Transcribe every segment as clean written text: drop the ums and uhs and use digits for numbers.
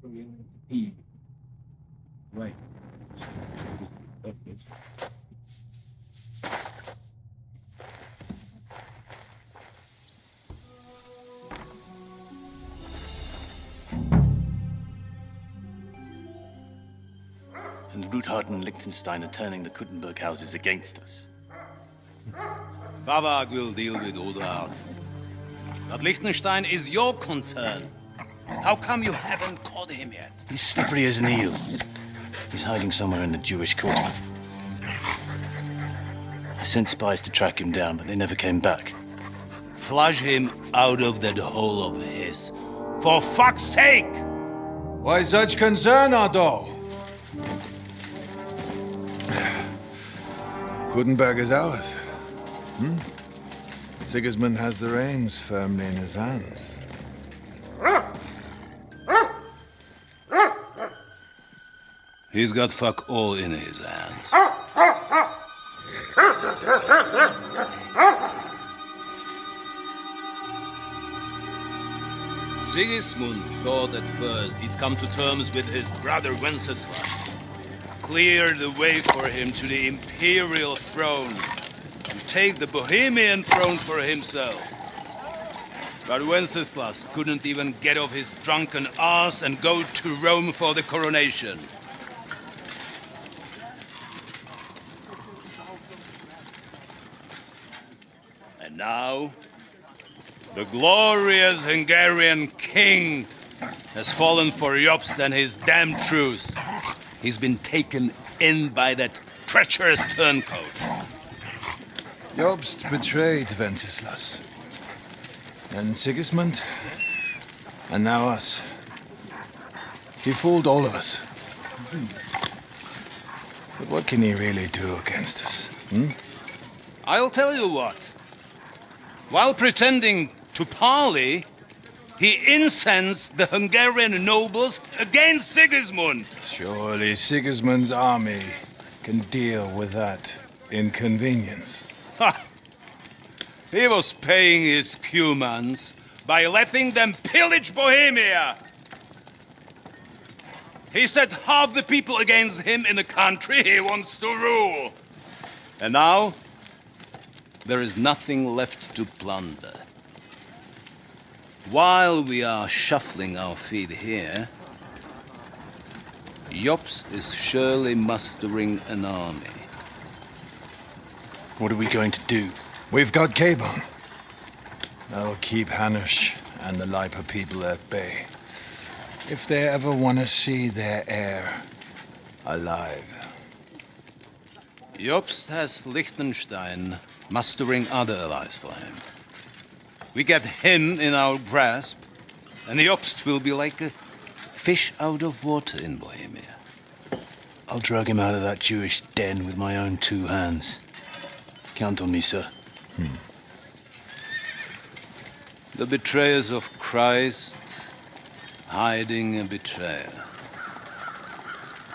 Korean P. Right. Message. And Ruthard and Liechtenstein are turning the Kuttenberg houses against us. Bavag will deal with Odoard. But Liechtenstein is your concern. How come you haven't caught him yet? He's slippery as an eel. He's hiding somewhere in the Jewish quarter. I sent spies to track him down, but they never came back. Flush him out of that hole of his. For fuck's sake! Why such concern, Otto? Gutenberg is ours. Sigismund has the reins firmly in his hands. He's got fuck all in his hands. Sigismund thought at first he'd come to terms with his brother Wenceslas, clear the way for him to the imperial throne, to take the Bohemian throne for himself. But Wenceslas couldn't even get off his drunken ass and go to Rome for the coronation. And now, the glorious Hungarian king has fallen for Jobst and his damned truce. He's been taken in by that treacherous turncoat. Jobst betrayed Wenceslas. And Sigismund. And now us. He fooled all of us. But what can he really do against us? I'll tell you what. While pretending to parley, he incensed the Hungarian nobles against Sigismund. Surely Sigismund's army can deal with that inconvenience. Ha! He was paying his Cumans by letting them pillage Bohemia. He set half the people against him in the country he wants to rule. And now, there is nothing left to plunder. While we are shuffling our feet here, Jobst is surely mustering an army. What are we going to do? We've got Cabon. That'll keep Hanush and the Lipa people at bay. If they ever want to see their heir alive. Jobst has Liechtenstein mustering other allies for him. We get him in our grasp, and Jobst will be like a fish out of water in Bohemia. I'll drag him out of that Jewish den with my own two hands. Count on me, sir. The betrayers of Christ hiding a betrayer.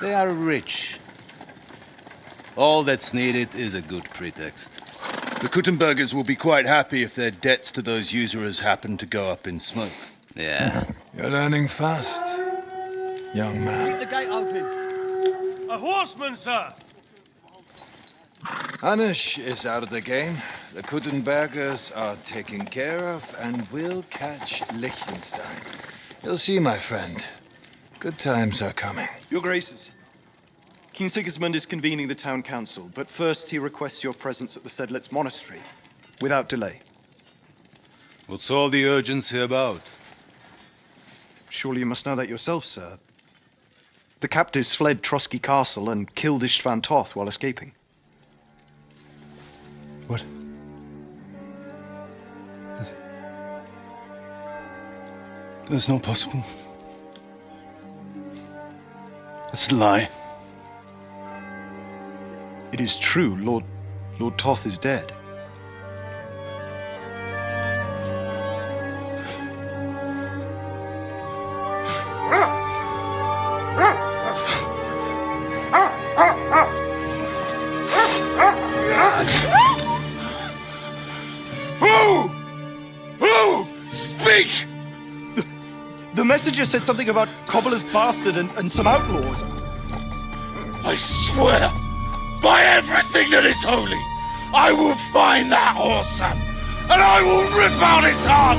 They are rich. All that's needed is a good pretext. The Kuttenbergers will be quite happy if their debts to those usurers happen to go up in smoke. Yeah. You're learning fast, young man. The gate open. A horseman, sir! Hanush is out of the game. The Kuttenbergers are taken care of, and we'll catch Liechtenstein. You'll see, my friend. Good times are coming. Your Graces, King Sigismund is convening the town council, but first he requests your presence at the Sedlitz monastery, without delay. What's all the urgency about? Surely you must know that yourself, sir. The captives fled Trotsky Castle and killed Istvan Toth while escaping. What? That's not possible. That's a lie. It is true, Lord Toth is dead. Who? Speak! The messenger said something about Cobbler's bastard and some outlaws. I swear, by everything that is holy, I will find that horse, son, and I will rip out his heart!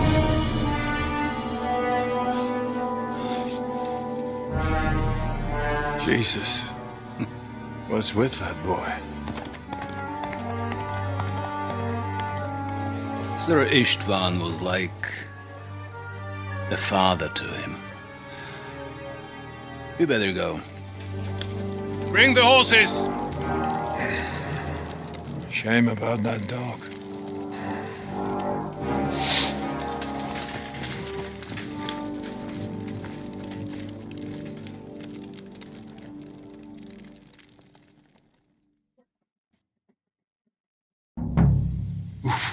Jesus. What's with that boy? Sir Istvan was like a father to him. You better go. Bring the horses! Shame about that dog.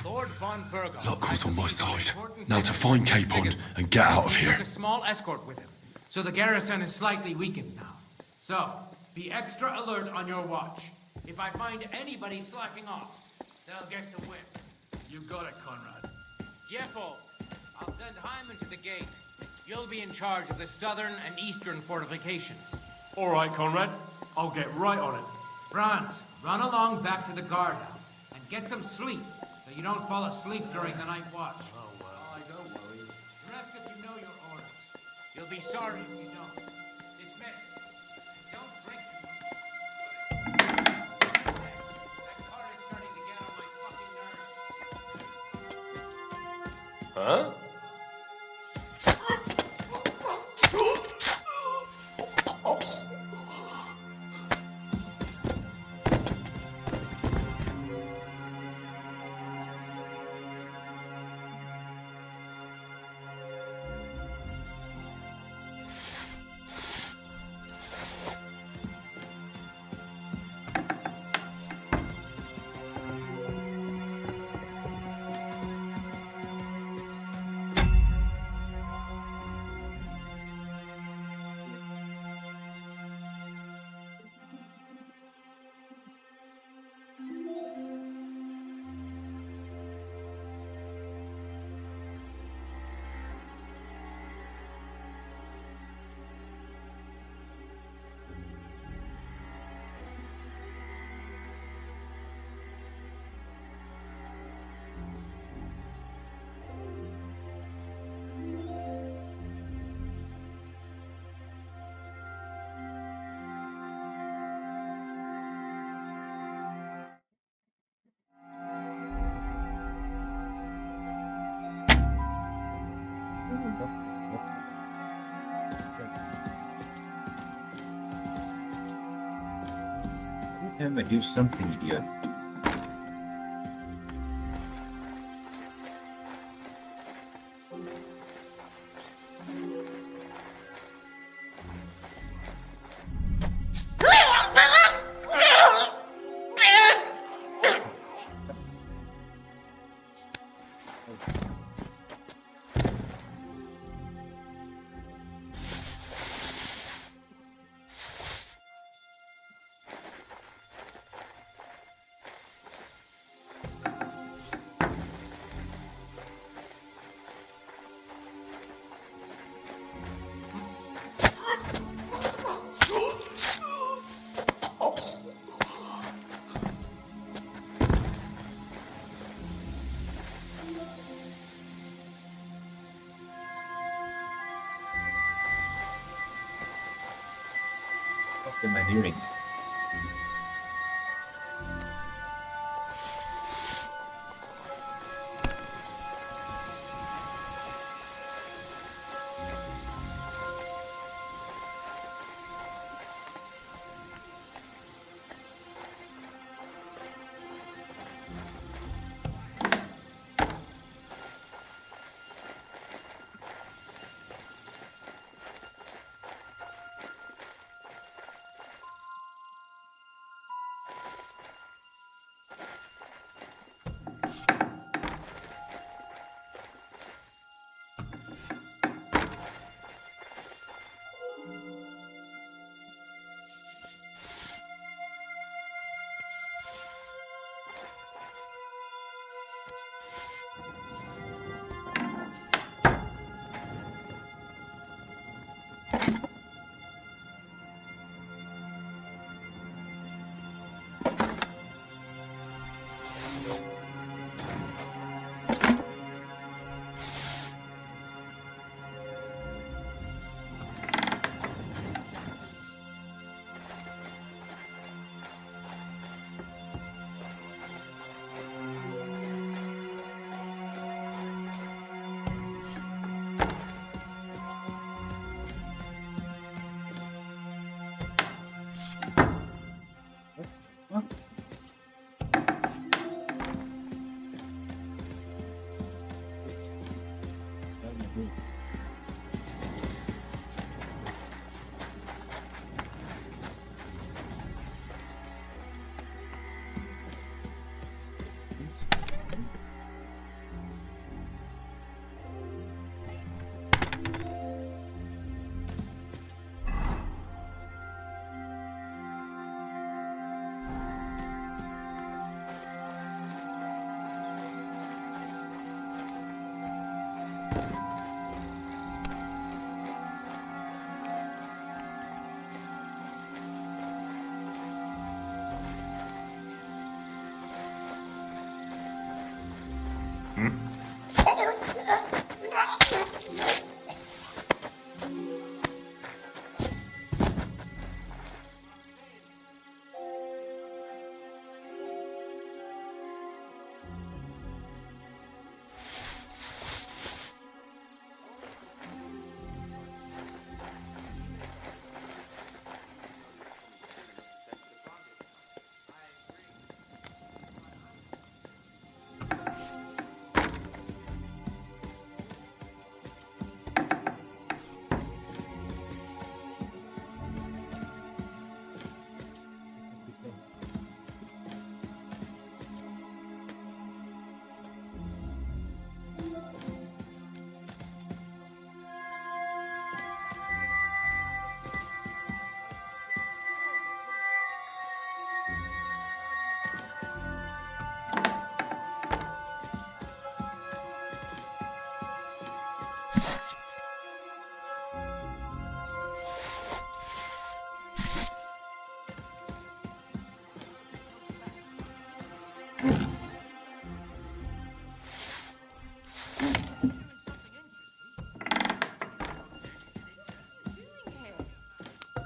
Lord von Burgos. Luck was on my side. Now to find Capon and get out of here. A small escort with him, so the garrison is slightly weakened now. So, be extra alert on your watch. If I find anybody slacking off, they'll get the whip. You got it, Conrad. Jeffo, I'll send Hyman to the gate. You'll be in charge of the southern and eastern fortifications. All right, Conrad. I'll get right on it. Franz, run along back to the guardhouse and get some sleep, so you don't fall asleep during the night watch. Oh, well. Don't worry. Rest if you know your orders. You'll be sorry if you don't. Dismissed. Don't drink too much. That car is starting to get on my fucking nerves. Huh? Every time I do something good. What am I hearing?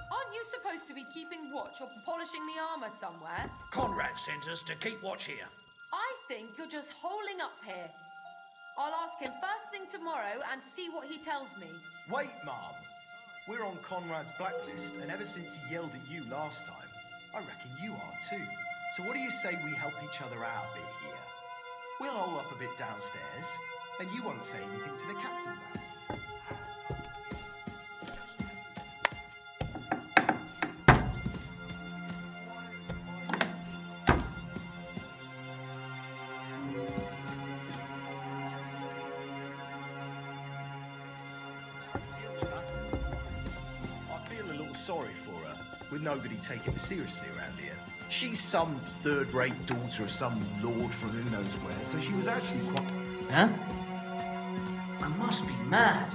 Aren't you supposed to be keeping watch or polishing the armor somewhere? Conrad sent us to keep watch here. I think you're just holing up here. I'll ask him first thing tomorrow and see what he tells me. Wait, Mom. We're on Conrad's blacklist, and ever since he yelled at you last time, I reckon you are too. So what do you say we help each other out a bit here? We'll hole up a bit downstairs, and you won't say anything to the captain about it. I feel a little sorry for her, with nobody taking her seriously around here. She's some third-rate daughter of some lord from who knows where, so she was actually quite... Huh? I must be mad.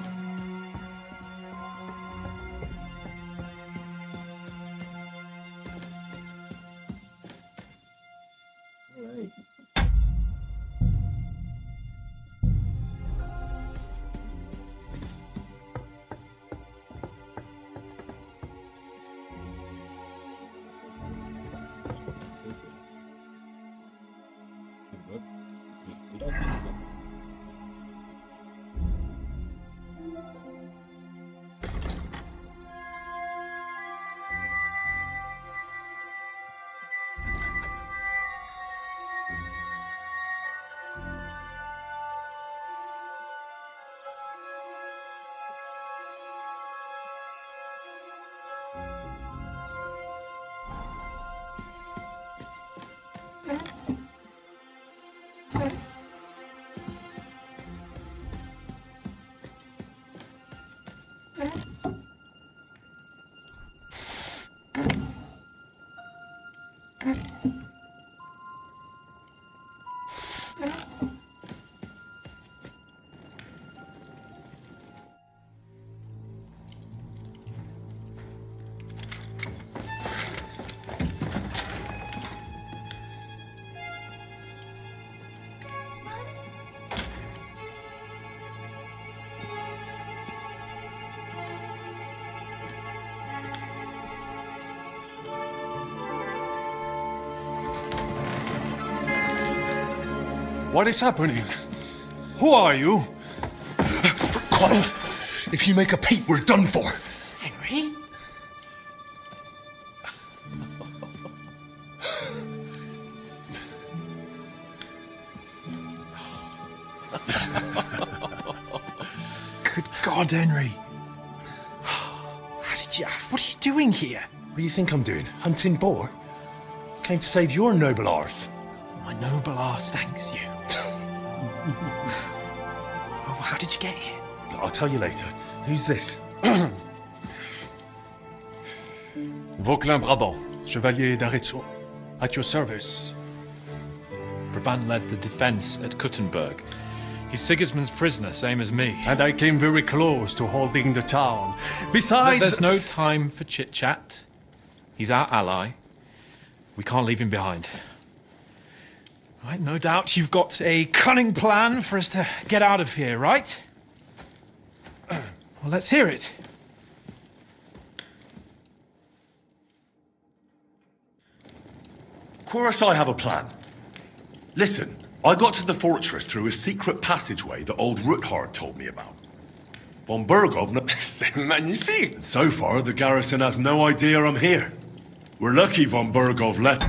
What is happening? Who are you? Connor, if you make a peep, we're done for. Henry? Good God, Henry. What are you doing here? What do you think I'm doing? Hunting boar? Came to save your noble arse. My noble arse thanks you. Oh, how did you get here? I'll tell you later. Who's this? Vauquelin Brabant, Chevalier d'Aretzo. At your service. Brabant led the defense at Kuttenberg. He's Sigismund's prisoner, same as me. And I came very close to holding the town. Besides... There's no time for chit-chat. He's our ally. We can't leave him behind. Right, no doubt you've got a cunning plan for us to get out of here, right? Well, let's hear it. Of course I have a plan. Listen, I got to the fortress through a secret passageway that old Ruthard told me about. Von Burgov... C'est magnifique! So far, the garrison has no idea I'm here. We're lucky Von Burgov left...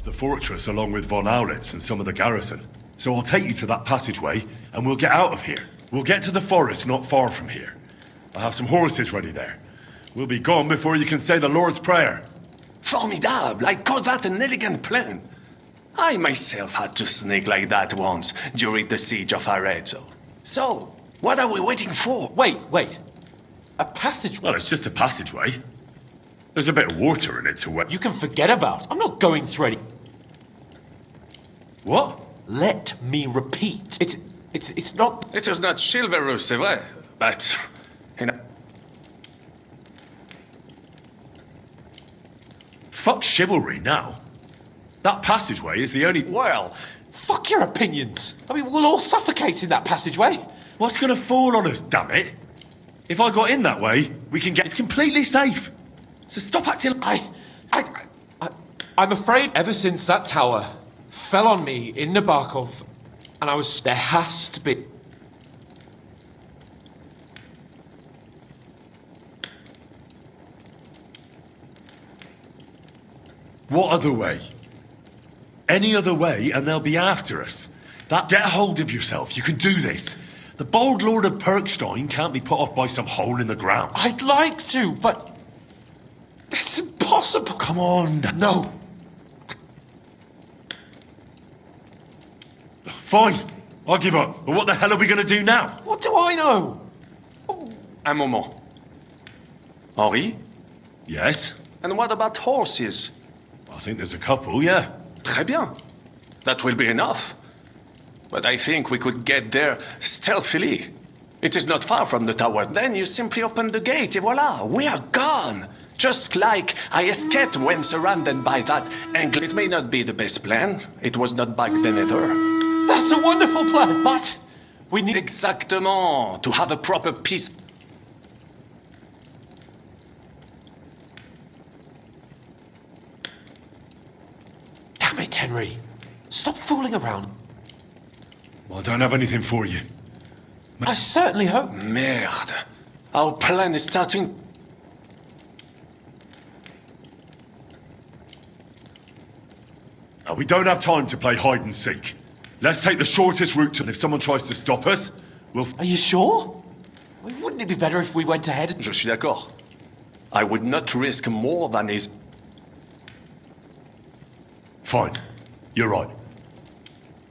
the fortress along with Von Aulitz and some of the garrison. So I'll take you to that passageway and we'll get out of here. We'll get to the forest not far from here. I'll have some horses ready there. We'll be gone before you can say the Lord's Prayer. Formidable! I call that an elegant plan. I myself had to sneak like that once during the siege of Arezzo. So, what are we waiting for? Wait. A passageway? Well, it's just a passageway. There's a bit of water in it to wet. You can forget about. I'm not going through any... What? Let me repeat. It's not... It is not chivalrous, c'est vrai, but... Fuck chivalry now. That passageway is the only... Well, fuck your opinions. I mean, we'll all suffocate in that passageway. What's gonna fall on us, damn it? If I got in that way, we can get... It's completely safe. So stop acting... I'm afraid ever since that tower fell on me in Nabokov, and I was... There has to be... What other way? Any other way and they'll be after us. Get a hold of yourself. You can do this. The bold Lord of Perkstein can't be put off by some hole in the ground. I'd like to, but... It's impossible. Come on. No. Fine. I'll give up. But what the hell are we going to do now? What do I know? Un moment. Henri? Yes? And what about horses? I think there's a couple, yeah. Très bien. That will be enough. But I think we could get there stealthily. It is not far from the tower. Then you simply open the gate, et voila, we are gone. Just like I escaped when surrounded by that angle. It may not be the best plan. It was not back then either. That's a wonderful plan, but we need... Exactement. To have a proper peace... Damn it, Henry. Stop fooling around. Well, I don't have anything for you. I certainly hope... Merde. Our plan is starting... Now, we don't have time to play hide and seek. Let's take the shortest route, and if someone tries to stop us, we'll... Are you sure? Wouldn't it be better if we went ahead? Je suis d'accord. I would not risk more than is... Fine. You're right.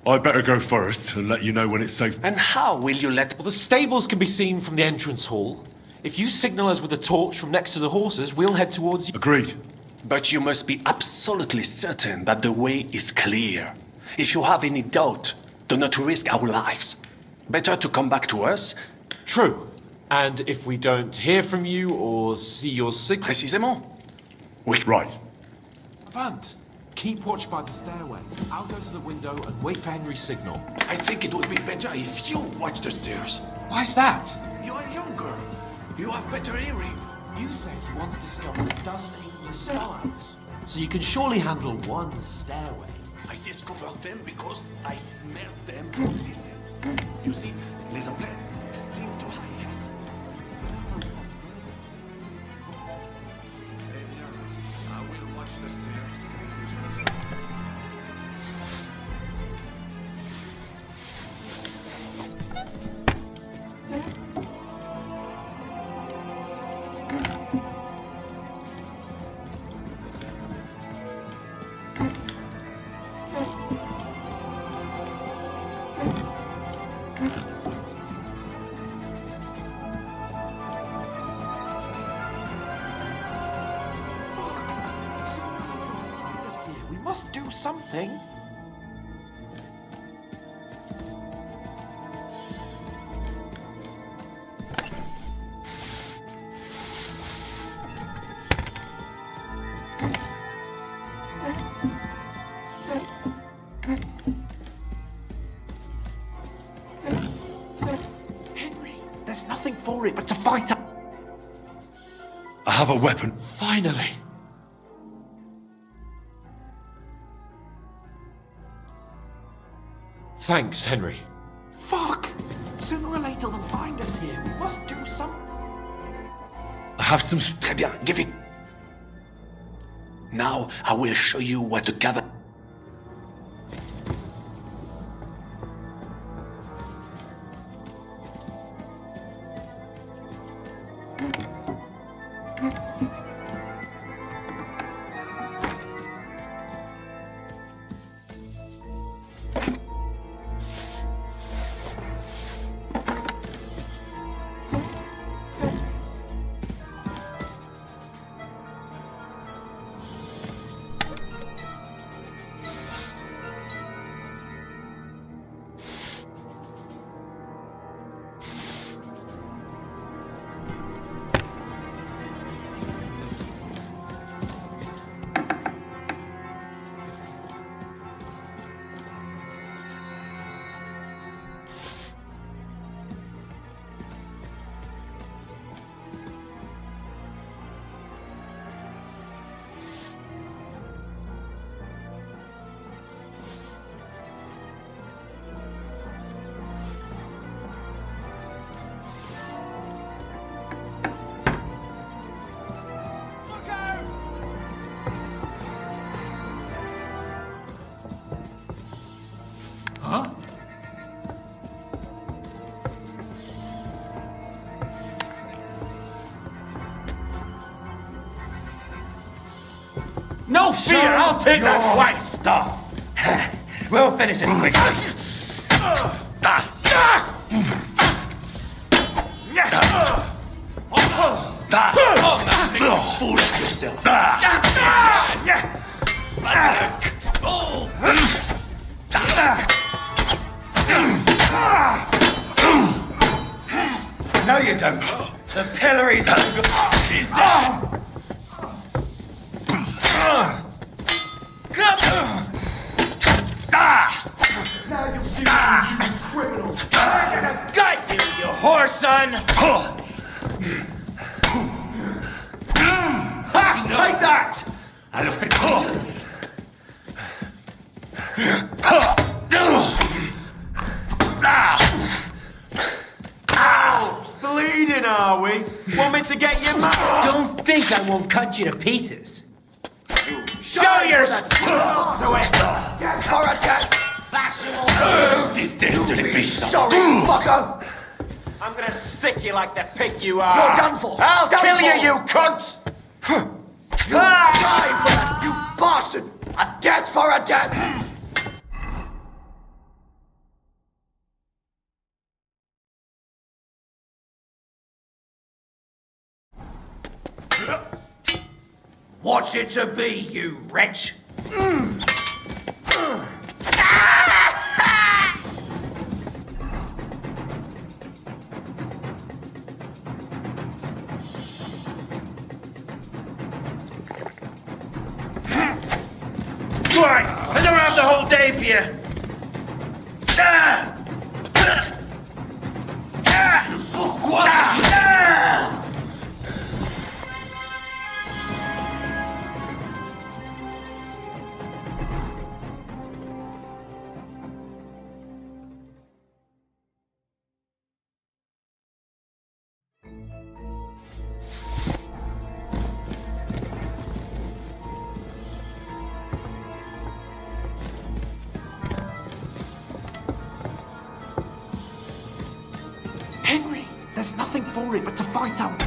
I better go first and let you know when it's safe. And how will you let... Well, the stables can be seen from the entrance hall. If you signal us with a torch from next to the horses, we'll head towards you. Agreed. But you must be absolutely certain that the way is clear. If you have any doubt, do not risk our lives. Better to come back to us. True. And if we don't hear from you or see your signal... Précisément. Oui. Right. Band, keep watch by the stairway. I'll go to the window and wait for Henry's signal. I think it would be better if you watch the stairs. Why's that? You are younger. You have better hearing. You said you once discovered a dozen English spies. So you can surely handle one stairway. I discovered them because I smelled them from a distance. You see, les Anglais seem to hide. I will watch the stairs. We must do something. Henry, there's nothing for it but to fight up. I have a weapon. Finally. Thanks, Henry. Fuck! Sooner or later they'll find us here. We must do something. I have some... Très bien, give it. Now I will show you what to gather. No fear, I'll take that twice. Stuff. We'll finish this quick. Fool yourself. No, you don't. The pillory's He's dead. Now you'll see what you criminals. I'm gonna gut you, you whore son! Take that! Alors faites Bleeding, are we? Want me to get you mad? Don't think I won't cut you to pieces. Show yourself! For a cat! Je déteste les paysans. Sorry, fucker! I'm gonna stick you like the pig you are. You're done for. I'll Done kill for. you, you cunt! You die for that, you bastard! A death for a death! What's it to be, you wretch? Christ! I don't have the whole day for you! Henry, there's nothing for it but to fight out.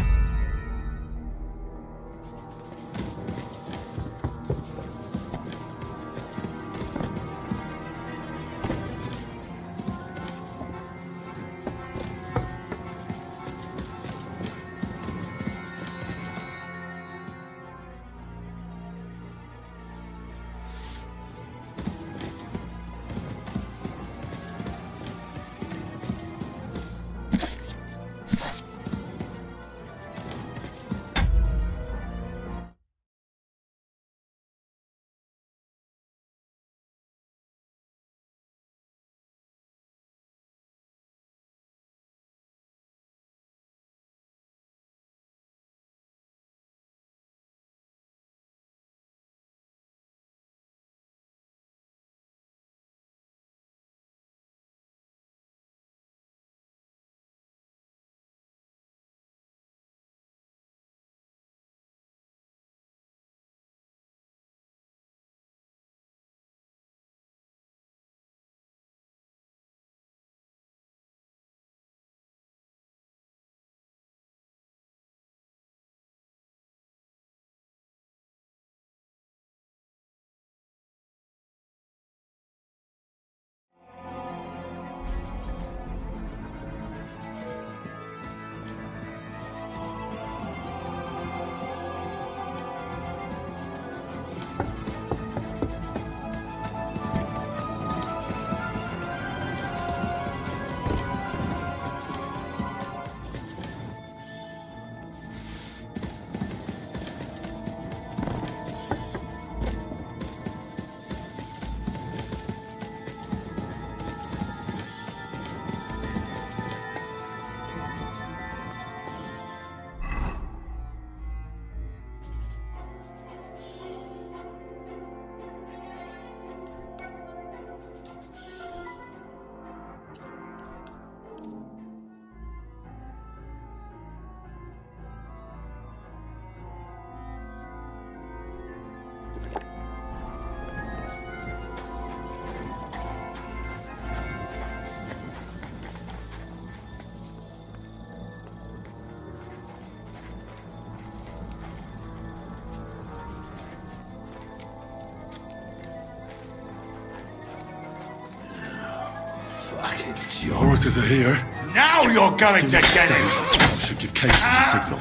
Yours is here. Now you're going to get it! Should give Kate the signal.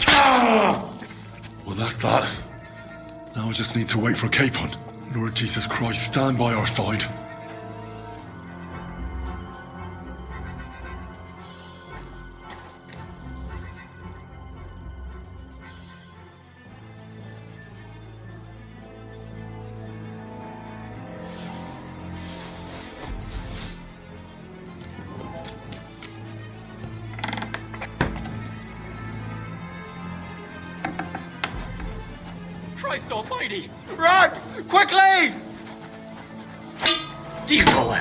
Well, that's that. Now I just need to wait for Capon. Lord Jesus Christ, stand by our side. Christ almighty! Run! Quickly! Diego!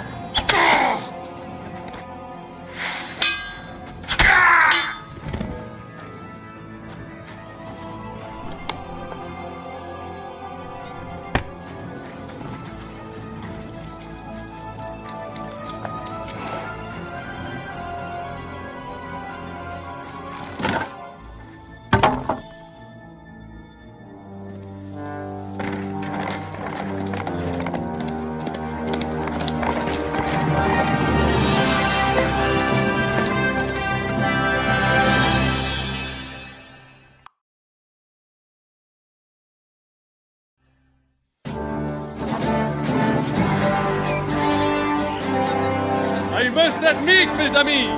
I must admit, mes amis,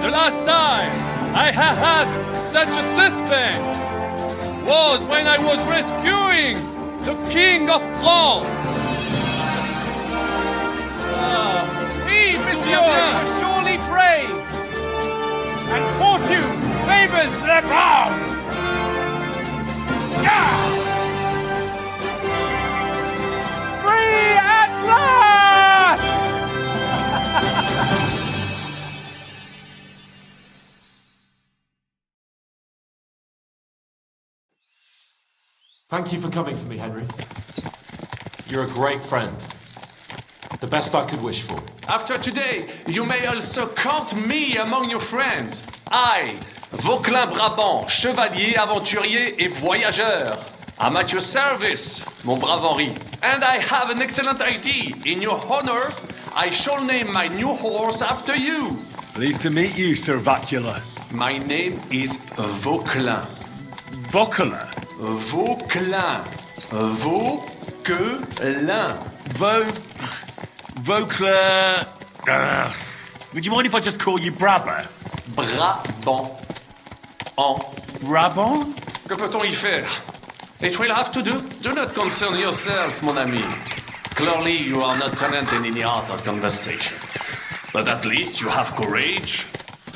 the last time I have had such a suspense was when I was rescuing the King of France. Oui, monsieur, you're surely brave. And fortune favors the brave. Yeah! Free at last! Thank you for coming for me, Henry. You're a great friend. The best I could wish for. After today, you may also count me among your friends. I, Vauquelin Brabant, chevalier, aventurier et voyageur. I'm at your service, mon brave Henri. And I have an excellent idea. In your honor, I shall name my new horse after you. Pleased to meet you, Sir Vacula. My name is Vauquelin. Vauquelin? Vauquelin. Vauquelin. Vauquelin. Would you mind if I just call you Brabant? Brabant. Brabant? Que peut-on y faire? It will have to do. Do not concern yourself, mon ami. Clearly, you are not talented in the art of conversation. But at least you have courage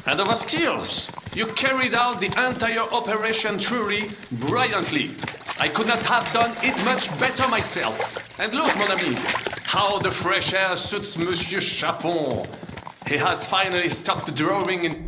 and other skills. You carried out the entire operation truly brilliantly. I could not have done it much better myself. And look, mon ami, how the fresh air suits Monsieur Chapon. He has finally stopped drawing in...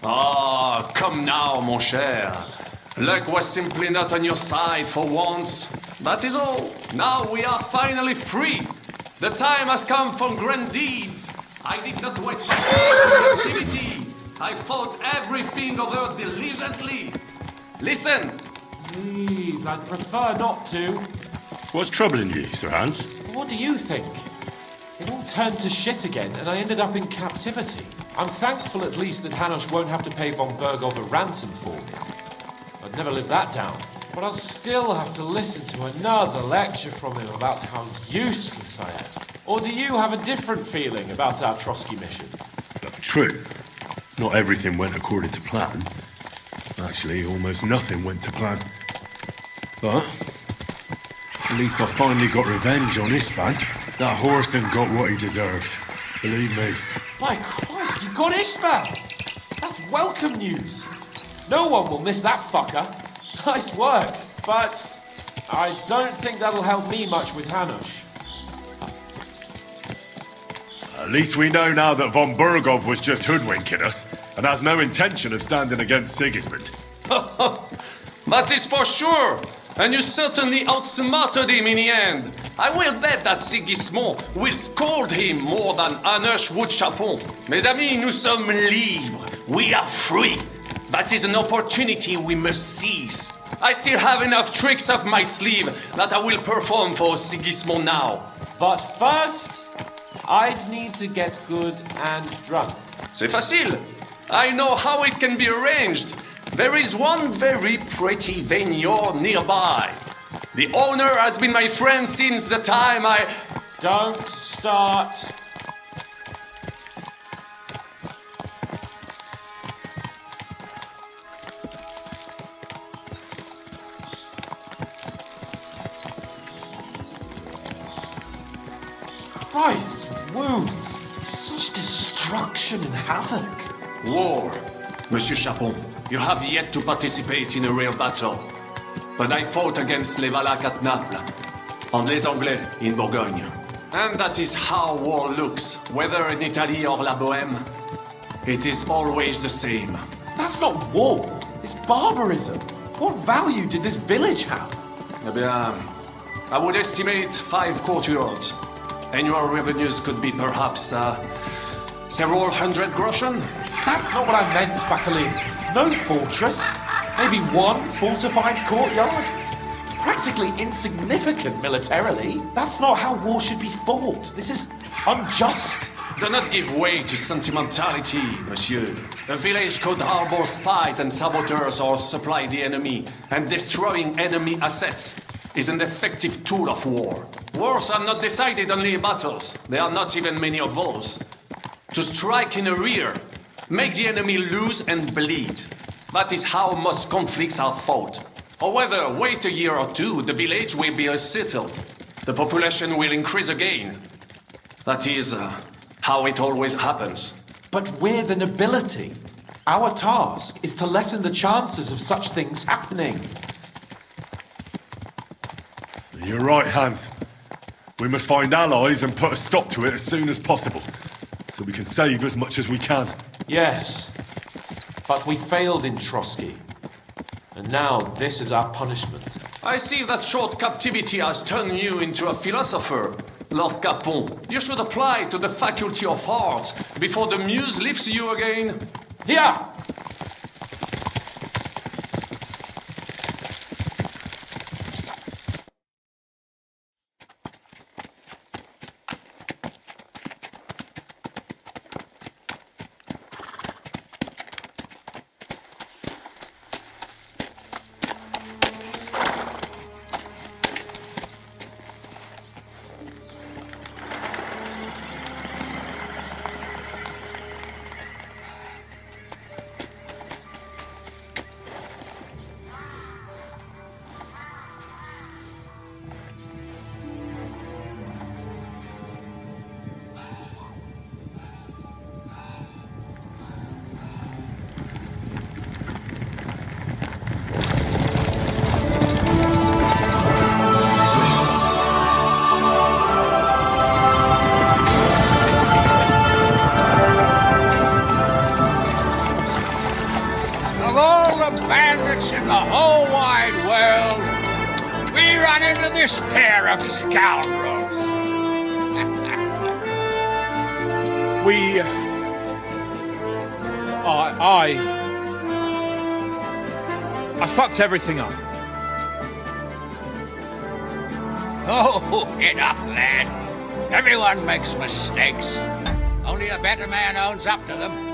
Ah, come now, mon cher. Luck was simply not on your side for once. That is all. Now we are finally free. The time has come for grand deeds. I did not waste my time on activity. I thought everything over diligently. Listen. Please, I'd prefer not to. What's troubling you, Sir Hans? What do you think? It all turned to shit again, and I ended up in captivity. I'm thankful at least that Hanush won't have to pay von Bergov a ransom for me. I'd never live that down. But I'll still have to listen to another lecture from him about how useless I am. Or do you have a different feeling about our Trotsky mission? True. Not everything went according to plan. Actually, almost nothing went to plan. But at least I finally got revenge on Istvan. That Horston got what he deserved. Believe me. By Christ, you got Istvan! That's welcome news. No one will miss that fucker. Nice work, but I don't think that'll help me much with Hanush. At least we know now that von Bergov was just hoodwinking us and has no intention of standing against Sigismund. That is for sure. And you certainly outsmarted him in the end. I will bet that Sigismund will scold him more than Hanush would Chapon. Mes amis, nous sommes libres. We are free. That is an opportunity we must seize. I still have enough tricks up my sleeve that I will perform for Sigismund now. But first, I'd need to get good and drunk. C'est facile. I know how it can be arranged. There is one very pretty vineyard nearby. The owner has been my friend since the time I... Don't start. Christ, wounds. Such destruction and havoc. War. Monsieur Chapon, you have yet to participate in a real battle. But I fought against les Valaques at Naples, and les Anglais in Bourgogne. And that is how war looks, whether in Italy or La Bohème. It is always the same. That's not war. It's barbarism. What value did this village have? Eh bien, I would estimate 5 courtyards. Annual revenues could be perhaps Several hundred groschen? That's not what I meant, Bakalin. No fortress. Maybe one fortified courtyard. Practically insignificant militarily. That's not how war should be fought. This is unjust. Do not give way to sentimentality, monsieur. A village could harbor spies and saboteurs or supply the enemy, and destroying enemy assets is an effective tool of war. Wars are not decided only in battles. There are not even many of those. To strike in the rear, make the enemy lose and bleed. That is how most conflicts are fought. However, wait a year or two, the village will be settled. The population will increase again. That is how it always happens. But we're the nobility. Our task is to lessen the chances of such things happening. You're right, Hans. We must find allies and put a stop to it as soon as possible, so we can save as much as we can. Yes, but we failed in Trotsky. And now this is our punishment. I see that short captivity has turned you into a philosopher, Lord Capon. You should apply to the Faculty of Arts before the muse lifts you again. Here! Of all the bandits in the whole wide world, we run into this pair of scoundrels. I fucked everything up. Oh, get up, lad. Everyone makes mistakes. Only a better man owns up to them.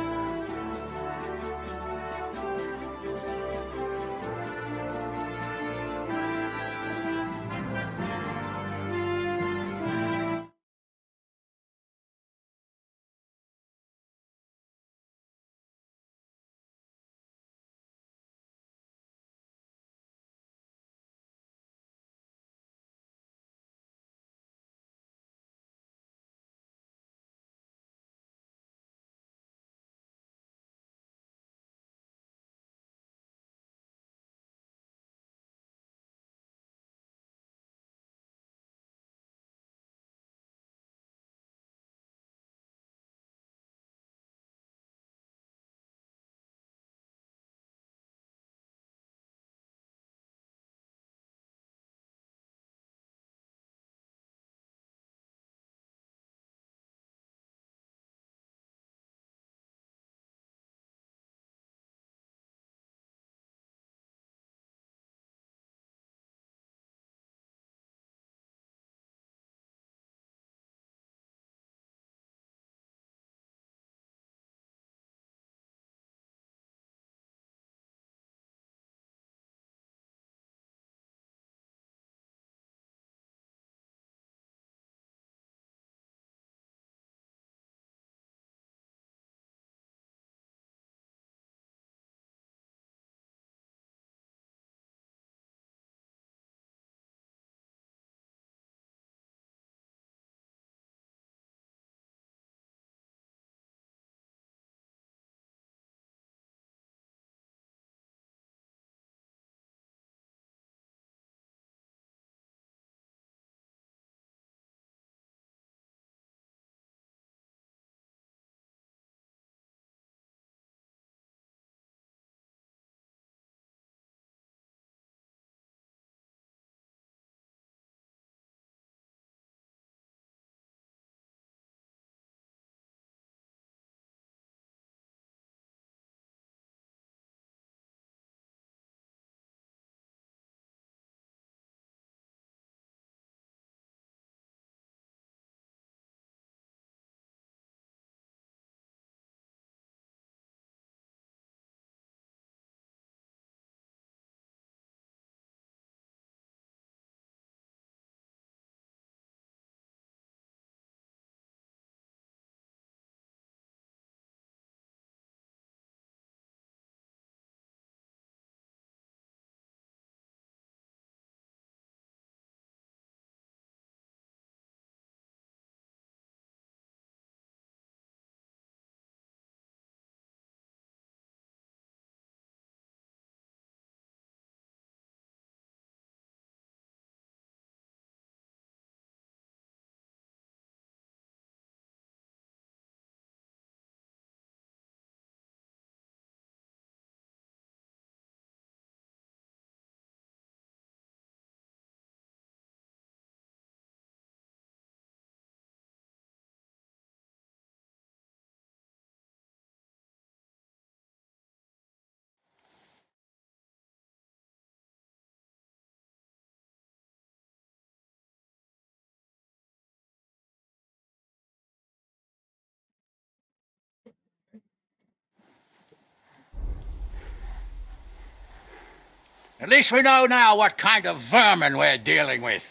At least we know now what kind of vermin we're dealing with.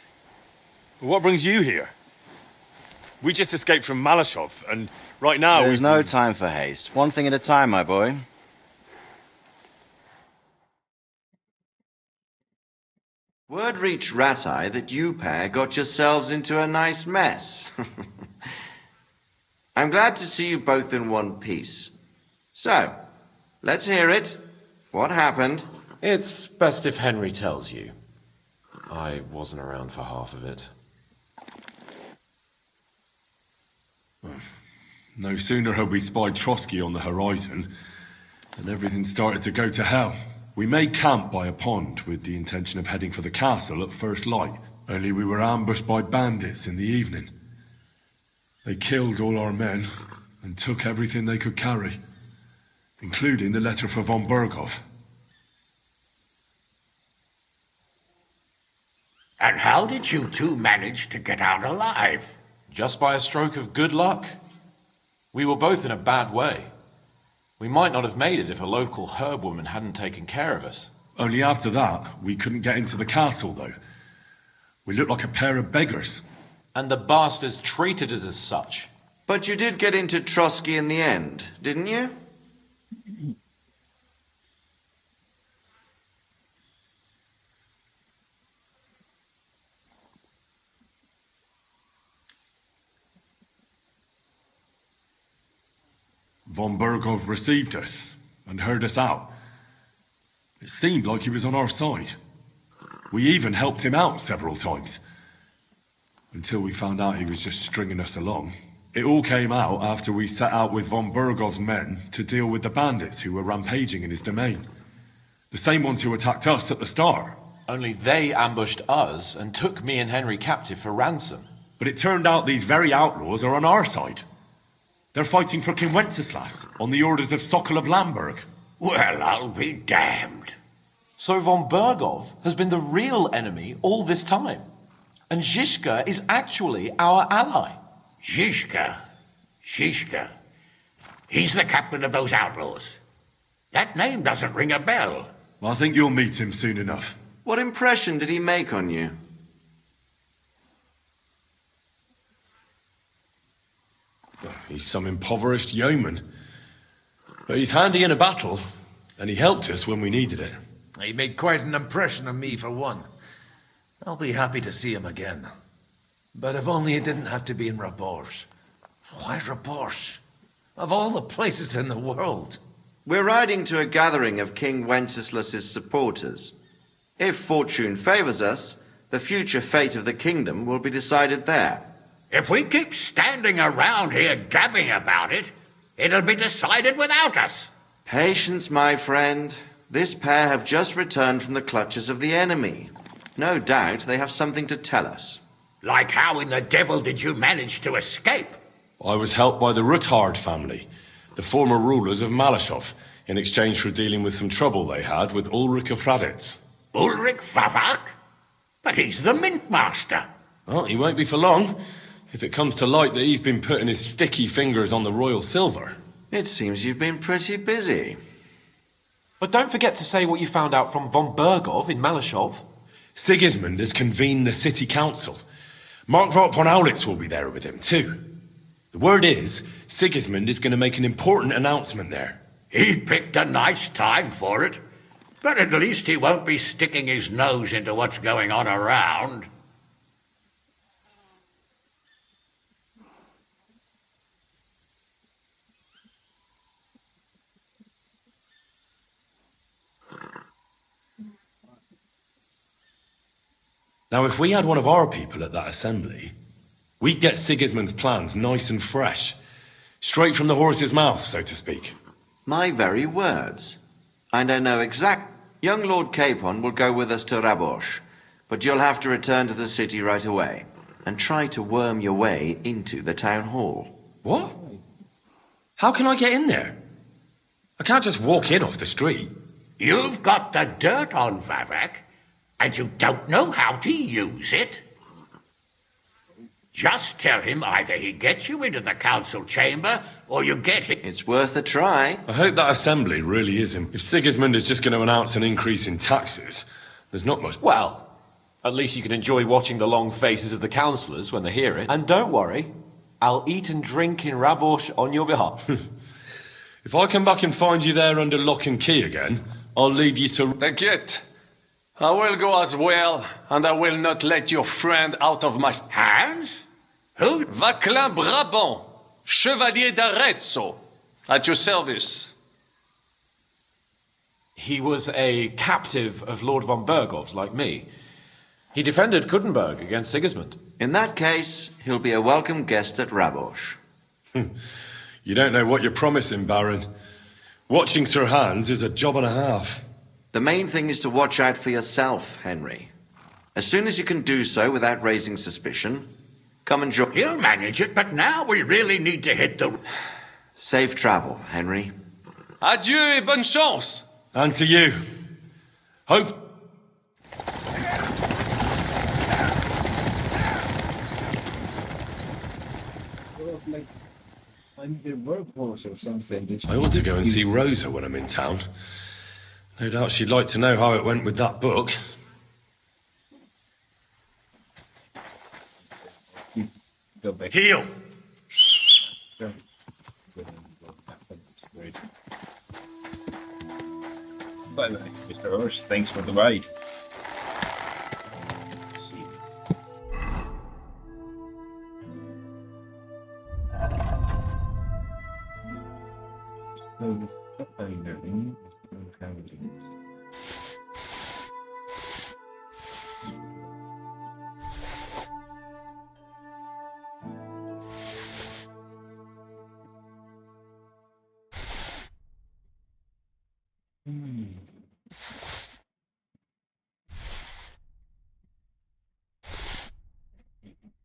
What brings you here? We just escaped from Malashov, and right now There's no time for haste. One thing at a time, my boy. Word reached Ratai that you pair got yourselves into a nice mess. I'm glad to see you both in one piece. So, let's hear it. What happened? It's best if Henry tells you. I wasn't around for half of it. No sooner had we spied Trotsky on the horizon, and everything started to go to hell. We made camp by a pond with the intention of heading for the castle at first light, only we were ambushed by bandits in the evening. They killed all our men and took everything they could carry, including the letter for von Berghoff. And how did you two manage to get out alive? Just by a stroke of good luck. We were both in a bad way. We might not have made it if a local herb woman hadn't taken care of us. Only after that, we couldn't get into the castle, though. We looked like a pair of beggars. And the bastards treated us as such. But you did get into Trotsky in the end, didn't you? Von Berghoff received us and heard us out. It seemed like he was on our side. We even helped him out several times. Until we found out he was just stringing us along. It all came out after we set out with von Berghoff's men to deal with the bandits who were rampaging in his domain. The same ones who attacked us at the start. Only they ambushed us and took me and Henry captive for ransom. But it turned out these very outlaws are on our side. They're fighting for King Wenceslas on the orders of Sokol of Lamberg. Well, I'll be damned. So von Berghoff has been the real enemy all this time. And Zhishka is actually our ally. Zhishka? He's the captain of those outlaws. That name doesn't ring a bell. I think you'll meet him soon enough. What impression did he make on you? He's some impoverished yeoman. But he's handy in a battle, and he helped us when we needed it. He made quite an impression on me, for one. I'll be happy to see him again. But if only it didn't have to be in Raborsh. Why Raborsh? Of all the places in the world. We're riding to a gathering of King Wenceslas's supporters. If fortune favors us, the future fate of the kingdom will be decided there. If we keep standing around here gabbing about it, it'll be decided without us. Patience, my friend. This pair have just returned from the clutches of the enemy. No doubt they have something to tell us. Like how in the devil did you manage to escape? I was helped by the Ruthard family, the former rulers of Malashov, in exchange for dealing with some trouble they had with Ulrich of Raditz. Ulrich Favak? But he's the mint master. Well, he won't be for long, if it comes to light that he's been putting his sticky fingers on the royal silver. It seems you've been pretty busy. But don't forget to say what you found out from von Berghoff in Malashov. Sigismund has convened the city council. Markvart von Aulitz will be there with him, too. The word is, Sigismund is going to make an important announcement there. He picked a nice time for it. But at least he won't be sticking his nose into what's going on around. Now, if we had one of our people at that assembly, we'd get Sigismund's plans nice and fresh. Straight from the horse's mouth, so to speak. My very words. And I know exact... Young Lord Capon will go with us to Rabosh, but you'll have to return to the city right away, and try to worm your way into the town hall. What? How can I get in there? I can't just walk in off the street. You've got the dirt on Vavak, and you don't know how to use it? Just tell him either he gets you into the council chamber, or you get him. It's worth a try. I hope that assembly really is him. If Sigismund is just going to announce an increase in taxes, there's not much... Well, at least you can enjoy watching the long faces of the councillors when they hear it. And don't worry, I'll eat and drink in Rabosh on your behalf. If I come back and find you there under lock and key again, I'll lead you to... T'inquiète. I will go as well, and I will not let your friend out of my hands. Who? Vaclin Brabant, Chevalier d'Arezzo, at your service. He was a captive of Lord von Bergov's, like me. He defended Kuttenberg against Sigismund. In that case, he'll be a welcome guest at Rabosh. You don't know what you're promising, Baron. Watching Sir Hans is a job and a half. The main thing is to watch out for yourself, Henry. As soon as you can do so without raising suspicion, come and join... He'll manage it, but now we really need to hit the... Safe travel, Henry. Adieu et bonne chance. And to you. Hope... Like, I'm the workhorse or something. I ought to go and see Rosa when I'm in town. No doubt she'd like to know how it went with that book. Go back. Heal! Bye-bye, Mr. Horse. Thanks for the ride.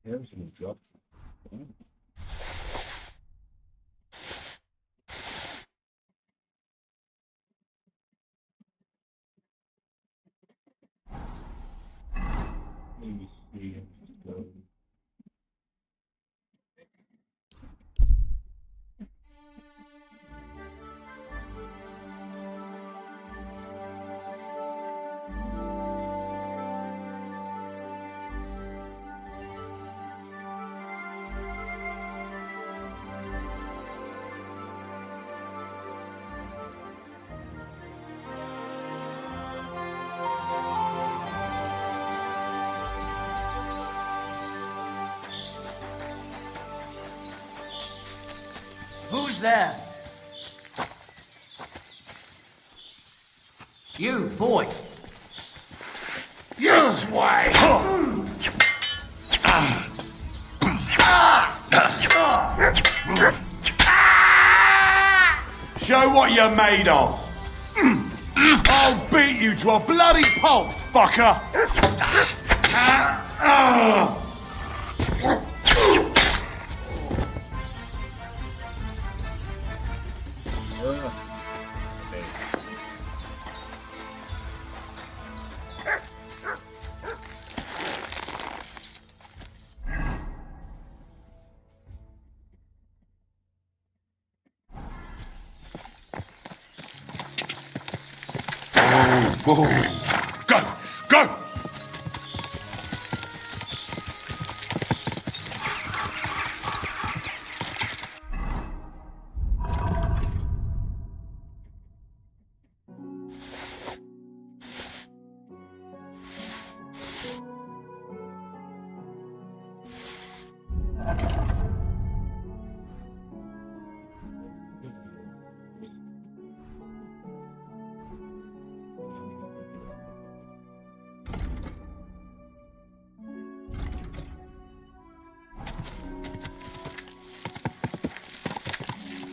There's a drop. Maybe see and just go. Who's there? You, boy. This way! Show what you're made of. I'll beat you to a bloody pulp, fucker. Whoa. Go! Go!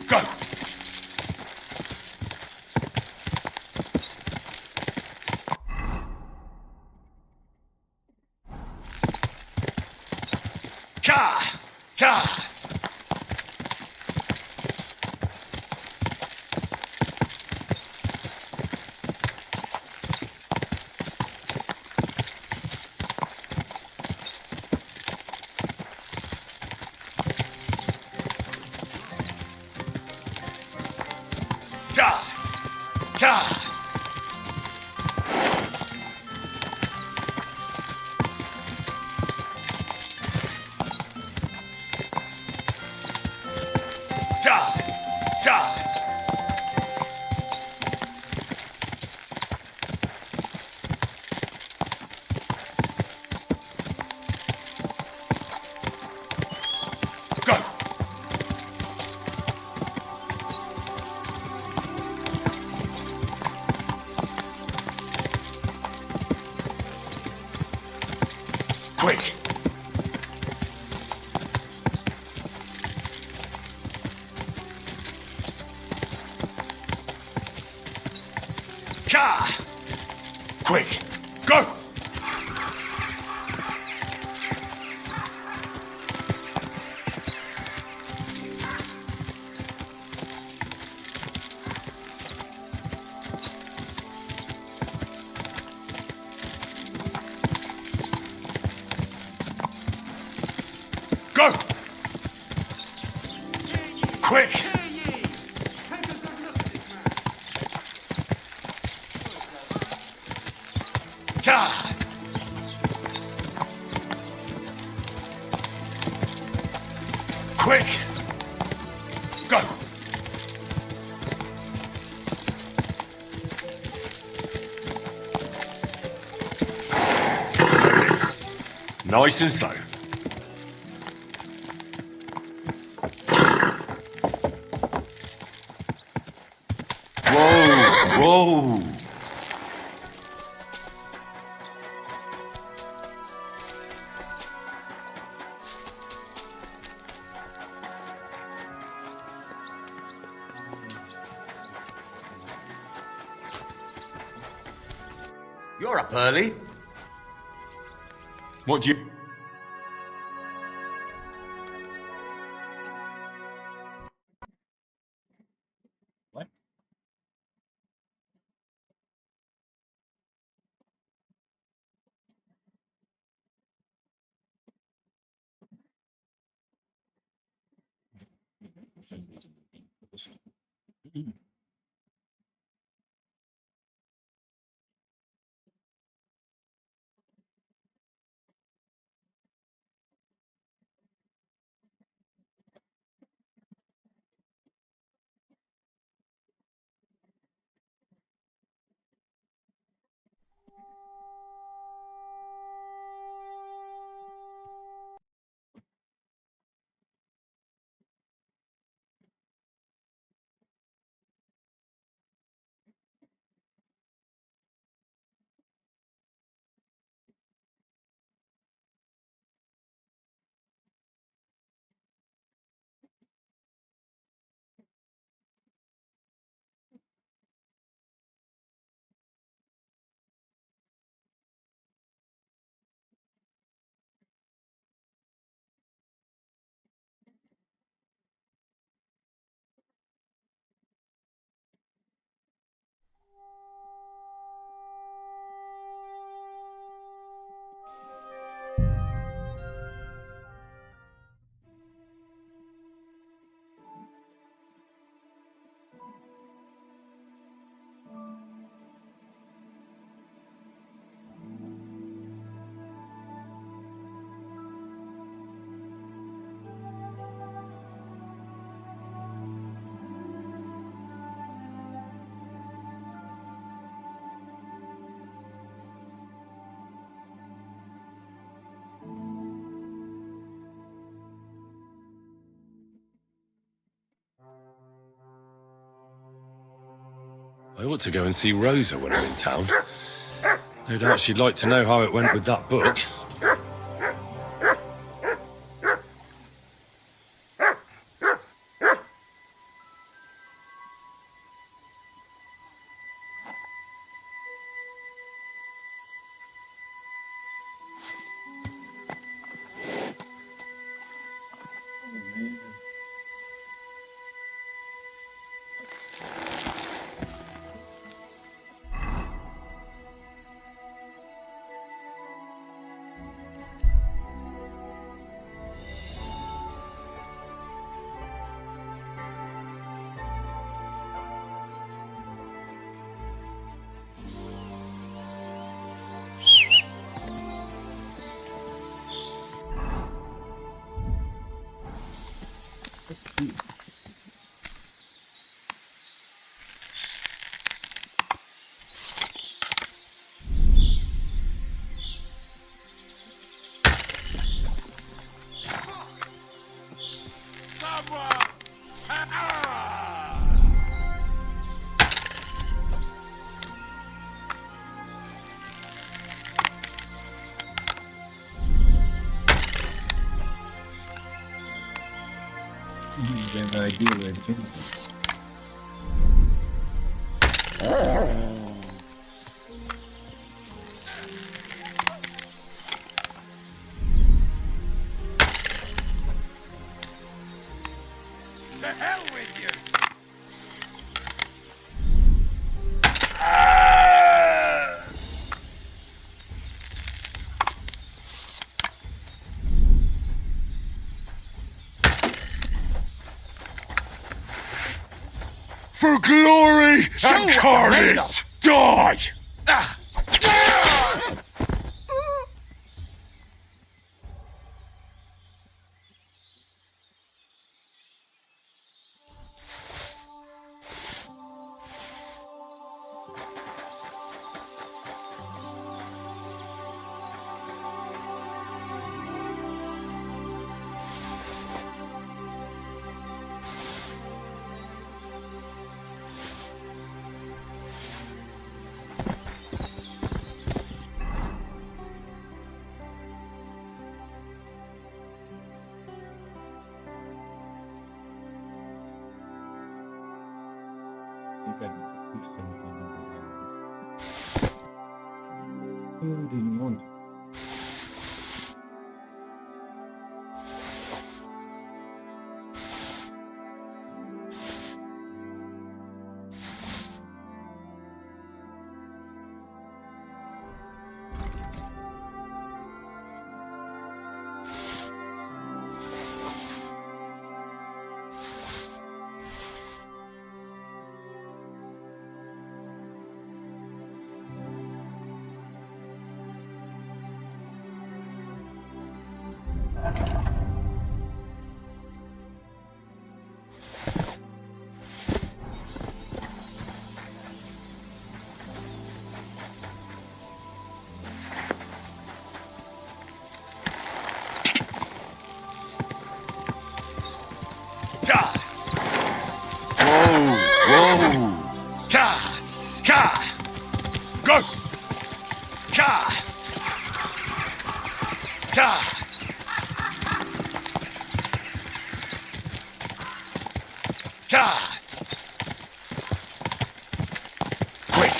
Go! Ka! Ka! Ka! Ka! Ka! Ka! Go! Quick! Ka! Quick! Go! Go! Quick! Ka! Quick! Go! Nice and slow. Whoa! Whoa! You're up early. What do you... What? I ought to go and see Rosa when I'm in town. No doubt she'd like to know how it went with that book. You have no idea where it came from. To hell with you! For glory and carnage, die! I think I need to push something in the Who do you want? Go! Ka! Ka! Ka! Quick!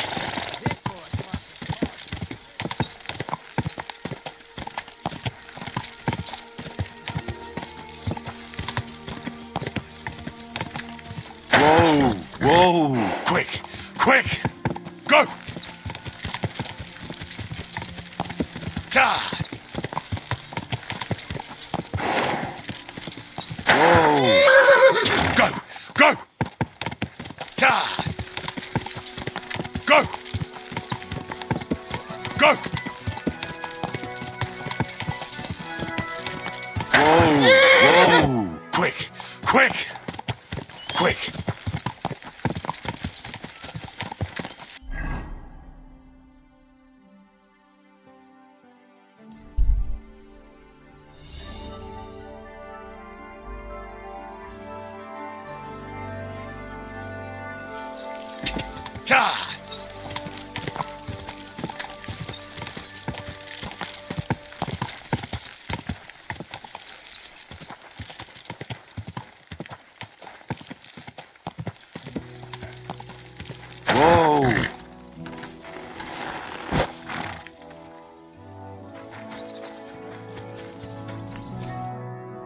Whoa! Whoa! Quick! Quick! Go! Ka! Whoa! Go! Go! Ka! Go! Go! Whoa! Whoa! Quick! Quick! Quick! Ka! Whoa!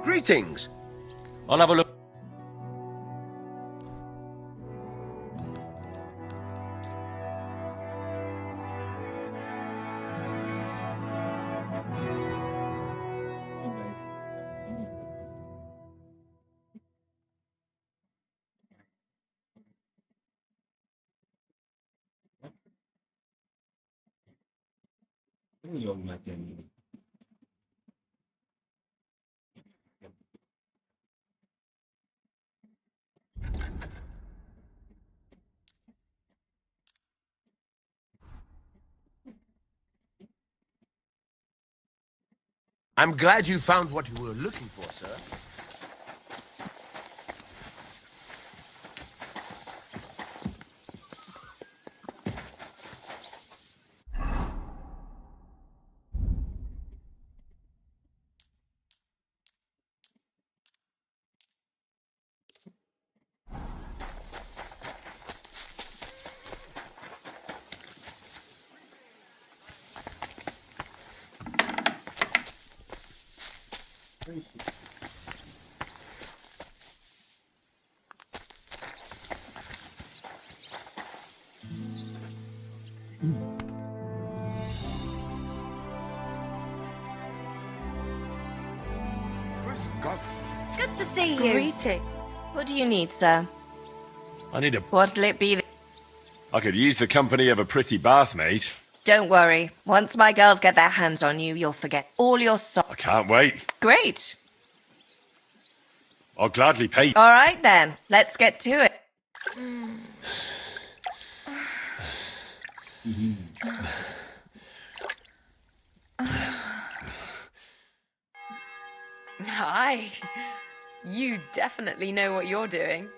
Greetings. I'll have a look. You're my enemy. I'm glad you found what you were looking for, sir. Good to see you. Greeting. What do you need, sir? I need a... What'll it be? I could use the company of a pretty bath, mate. Don't worry. Once my girls get their hands on you, you'll forget all your I can't wait. Great. I'll gladly pay. All right, then. Let's get to it. Hi. You definitely know what you're doing.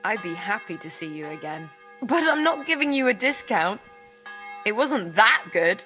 I'd be happy to see you again. But I'm not giving you a discount. It wasn't that good.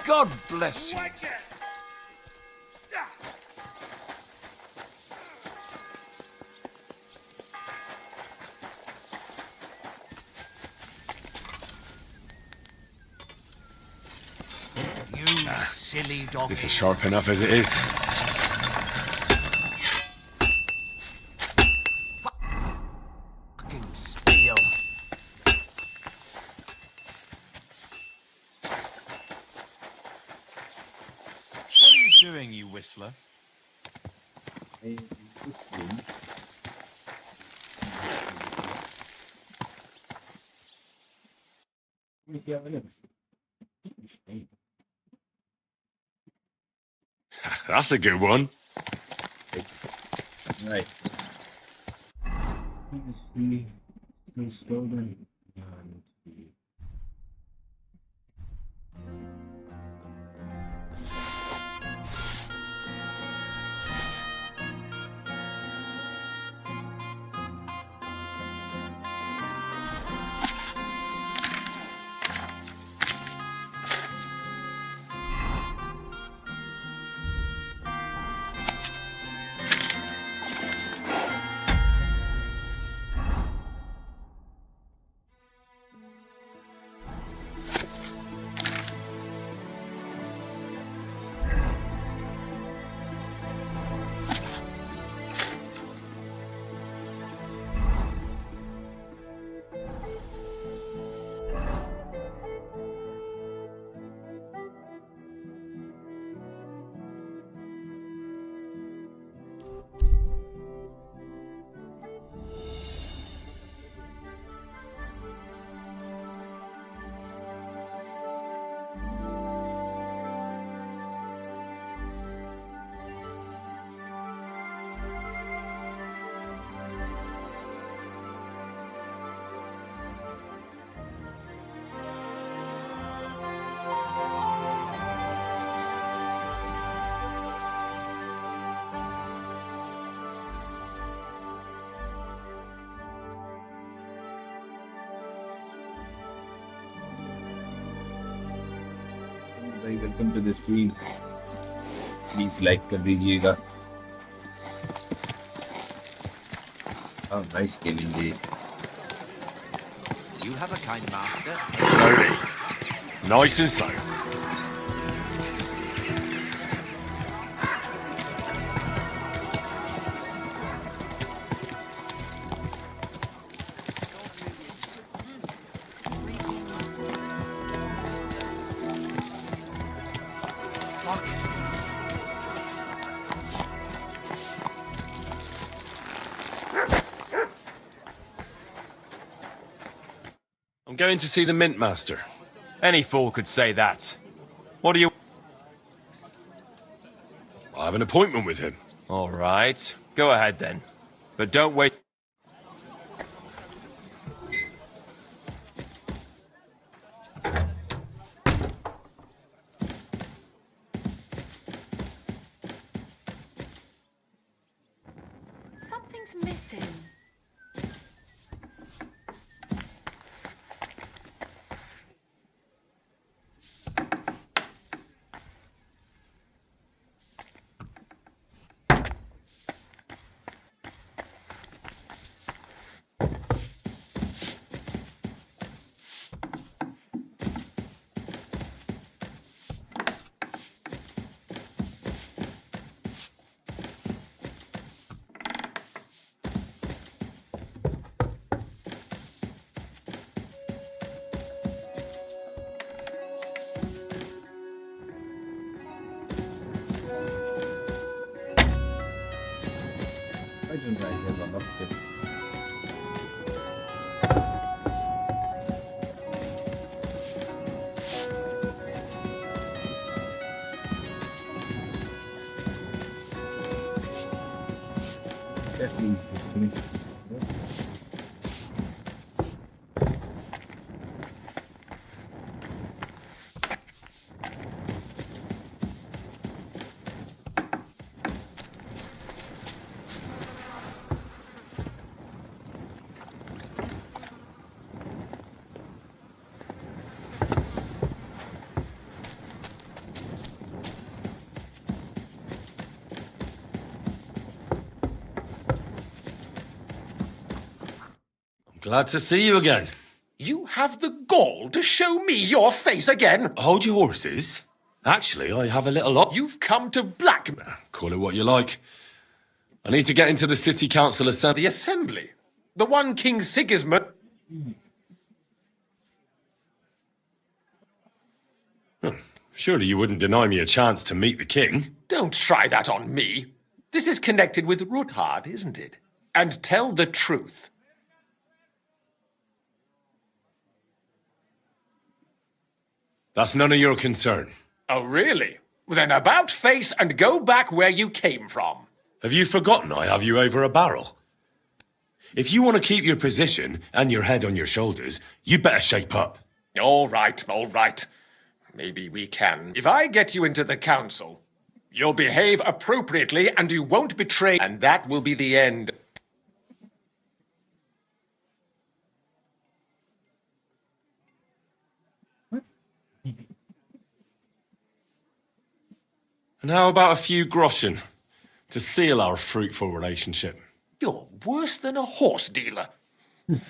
God bless you. You silly dog. This is sharp enough as it is. Fucking steel. What are you doing, you whistler? That's a good one. Right. Stolen and भाई welcome to the stream please like कर दीजिएगा nice game indeed You have a kind master. Slowly. Nice and slow. I'm going to see the Mint Master. Any fool could say that. What do you... I have an appointment with him. All right. Go ahead then. But don't wait... Something's missing. I don't have a lot of tips. At least this thing. Glad to see you again. You have the gall to show me your face again? Hold your horses. Actually, I have a little lot. You've come to blackmail. Call it what you like. I need to get into the city council assembly. The assembly? The one King Sigismund... Surely you wouldn't deny me a chance to meet the king. Don't try that on me. This is connected with Ruthard, isn't it? And tell the truth. That's none of your concern. Oh, really? Then about face and go back where you came from. Have you forgotten I have you over a barrel? If you want to keep your position and your head on your shoulders, you'd better shape up. All right, all right. Maybe we can. If I get you into the council, you'll behave appropriately and you won't betray, and that will be the end. And how about a few groschen to seal our fruitful relationship? You're worse than a horse dealer.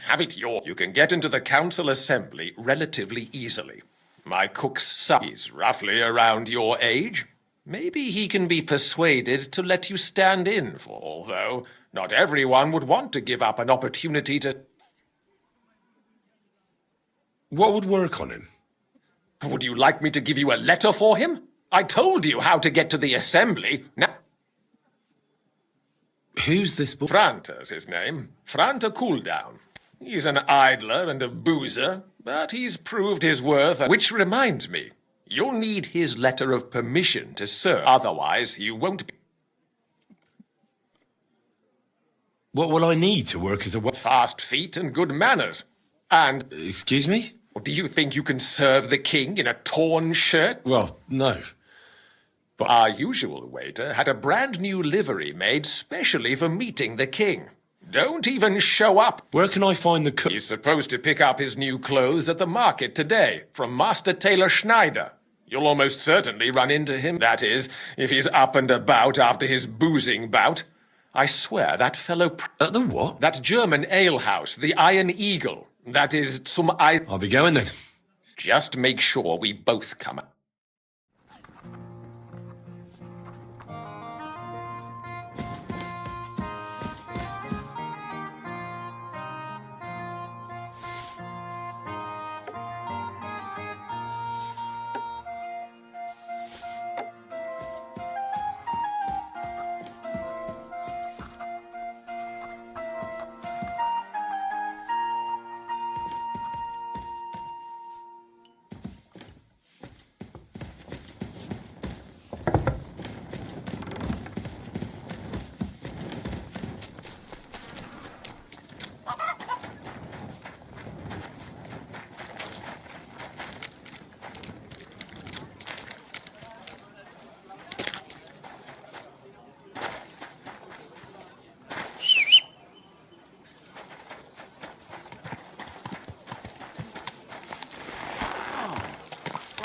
Have it your... You can get into the council assembly relatively easily. My cook's son is roughly around your age. Maybe he can be persuaded to let you stand in for, although not everyone would want to give up an opportunity to... What would work on him? Would you like me to give you a letter for him? I told you how to get to the assembly. Now... Who's this boy? Franta's his name. Franta Cooldown. He's an idler and a boozer, but he's proved his worth. Which reminds me, you'll need his letter of permission to serve. Otherwise, you won't be... What will I need to work as a... Fast feet and good manners. And... Excuse me? Do you think you can serve the king in a torn shirt? Well, no. But our usual waiter had a brand new livery made specially for meeting the king. Don't even show up. Where can I find the cook? He's supposed to pick up his new clothes at the market today from Master Tailor Schneider. You'll almost certainly run into him, that is, if he's up and about after his boozing bout. I swear that fellow... At the what? That German alehouse, the Iron Eagle. That is some... I'll be going then. Just make sure we both come out.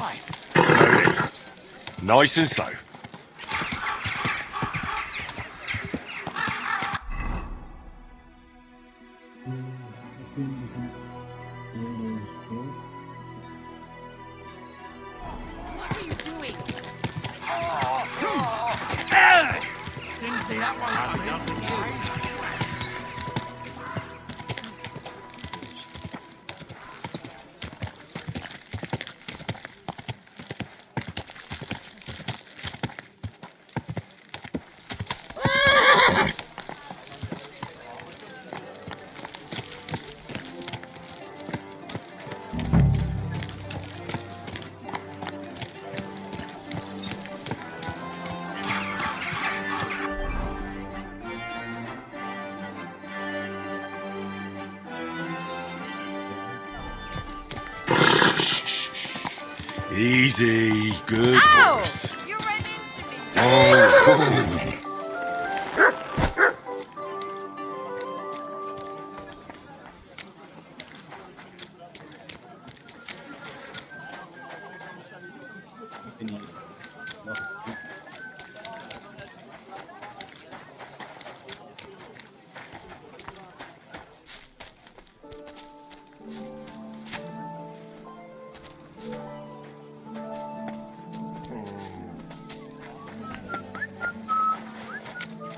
Nice. Slowly. Nice and slow. What are you doing? Didn't see that one coming. Easy. Good Ow! horse. You ran into me. Oh.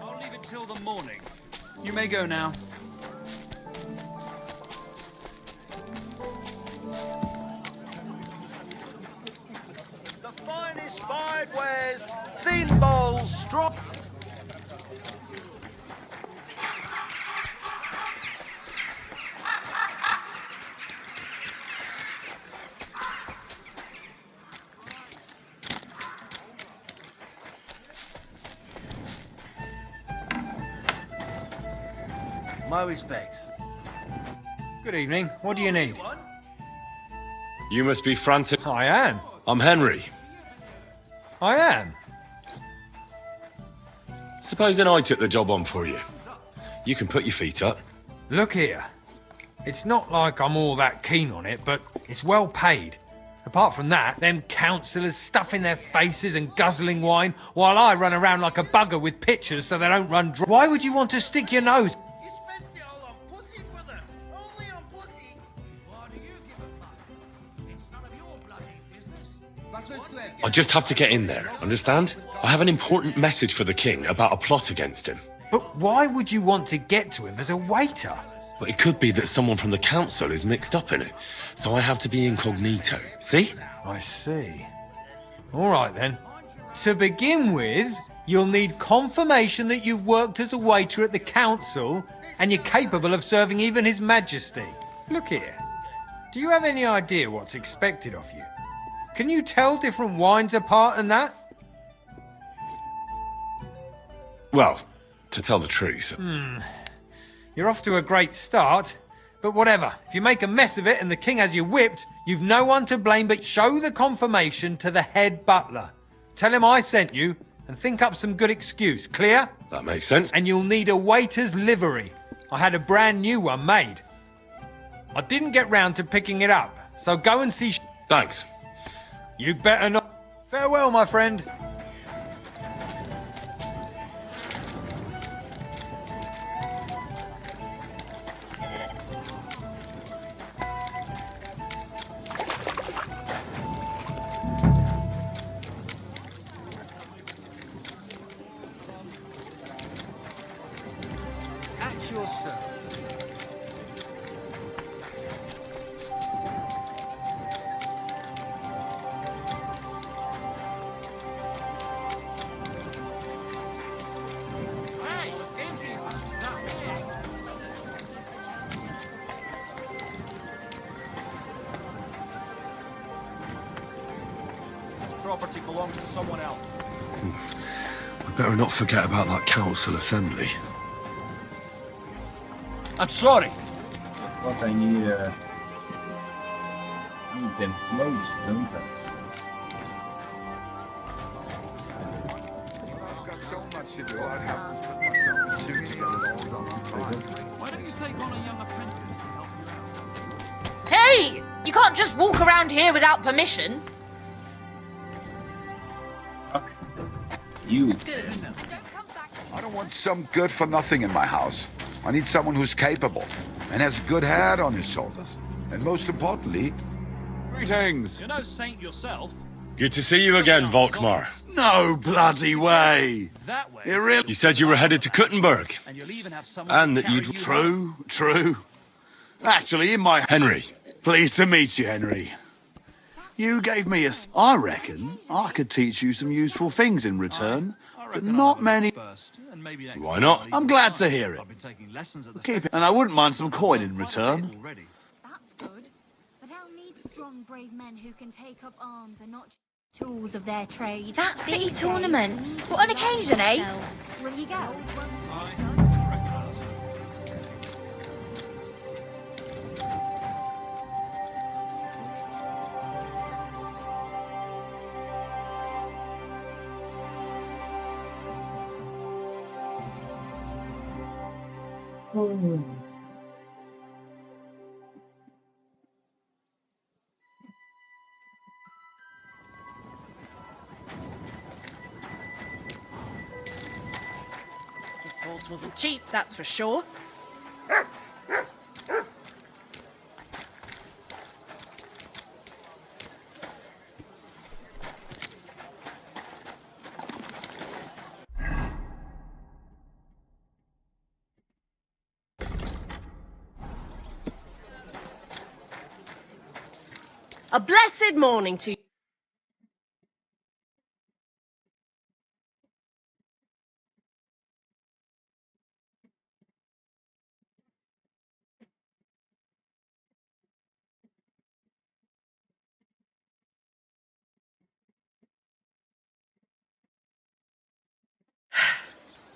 I'll leave it till the morning. You may go now. The finest fired wares, thin bowls, straw. My respects. Good evening. What do you need? You must be frantic. I am. I'm Henry. I am. Supposing I took the job on for you. You can put your feet up. Look here. It's not like I'm all that keen on it, but it's well paid. Apart from that, them councillors stuffing their faces and guzzling wine while I run around like a bugger with pictures so they don't run dry. Why would you want to stick your nose? I just have to get in there, understand? I have an important message for the king about a plot against him. But why would you want to get to him as a waiter? But it could be that someone from the council is mixed up in it, so I have to be incognito. See? I see. All right then. To begin with, you'll need confirmation that you've worked as a waiter at the council and you're capable of serving even His Majesty. Look here. Do you have any idea what's expected of you? Can you tell different wines apart and that? Well, to tell the truth. You're off to a great start, but whatever. If you make a mess of it and the king has you whipped, you've no one to blame but show the confirmation to the head butler. Tell him I sent you and think up some good excuse. Clear? That makes sense. And you'll need a waiter's livery. I had a brand new one made. I didn't get round to picking it up, so go and see... Thanks. You'd better not... Farewell, my friend. At your service. Hey, Indians! Not here! This property belongs to someone else. We better not forget about that council assembly. I'm sorry. What I need them most, don't I? I've got so much to do, I'd have to put myself in two together all the time. Why don't you take on a young apprentice to help you out? Hey! You can't just walk around here without permission. You. I don't want some good for nothing in my house. I need someone who's capable and has a good head on his shoulders. And most importantly, Greetings. You're no saint yourself. Good to see you again, Volkmar. No bloody way. That way. You said you were headed to Kuttenberg. And you'll even have someone And to that carry you'd... you True. Actually, in my... Henry. Pleased to meet you, Henry. You gave me a... I reckon I could teach you some useful things in return, but not many... Why not? I'm glad to hear it. Keep it, and I wouldn't mind some coin in return. That's good. But I'll need strong, brave men who can take up arms and not tools of their trade. That city tournament. What an occasion, eh? Will you go? This horse wasn't cheap, that's for sure. A blessed morning to you.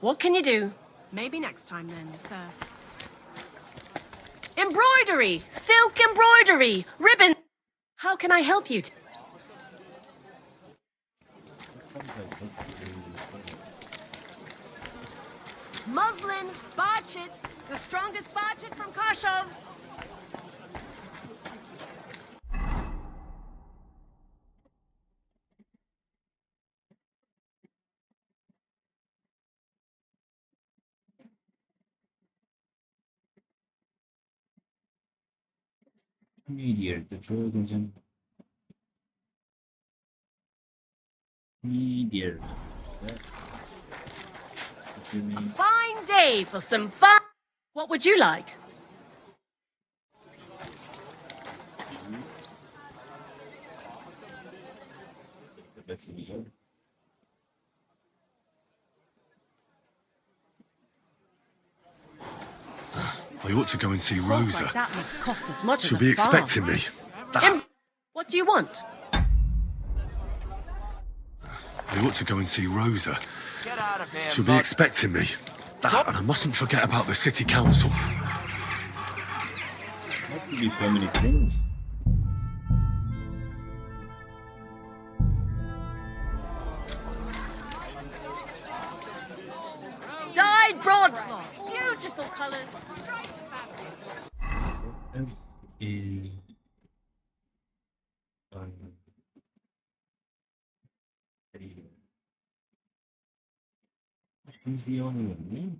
What can you do? Maybe next time then, sir. Embroidery! Silk embroidery! Ribbon! How can I help you? Muslin, Barchit, the strongest Barchit from Kashov. Meteor, the Trojan. Meteor. A fine day for some fun. What would you like? I ought to go and see A horse Rosa. like that must cost as much She'll as be a farm. expecting me. What do you want? I ought to go and see Rosa. Get out of here, She'll be Mud. expecting me. And I mustn't forget about the city council. There could be so many things. Dyed broadcloth. Beautiful colours. Else is who's the only one? Me?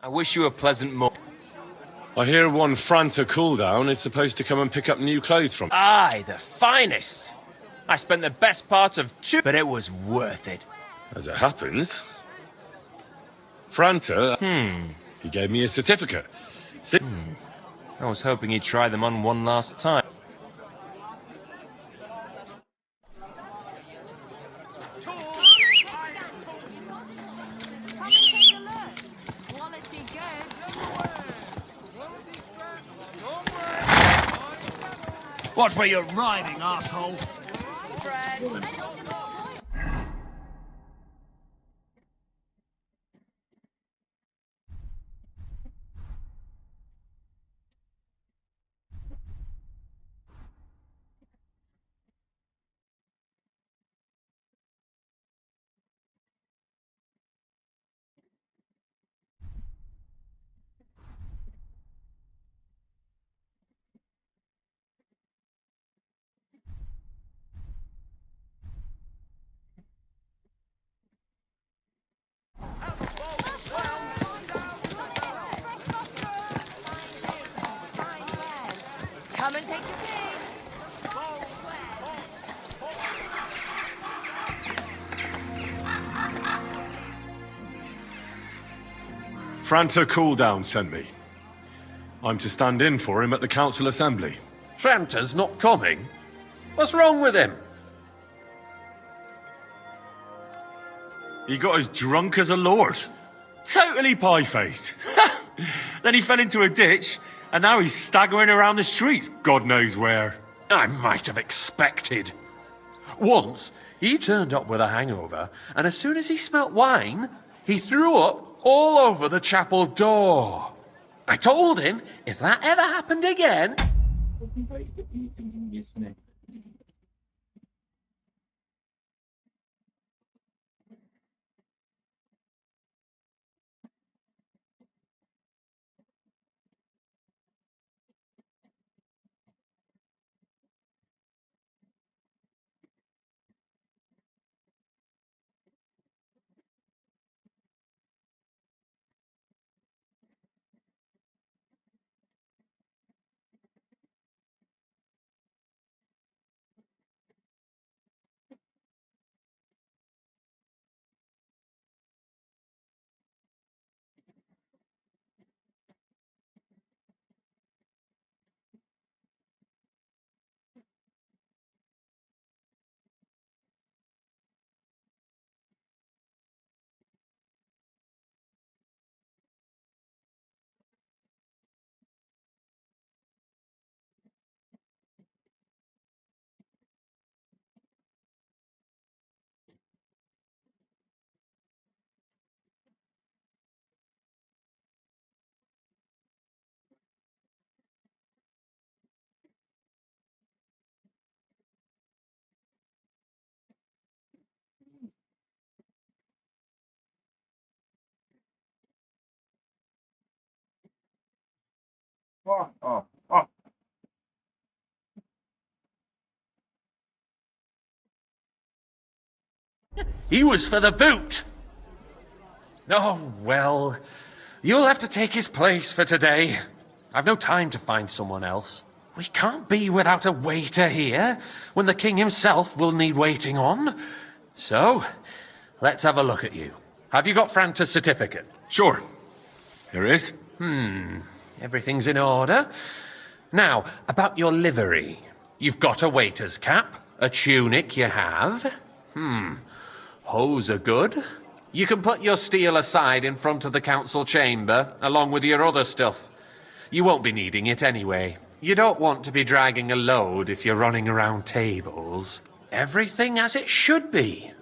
I wish you a pleasant morning. I hear one Franta cooldown is supposed to come and pick up new clothes from... Aye, the finest. I spent the best part of 2, but it was worth it. As it happens, Franta, he gave me a certificate. I was hoping he'd try them on one last time. Watch where you're riding, asshole. Come and take your pick. Franta cooldown sent me. I'm to stand in for him at the council assembly. Franta's not coming? What's wrong with him? He got as drunk as a lord. Totally pie-faced. Then he fell into a ditch, and now he's staggering around the streets, God knows where. I might have expected. Once, he turned up with a hangover, and as soon as he smelt wine, he threw up all over the chapel door. I told him if that ever happened again... He was for the boot. Oh, well, you'll have to take his place for today. I've no time to find someone else. We can't be without a waiter here, when the king himself will need waiting on. So, let's have a look at you. Have you got Franta's certificate? Sure. Here it is. Everything's in order. Now, about your livery. You've got a waiter's cap, a tunic you have. Hose are good. You can put your steel aside in front of the council chamber, along with your other stuff. You won't be needing it anyway. You don't want to be dragging a load if you're running around tables. Everything as it should be.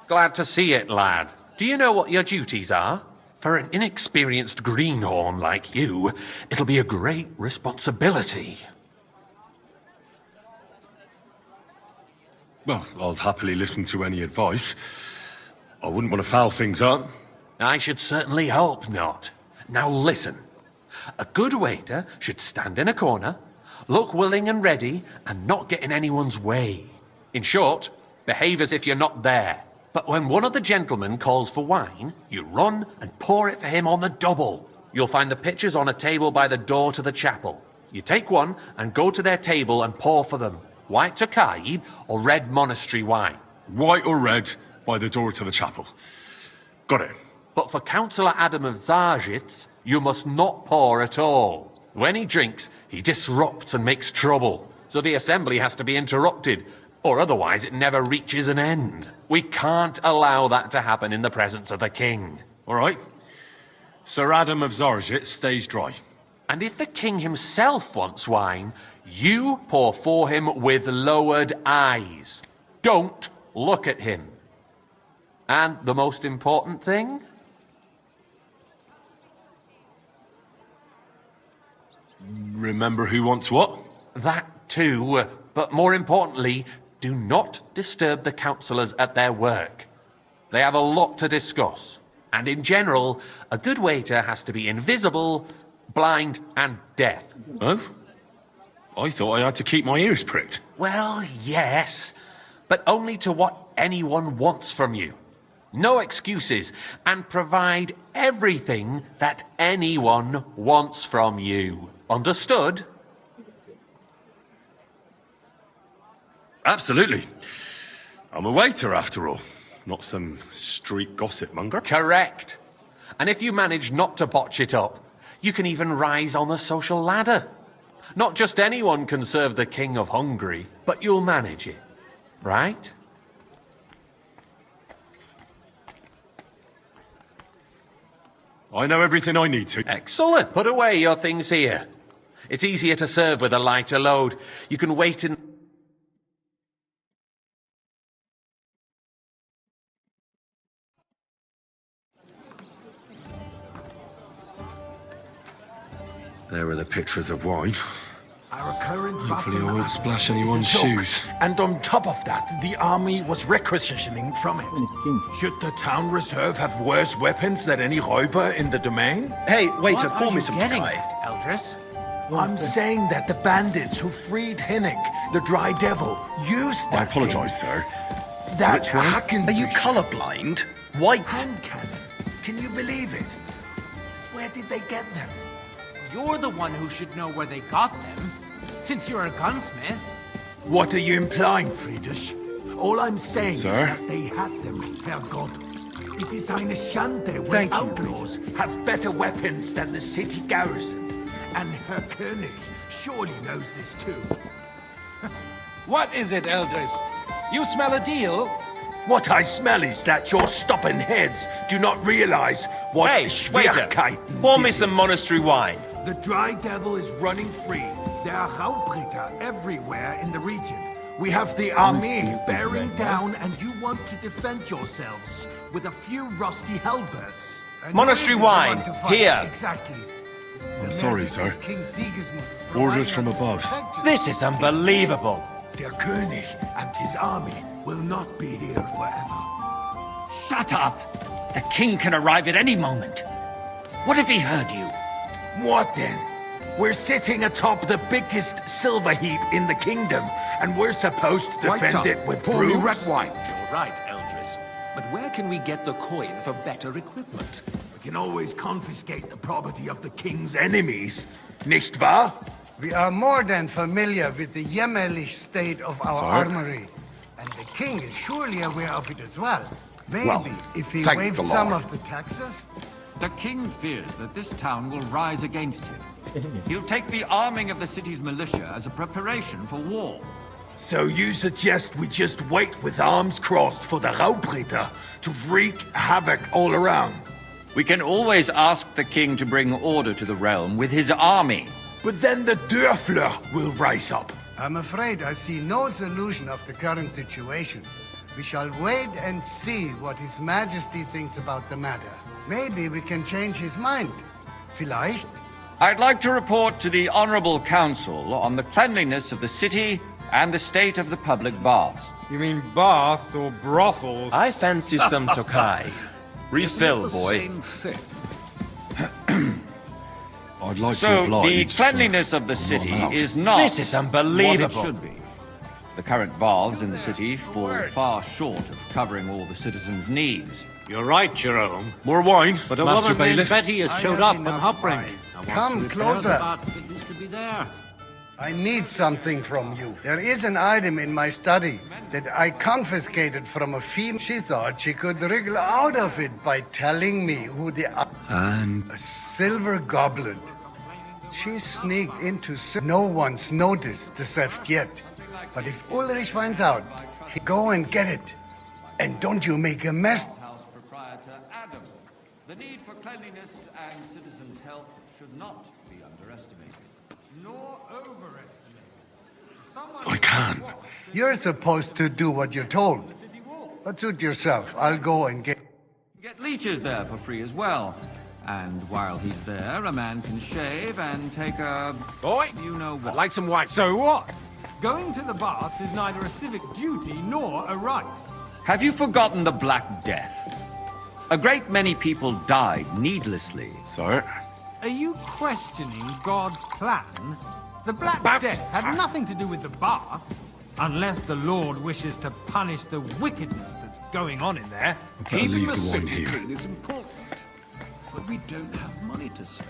Glad to see it, lad. Do you know what your duties are? For an inexperienced greenhorn like you, it'll be a great responsibility. Well, I'll happily listen to any advice. I wouldn't want to foul things up. I should certainly hope not. Now listen. A good waiter should stand in a corner, look willing and ready, and not get in anyone's way. In short, behave as if you're not there. But when one of the gentlemen calls for wine, you run and pour it for him on the double. You'll find the pitchers on a table by the door to the chapel. You take one and go to their table and pour for them. White Tokai or red monastery wine. White or red by the door to the chapel. Got it. But for Councillor Adam of Zarzhitz, you must not pour at all. When he drinks, he disrupts and makes trouble. So the assembly has to be interrupted, or otherwise it never reaches an end. We can't allow that to happen in the presence of the king. All right. Sir Adam of Zarzhitz stays dry. And if the king himself wants wine, you pour for him with lowered eyes. Don't look at him. And the most important thing? Remember who wants what? That too, but more importantly, do not disturb the councillors at their work. They have a lot to discuss. And in general, a good waiter has to be invisible, blind, and deaf. Oh? I thought I had to keep my ears pricked. Well, yes, but only to what anyone wants from you. No excuses, and provide everything that anyone wants from you. Understood? Absolutely. I'm a waiter, after all. Not some street gossip monger. Correct. And if you manage not to botch it up, you can even rise on the social ladder. Not just anyone can serve the King of Hungary, but you'll manage it. Right? I know everything I need to. Excellent. Put away your things here. It's easier to serve with a lighter load. You can wait in... There are the pictures of wine. Our current Hopefully I won't splash is a anyone's joke. shoes. And on top of that, the army was requisitioning from it. Should the town reserve have worse weapons than any Räuber in the domain? Hey, waiter, What pour are me you some getting Thai. at, Eldris? I'm saying that the bandits who freed Hinnick, the Dry Devil, used that I apologise, sir. That Which one? Hacken... Are you colourblind? White. Hand cannon. Can you believe it? Where did they get them? You're the one who should know where they got them, since you're a gunsmith. What are you implying, Friedrich? All I'm saying Sir? is that they had them, Herrgott. It is eine Schande when Thank you, outlaws have better weapons than the city garrison. And Herr König surely knows this too. What is it, Eldris? You smell a deal? What I smell is that your stubborn heads do not realize what Hey, waiter, Schwierigkeiten pour me this some is. monastery wine. The Dry Devil is running free. There are Raubritter everywhere in the region. We have the army bearing down, and you want to defend yourselves with a few rusty halberds. Monastery wine, here. Exactly. I'm sorry, sir. King Sigismund. Orders from above. This is unbelievable. Der König and his army will not be here forever. Shut up! The king can arrive at any moment. What if he heard you? What then? We're sitting atop the biggest silver heap in the kingdom, and we're supposed to defend it with pour me brooms? red wine. You're right, Eldris. But where can we get the coin for better equipment? We can always confiscate the property of the king's enemies, nicht wahr? We are more than familiar with the jämmerlich state of our armory. And the king is surely aware of it as well. Maybe Well, if he thank waived the some Lord. of the taxes? The king fears that this town will rise against him. He'll take the arming of the city's militia as a preparation for war. So you suggest we just wait with arms crossed for the Raubritter to wreak havoc all around? We can always ask the king to bring order to the realm with his army. But then the Dörfler will rise up. I'm afraid I see no solution of the current situation. We shall wait and see what His Majesty thinks about the matter. Maybe we can change his mind. Vielleicht? I'd like to report to the Honorable Council on the cleanliness of the city and the state of the public baths. You mean baths or brothels? I fancy some Tokai. Refill, It's not the boy. same thing. I'd like to So, oblige. the cleanliness of the city out. is not This is unbelievable. what it should be. The current baths in the city fall far short of covering all the citizens' needs. You're right, Jerome. More wine, But a Master woman named Bailiff. Betty has showed up on Hopbrink. Come closer. That used to be there. I need something from you. There is an item in my study that I confiscated from a female. She thought she could wriggle out of it by telling me who the... And a silver goblet. She sneaked into... No one's noticed the theft yet. But if Ulrich finds out, he'll go and get it. And don't you make a mess. House proprietor Adam. The need for cleanliness and citizens' health should not be underestimated. Nor overestimated. I can't. You're supposed to do what you're told. But suit yourself. I'll go and get... Get leeches there for free as well. And while he's there, a man can shave and take a... Boy, you know what. I'd like some wine. So what? Going to the baths is neither a civic duty nor a right. Have you forgotten the Black Death? A great many people died needlessly. Sir? Are you questioning God's plan? The Black Death had nothing to do with the baths, unless the Lord wishes to punish the wickedness that's going on in there. Keeping the city clean is important, but we don't have money to spare.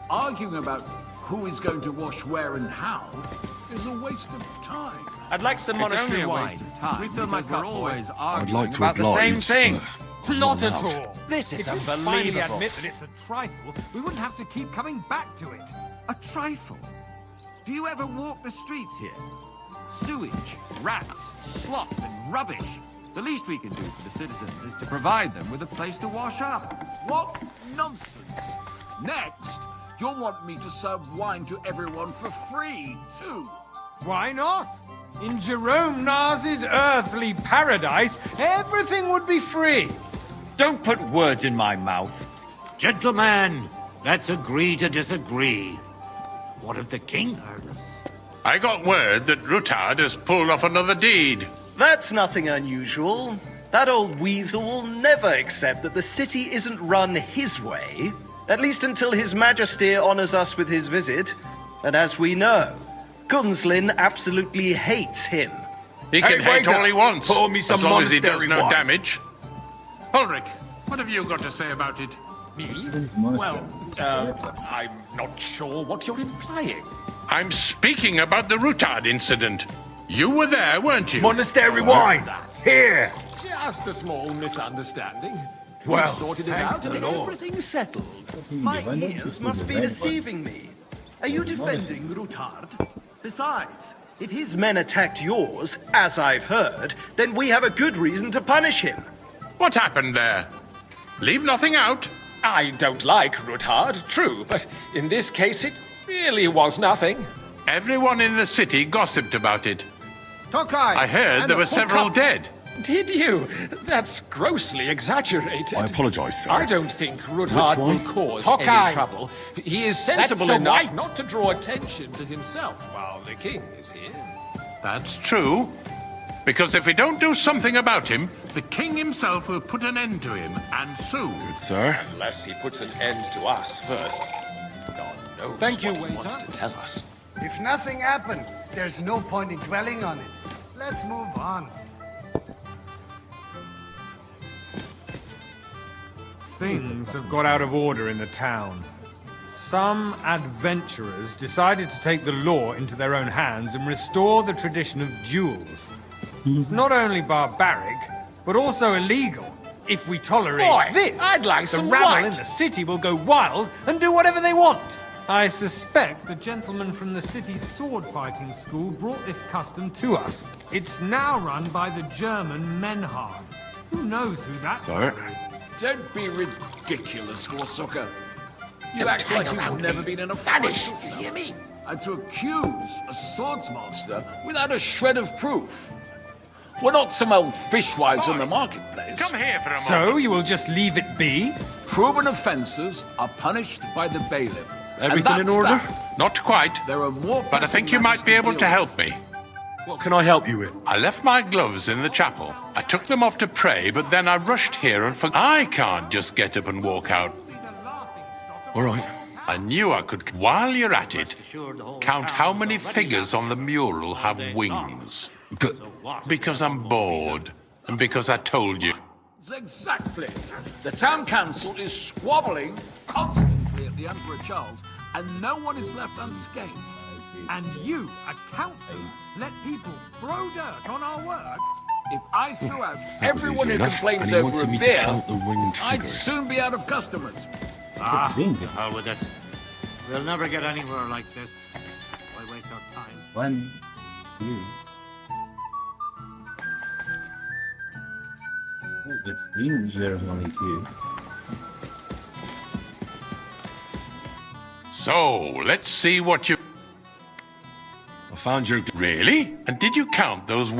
Arguing about who is going to wash where and how is a waste of time. I'd like some monastery wine. Time, Refill my because cup, we're boy. always I'd arguing like to about the same oblige, thing. but Not I'm at out. all. This is If you finally unbelievable. admit that it's a trifle, we wouldn't have to keep coming back to it. A trifle? Do you ever walk the streets here? Sewage, rats, slop, and rubbish. The least we can do for the citizens is to provide them with a place to wash up. What nonsense! Next, you'll want me to serve wine to everyone for free, too. Why not? In Jerome Nas's earthly paradise, everything would be free. Don't put words in my mouth. Gentlemen, let's agree to disagree. What if the king heard us? I got word that Rutard has pulled off another deed. That's nothing unusual. That old weasel will never accept that the city isn't run his way, at least until His Majesty honors us with his visit. And as we know, Gunslin absolutely hates him. He can hate all he wants, Pour me some as long as he does monastery no wine. damage. Ulrich, what have you got to say about it? Me? Well, I'm not sure what you're implying. I'm speaking about the Rutard incident. You were there, weren't you? Monastery wine! Here! Just a small misunderstanding. Well, We've sorted it thank out the and Lord. everything's settled. My ears must be deceiving me. Are you defending Rutard? Besides, if his men attacked yours, as I've heard, then we have a good reason to punish him. What happened there? Leave nothing out. I don't like Rutard, true, but in this case it really was nothing. Everyone in the city gossiped about it. Tokai! I heard there were several dead. Did you? That's grossly exaggerated. I apologize, sir. I don't think Rutard will one? cause Tokai! any trouble. He is sensible That's the enough right. not to draw attention to himself while the king is here. That's true. Because if we don't do something about him, the king himself will put an end to him, and soon. Good, sir. Unless he puts an end to us first. God knows Thank you, what he wants waiter. to tell us. If nothing happened, there's no point in dwelling on it. Let's move on. Things have got out of order in the town. Some adventurers decided to take the law into their own hands and restore the tradition of duels. It's not only barbaric, but also illegal. If we tolerate Boy, this, I'd like the some rabble white. in the city will go wild and do whatever they want. I suspect the gentleman from the city's sword fighting school brought this custom to us. It's now run by the German Menhard. Who knows who that Sir? fellow is? Don't be ridiculous, Gorsucker. You Don't act like hang you've around never me. been in a Vanish, fight. you hear me? And to accuse a swordsmaster without a shred of proof. We're not some old fishwives in the marketplace. Come here for a moment. So you will just leave it be? Proven offences are punished by the bailiff. And Everything in that's order? that. Not quite. There are more But I think you might be able to help me. What can I help you with? I left my gloves in the chapel. I took them off to pray, but then I rushed here and forgot. I can't just get up and walk out. All right. I knew I could. While you're at it, count how many figures on the mural have wings. Because I'm bored, and because I told you. Exactly. The town council is squabbling constantly at the Emperor Charles, and no one is left unscathed. And you, a councillor, let people throw dirt on our work? If I threw out That was everyone easy who enough, complains and he over wanted a me to beer, count the winged I'd figures. soon be out of customers. Hell with it. We'll never get anywhere like this. Why waste our time? 1, 2. Oh, it's green ceremony too. So, let's see what you... I found your... Really? And did you count those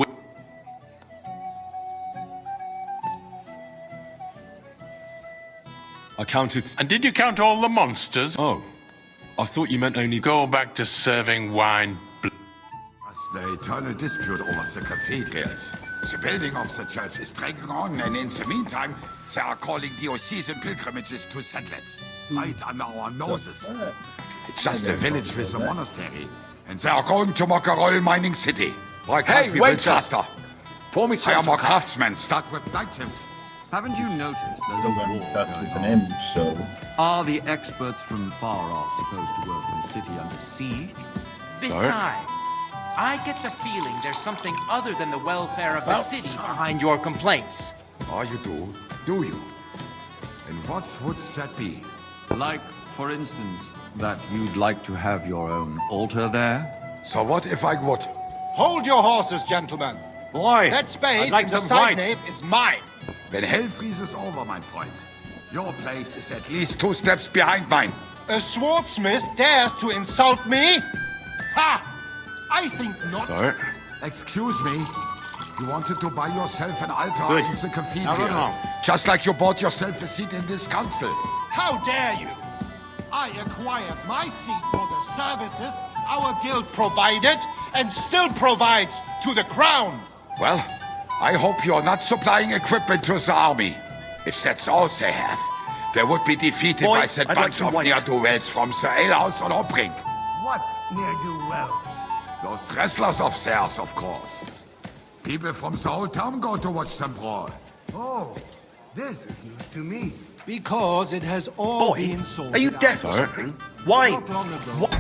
I counted... And did you count all the monsters? Oh, I thought you meant only... Go back to serving wine. The eternal dispute over the cathedrals. The building of the church is dragging on, and in the meantime, they are calling diocesan pilgrimages to settlers. Right under our noses. It's just a village with a monastery, and they are going to make a royal mining city. Why can't Hey, we wait build faster? Pour me Hire some more coffee. craftsmen, start with night shifts. Haven't you noticed there's a war That is an going on? image, so... Are the experts from far off supposed to work in the city under siege? Besides, I get the feeling there's something other than the welfare of the city behind your complaints. Oh, you do? Do you? And what would that be? Like, for instance, that you'd like to have your own altar there? So what if I would? Hold your horses, gentlemen. Boy, That space I'd like in the some side white. nave is mine. When hell freezes over, my friend, your place is at least 2 steps behind mine. A swordsmith dares to insult me? Ha! I think not. Sorry. Excuse me. You wanted to buy yourself an altar Good. in the Now cathedral. run along. Just like you bought yourself a seat in this council. How dare you? I acquired my seat for the services our guild provided and still provides to the crown. Well, I hope you're not supplying equipment to the army. If that's all they have, they would be defeated Boy, by that I'd like bunch some of white. ne'er-do-wells from the alehouse on Hopbrink. What ne'er-do-wells? Those wrestlers of theirs, of course. People from the whole town go to watch them brawl. Oh, this is news to me. Because it has all Boy, been sorted are you out. deaf or something? Why? Not long ago. What?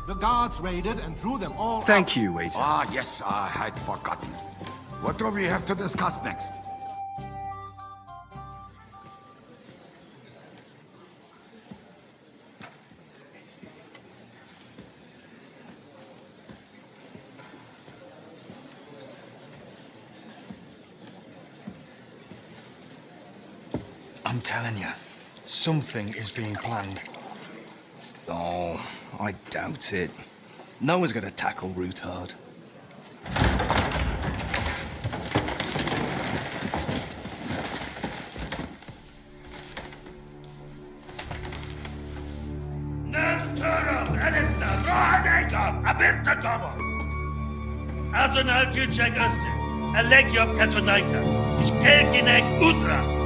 The guards raided and threw them all Thank you, waiter. Ah, yes, I had forgotten. What do we have to discuss next? I'm telling you, something is being planned. Oh, I doubt it. No one's gonna tackle Rootard. Azonal Tüçek Ösü, Elek yok Tetonaykat, İşkelkinek Udra.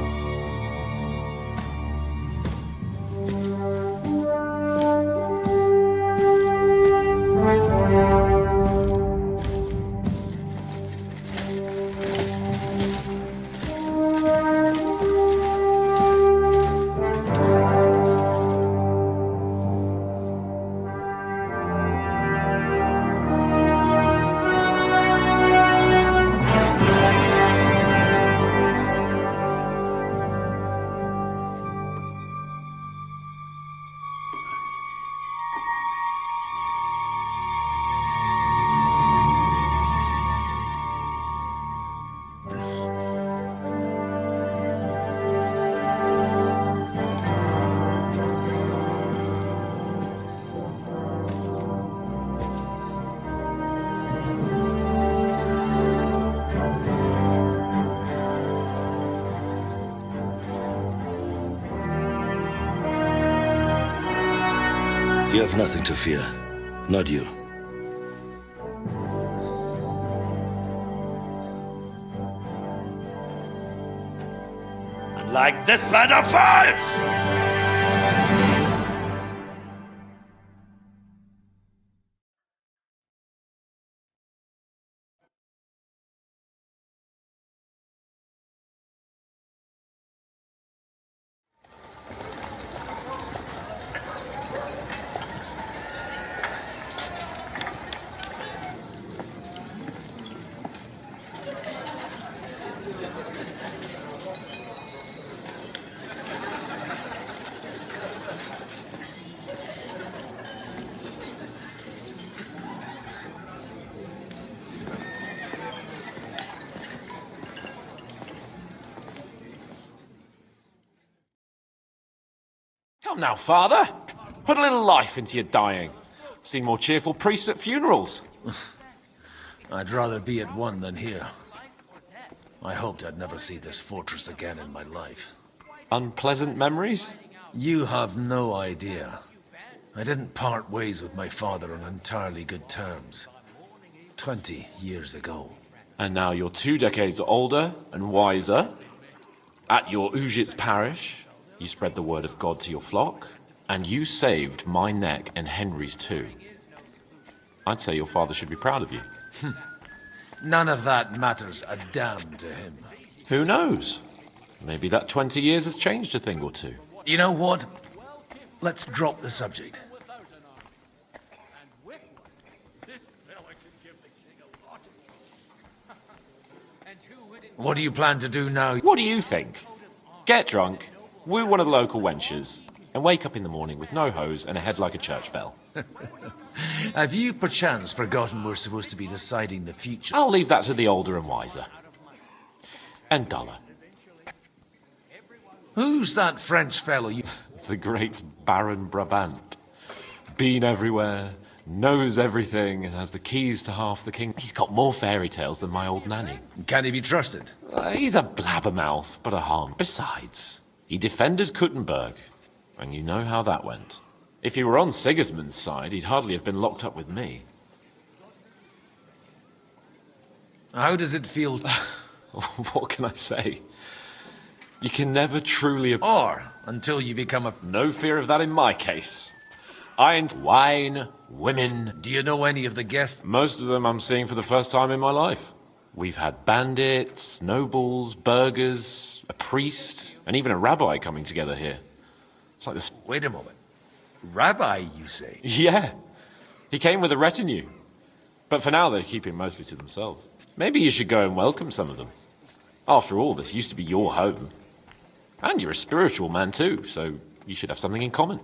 You have nothing to fear. Not you. Like this plan of false! Come now, Father. Put a little life into your dying. Seen more cheerful priests at funerals. I'd rather be at one than here. I hoped I'd never see this fortress again in my life. Unpleasant memories? You have no idea. I didn't part ways with my father on entirely good terms. 20 years ago. And now you're 2 decades older and wiser. At your Ujit's parish, you spread the word of God to your flock, and you saved my neck and Henry's too. I'd say your father should be proud of you. None of that matters a damn to him. Who knows? Maybe that 20 years has changed a thing or two. You know what? Let's drop the subject. What do you plan to do now? What do you think? Get drunk, woo one of the local wenches, and wake up in the morning with no hose and a head like a church bell. Have you perchance forgotten we're supposed to be deciding the future? I'll leave that to the older and wiser. And duller. Who's that French fellow you... The great Baron Brabant. Been everywhere, knows everything, and has the keys to half the kingdom. He's got more fairy tales than my old nanny. Can he be trusted? He's a blabbermouth, but a harm. Besides, he defended Kuttenberg, and you know how that went. If he were on Sigismund's side, he'd hardly have been locked up with me. How does it feel? What can I say? You can never truly... Or until you become a... No fear of that in my case. Wine, women... Do you know any of the guests? Most of them I'm seeing for the first time in my life. We've had bandits, nobles, burghers, a priest, and even a rabbi coming together here. It's like this... Wait a moment. Rabbi, you say? Yeah. He came with a retinue. But for now, they're keeping mostly to themselves. Maybe you should go and welcome some of them. After all, this used to be your home. And you're a spiritual man too, so you should have something in common.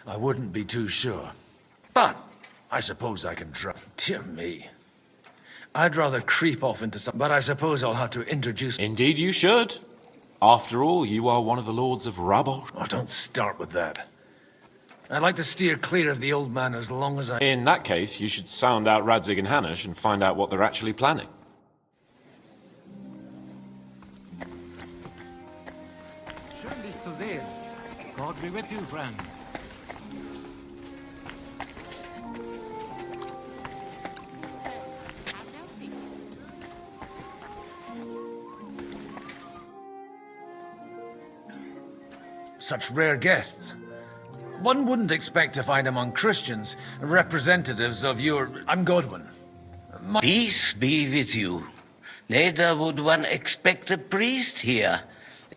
I wouldn't be too sure. But I suppose I can try. Dear me. I'd rather creep off into some... But I suppose I'll have to introduce... Indeed you should. After all, you are one of the lords of Rabosh. Oh, don't start with that. I'd like to steer clear of the old man as long as I... In that case, you should sound out Radzig and Hanush and find out what they're actually planning. Schön, dich zu sehen. God be with you, friend. Such rare guests. One wouldn't expect to find among Christians representatives of your... I'm Godwin. Peace be with you. Neither would one expect a priest here.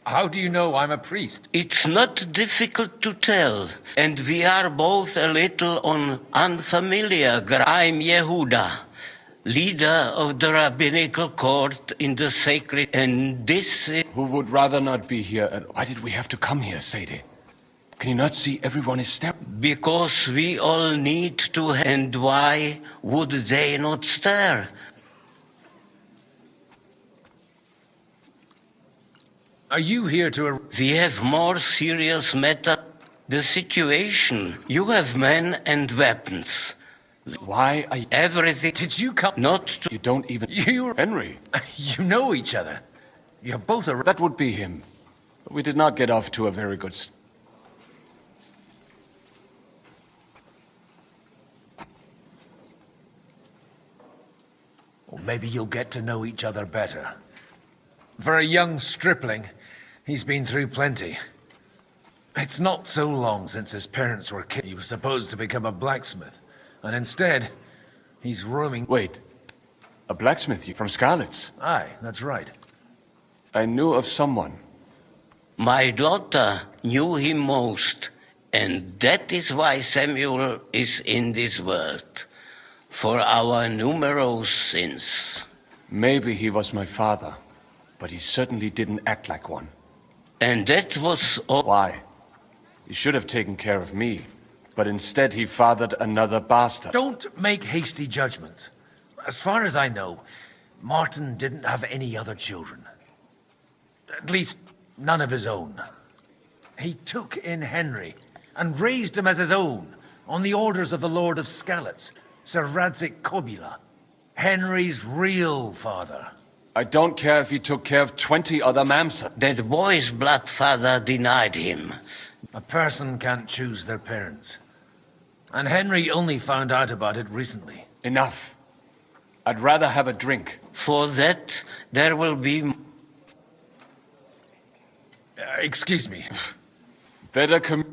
How do you know I'm a priest? It's not difficult to tell, and we are both a little on unfamiliar ground. I'm Yehuda, leader of the rabbinical court in the sacred, and this is... Who would rather not be here? Why did we have to come here, Sadie? Can you not see everyone is staring? Because we all need to, and why would they not stare? Are you here to... We have more serious matter. The situation. You have men and weapons. Why are you... Everything... Did you come... Not to... You don't even... You... Henry. You know each other. You're both a... That would be him. But we did not get off to a very good... Well, maybe you'll get to know each other better. For a young stripling, he's been through plenty. It's not so long since his parents were killed. He was supposed to become a blacksmith, and instead, he's roaming... Wait, a blacksmith from Scarlet's? Aye, that's right. I knew of someone. My daughter knew him most, and that is why Samuel is in this world. For our numerous sins. Maybe he was my father, but he certainly didn't act like one. And that was all... Why? He should have taken care of me, but instead he fathered another bastard. Don't make hasty judgments. As far as I know, Martin didn't have any other children. At least, none of his own. He took in Henry and raised him as his own on the orders of the Lord of Skalitz, Sir Radzig Kobila, Henry's real father. I don't care if he took care of 20 other mamsers. That boy's blood father denied him. A person can't choose their parents. And Henry only found out about it recently. Enough. I'd rather have a drink. For that, there will be... excuse me. Better come...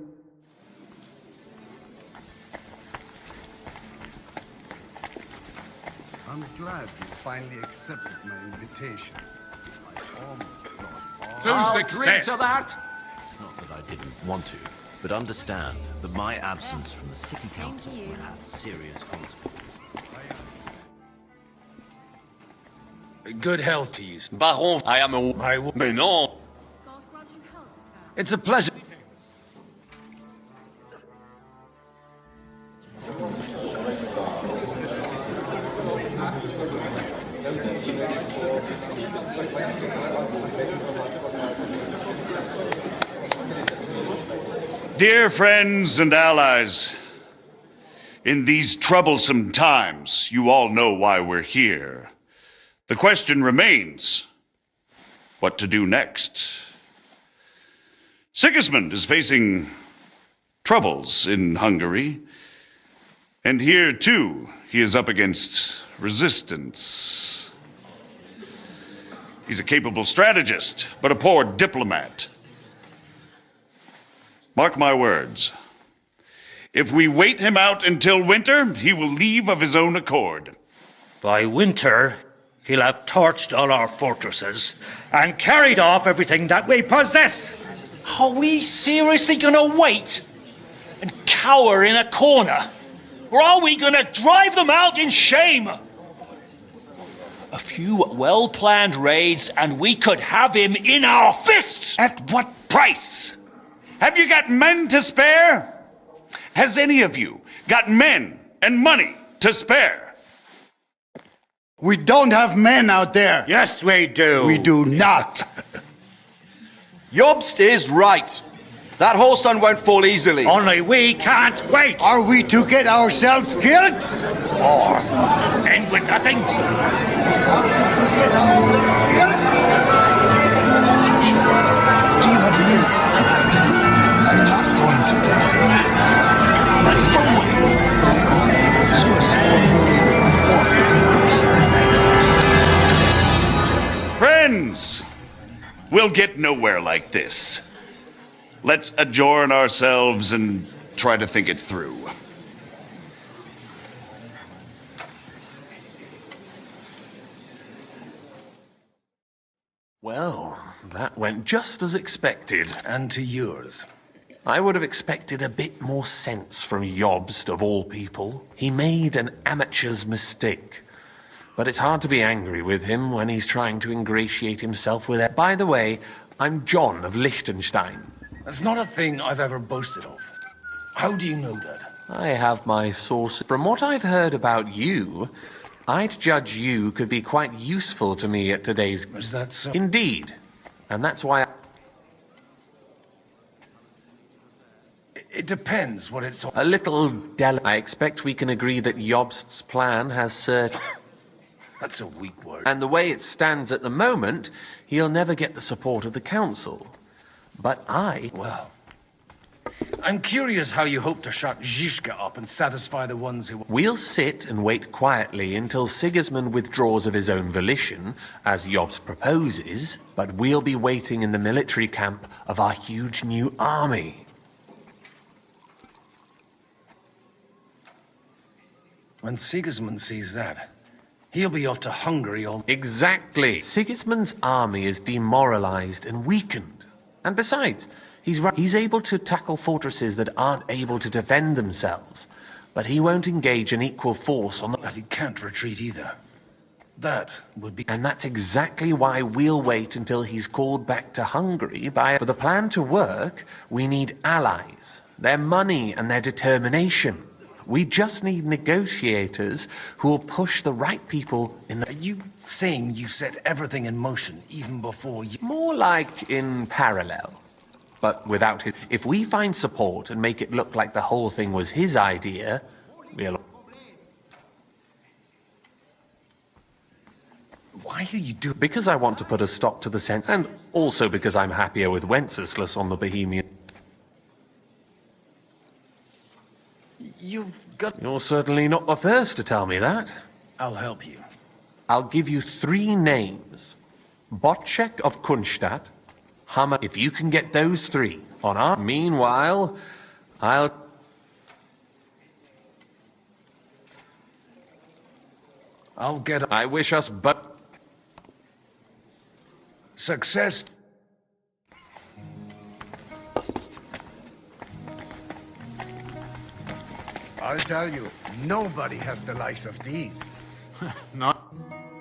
I'm glad you finally accepted my invitation. I almost lost all... Drink to that! Not that I didn't want to, but understand that my absence from the city council will have serious consequences. Good health to you. Baron, I am a... Mais non! It's a pleasure. Dear friends and allies, in these troublesome times, you all know why we're here. The question remains, what to do next? Sigismund is facing troubles in Hungary, and here too, he is up against resistance. He's a capable strategist, but a poor diplomat. Mark my words. If we wait him out until winter, he will leave of his own accord. By winter, he'll have torched all our fortresses and carried off everything that we possess. Are we seriously gonna wait and cower in a corner Or are we gonna drive them out in shame? A few well-planned raids and we could have him in our fists! At what price? Have you got men to spare? Has any of you got men and money to spare? We don't have men out there. Yes, we do. We do not. Jobst is right. That whole sun won't fall easily. Only we can't wait. Are we to get ourselves killed? Or end with nothing? Friends, we'll get nowhere like this. Let's adjourn ourselves and try to think it through. Well, that went just as expected, and to yours. I would have expected a bit more sense from Jobst, of all people. He made an amateur's mistake. But it's hard to be angry with him when he's trying to ingratiate himself with it. By the way, I'm John of Liechtenstein. That's not a thing I've ever boasted of. How do you know that? I have my sources. From what I've heard about you, I'd judge you could be quite useful to me at today's... Is that so? Indeed. And that's why... It depends what it's... A little I expect we can agree that Jobst's plan has certain... That's a weak word. And the way it stands at the moment, he'll never get the support of the council. But I... Well, I'm curious how you hope to shut Zizka up and satisfy the ones who... We'll sit and wait quietly until Sigismund withdraws of his own volition, as Jobst proposes, but we'll be waiting in the military camp of our huge new army. When Sigismund sees that, he'll be off to Hungary all... Exactly. Sigismund's army is demoralized and weakened. And besides, he's able to tackle fortresses that aren't able to defend themselves. But he won't engage an equal force on the... But he can't retreat either. That would be... And that's exactly why we'll wait until he's called back to Hungary by... For the plan to work, we need allies, their money and their determination. We just need negotiators who will push the right people in the... Are you saying you set everything in motion even before you... More like in parallel, but without his... If we find support and make it look like the whole thing was his idea, we'll... Why are you doing... Because I want to put a stop to the sense, and also because I'm happier with Wenceslas on the Bohemian... You've got... You're certainly not the first to tell me that. I'll help you. I'll give you 3 names. Botchek of Kunstadt, Hammer... If you can get those 3 on our... Meanwhile, I'll get... I wish us but... Success... I'll tell you, nobody has the likes of these. Not.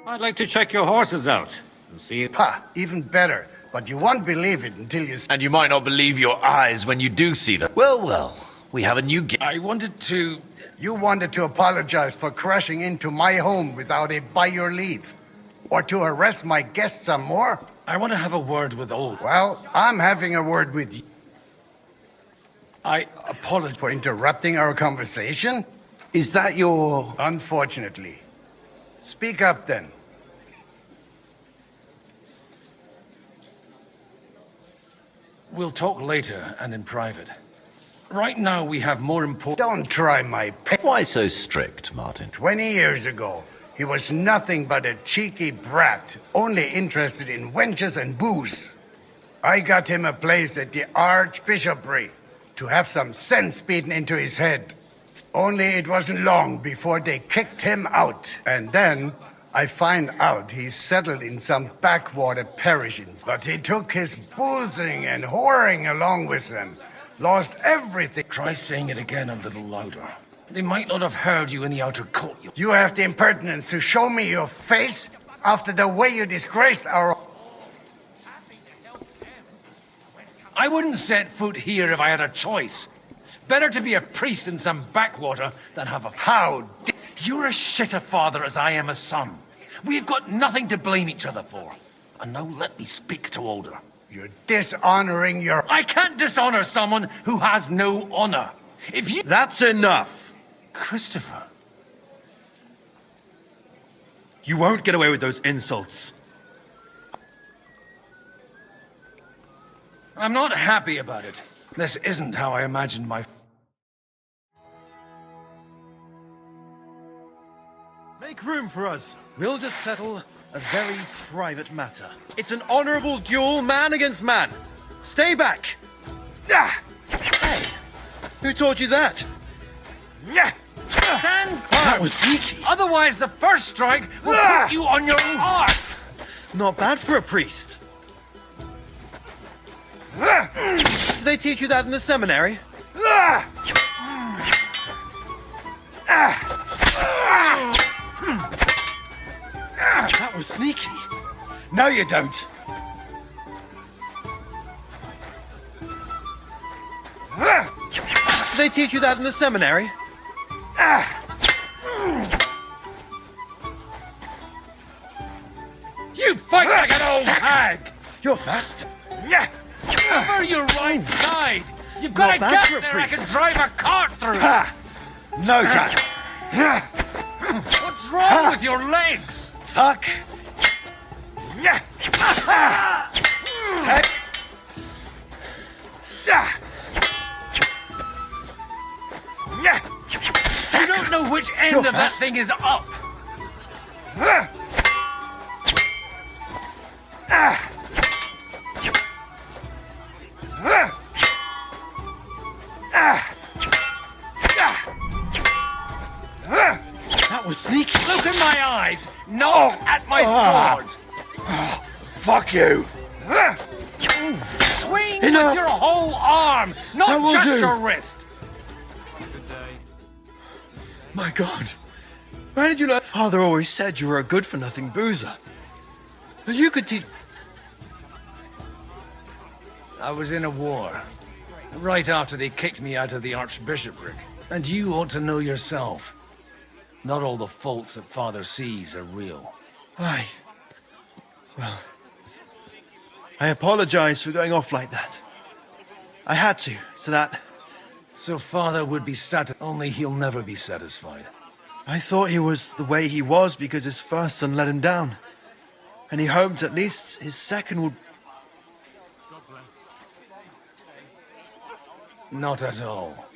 I'd like to check your horses out and see if... Ha! Even better. But you won't believe it until you... And you might not believe your eyes when you do see them. Well, we have a new I wanted to... You wanted to apologize for crashing into my home without a by your leave. Or to arrest my guests some more? I want to have a word with Old. Well, I'm having a word with you. I apologize for interrupting our conversation. Is that your... Unfortunately. Speak up then. We'll talk later and in private. Right now we have more important... Don't try my pet. Why so strict, Martin? 20 years ago, he was nothing but a cheeky brat, only interested in wenches and booze. I got him a place at the Archbishopric to have some sense beaten into his head. Only it wasn't long before they kicked him out. And then I find out he's settled in some backwater parishes. But he took his boozing and whoring along with him. Lost everything. Try saying it again a little louder. They might not have heard you in the outer court. You have the impertinence to show me your face after the way you disgraced our... I wouldn't set foot here if I had a choice. Better to be a priest in some backwater than have a... How? You're as shit a father as I am a son. We've got nothing to blame each other for. And now let me speak to Older. You're dishonoring your... I can't dishonor someone who has no honor. If you... That's enough! Christopher. You won't get away with those insults. I'm not happy about it. This isn't how I imagined my... Make room for us. We'll just settle a very private matter. It's an honorable duel, man against man. Stay back. Ah! Hey, who taught you that? Yeah. Stand firm. That was sneaky. Otherwise, the first strike will put you on your arse. Not bad for a priest. Did they teach you that in the seminary? That was sneaky. No, you don't. Did they teach you that in the seminary? You fight like an old hag. You're fast. Over your right side. You've got a Not bad gap for a there I priest. can drive a cart through. No, Jack. What's wrong with your legs? Fuck. You don't know which end You're of that fast. thing is up. That was sneaky. Look in my eyes, not at my sword. Fuck you. Swing Enough. with your whole arm, not That will just do. your wrist. My God. Why did you let... Father always said you were a good-for-nothing boozer. But you could teach... I was in a war. Right after they kicked me out of the archbishopric. And you ought to know yourself. Not all the faults that Father sees are real. Well, I apologize for going off like that. I had to, so that... So Father would be only he'll never be satisfied. I thought he was the way he was because his first son let him down. And he hoped at least his second would... Not at all.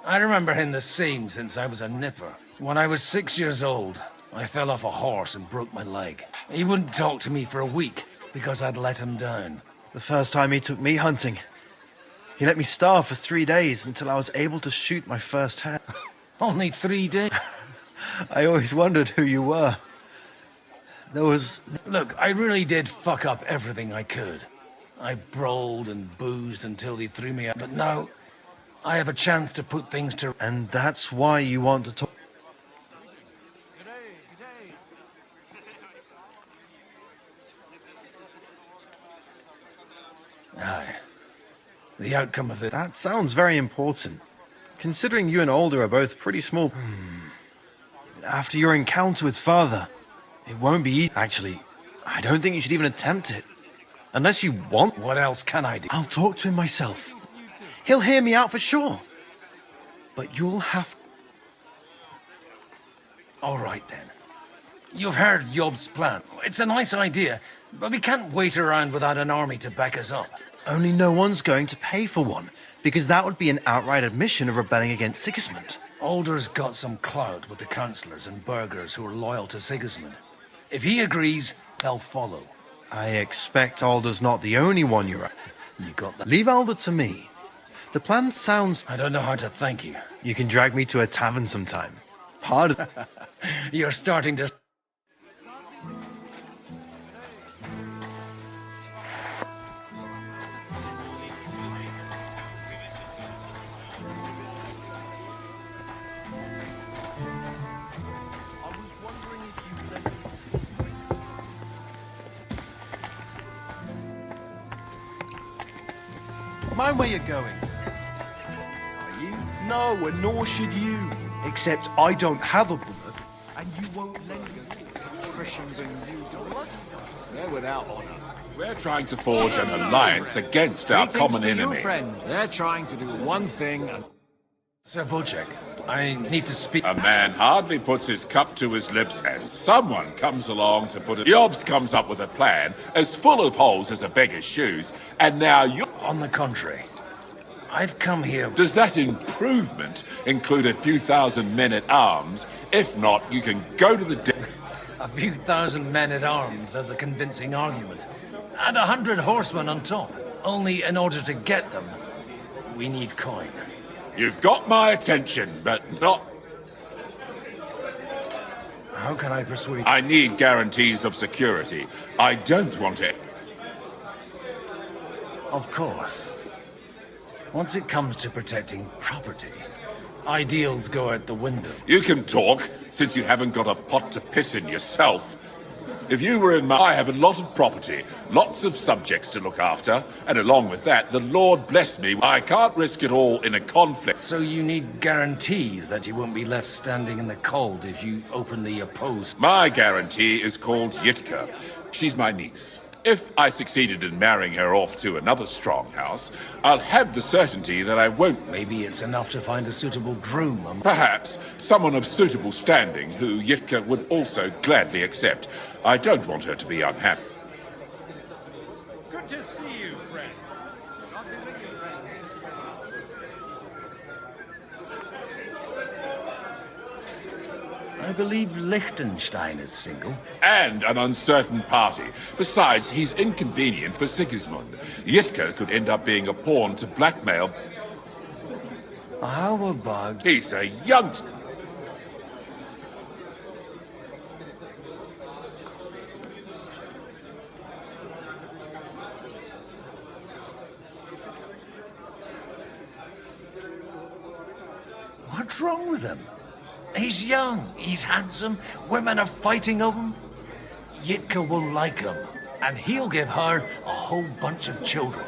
I remember him the same since I was a nipper. When I was 6 years old, I fell off a horse and broke my leg. He wouldn't talk to me for a week because I'd let him down. The first time he took me hunting, he let me starve for 3 days until I was able to shoot my first hare. Only 3 days? I always wondered who you were. There was... Look, I really did fuck up everything I could. I brawled and boozed until they threw me out. But now, I have a chance to put things to... And that's why you want to talk... Aye. The outcome of the... That sounds very important. Considering you and Alder are both pretty small... After your encounter with Father, it won't be easy. Actually, I don't think you should even attempt it. Unless you want... What else can I do? I'll talk to him myself. He'll hear me out for sure. But you'll have... All right, then. You've heard Yob's plan. It's a nice idea, but we can't wait around without an army to back us up. Only no one's going to pay for one, because that would be an outright admission of rebelling against Sigismund. Alder's got some clout with the councillors and burghers who are loyal to Sigismund. If he agrees, they'll follow. I expect Alder's not the only one you're... You got that? Leave Alder to me. The plan sounds... I don't know how to thank you. You can drag me to a tavern sometime. Pardon. You're starting to... Mind where you're going. Are you? No, and nor should you. Except I don't have a bullet, and you won't lend us patricians and usurers. They're without honor. We're trying to forge an alliance against our common enemy. Friend. They're trying to do one thing and... Sir Bocek, I need to speak... A man hardly puts his cup to his lips and someone comes along to put it... Jobs comes up with a plan as full of holes as a beggar's shoes, and now you... On the contrary, I've come here... Does that improvement include a few thousand men-at-arms? If not, you can go to the... A few thousand men-at-arms as a convincing argument. And 100 horsemen on top. Only in order to get them, we need coin. You've got my attention, but not... How can I persuade... I need guarantees of security. I don't want it. Of course. Once it comes to protecting property, ideals go out the window. You can talk, since you haven't got a pot to piss in yourself. If you were in my... I have a lot of property, lots of subjects to look after, and along with that, the Lord bless me, I can't risk it all in a conflict. So you need guarantees that you won't be left standing in the cold if you openly oppose... My guarantee is called Yitka. She's my niece. If I succeeded in marrying her off to another strong house, I'll have the certainty that I won't... Maybe it's enough to find a suitable groom. Perhaps someone of suitable standing who Yitka would also gladly accept. I don't want her to be unhappy. Good to see you, friend. I believe Liechtenstein is single. And an uncertain party. Besides, he's inconvenient for Sigismund. Yitka could end up being a pawn to blackmail. How about... He's a youngster. What's wrong with him? He's young, he's handsome, women are fighting over him. Yitka will like him, and he'll give her a whole bunch of children.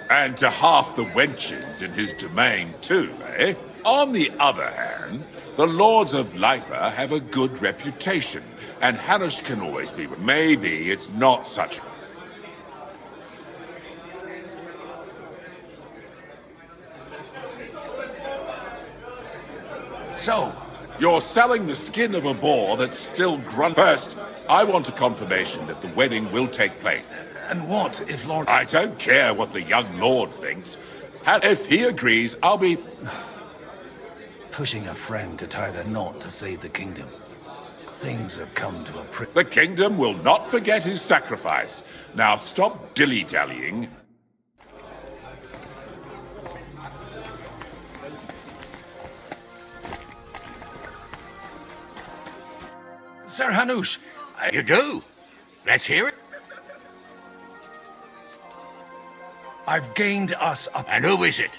And to half the wenches in his domain, too, eh? On the other hand, the lords of Lipa have a good reputation, and Hanush can always be... Maybe it's not such... So... You're selling the skin of a boar that's still grunt. First, I want a confirmation that the wedding will take place. And what if Lord... I don't care what the young lord thinks. If he agrees, I'll be... Pushing a friend to tie the knot to save the kingdom. Things have come to a The kingdom will not forget his sacrifice. Now stop dilly-dallying. Sir Hanush, You do? Let's hear it. I've gained us a... And who is it?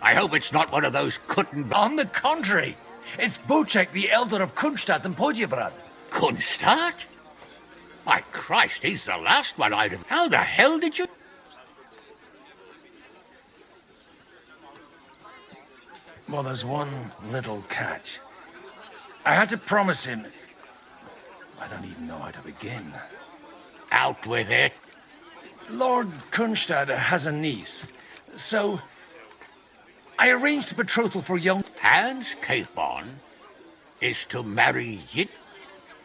I hope it's not one of those couldn't... On the contrary, it's Bocek, the elder of Kunstadt and Podjebrad. Kunstadt? My Christ, he's the last one I'd have... How the hell did you... Well, there's one little catch. I had to promise him... I don't even know how to begin. Out with it. Lord Kunstadt has a niece, so I arranged a betrothal for young... Hans Capon is to marry Yit...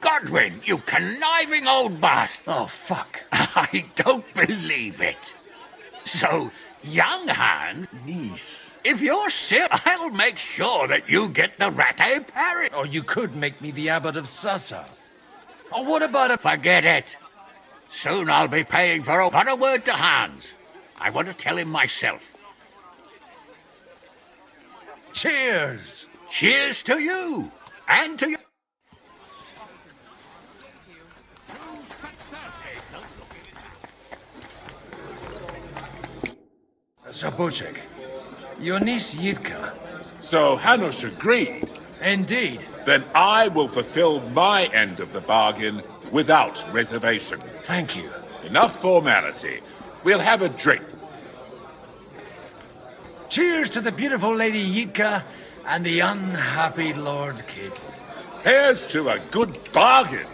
Godwin, you conniving old bastard! Oh, fuck. I don't believe it. So, young Hans... Niece. If you're sick, I'll make sure that you get the Ratte Parry. Or you could make me the abbot of Sassa. Or what about a... Forget it. Soon I'll be paying for a... Not a word to Hans. I want to tell him myself. Cheers! Cheers to you! And to you! Sir Bocek, your niece Yitka... So Hanush agreed? Indeed. Then I will fulfill my end of the bargain without reservation. Thank you. Enough formality. We'll have a drink. Cheers to the beautiful Lady Yitka and the unhappy Lord Caitlin. Here's to a good bargain.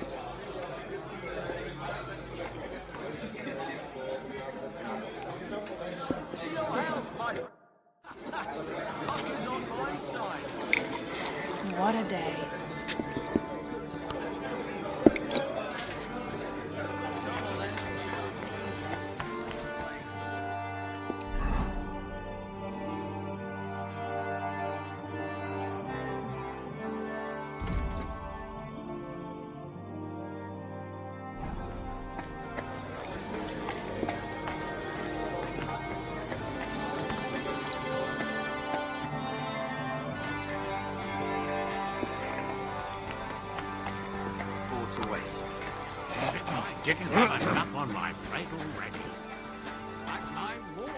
What a day. Didn't have enough on my plate already. Like my ward,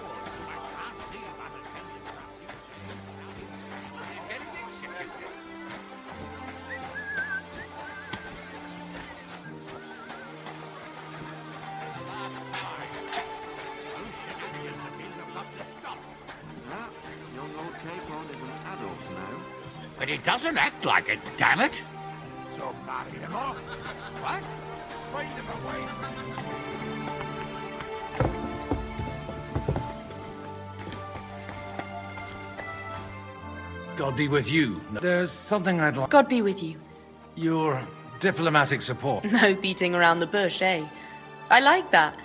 I can't leave unattended pursuit. Getting executed. Those shenanigans of his have got to stop. Young Lord Capon is an adult now. But he doesn't act like it, damn it. So marry him off. What? Find him away. God be with you. There's something I'd like. God be with you. Your diplomatic support. No beating around the bush, eh? I like that.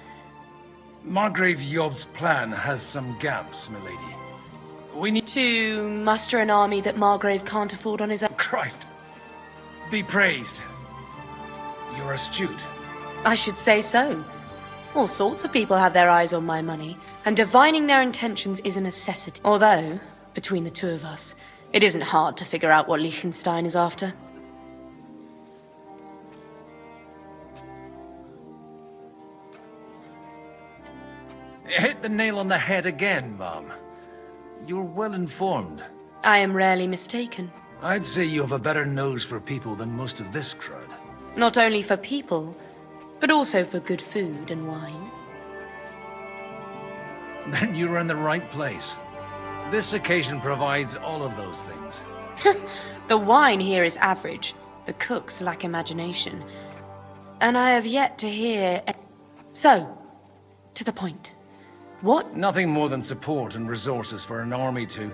Margrave Yob's plan has some gaps, milady. We need to muster an army that Margrave can't afford on his own. Christ. Be praised. You're astute. I should say so. All sorts of people have their eyes on my money, and divining their intentions is a necessity. Although, between the two of us, it isn't hard to figure out what Liechtenstein is after. Hit the nail on the head again, Mom. You're well informed. I am rarely mistaken. I'd say you have a better nose for people than most of this crowd. Not only for people, but also for good food and wine. Then you're in the right place. This occasion provides all of those things. The wine here is average. The cooks lack imagination. And I have yet to hear... So, to the point. What? Nothing more than support and resources for an army to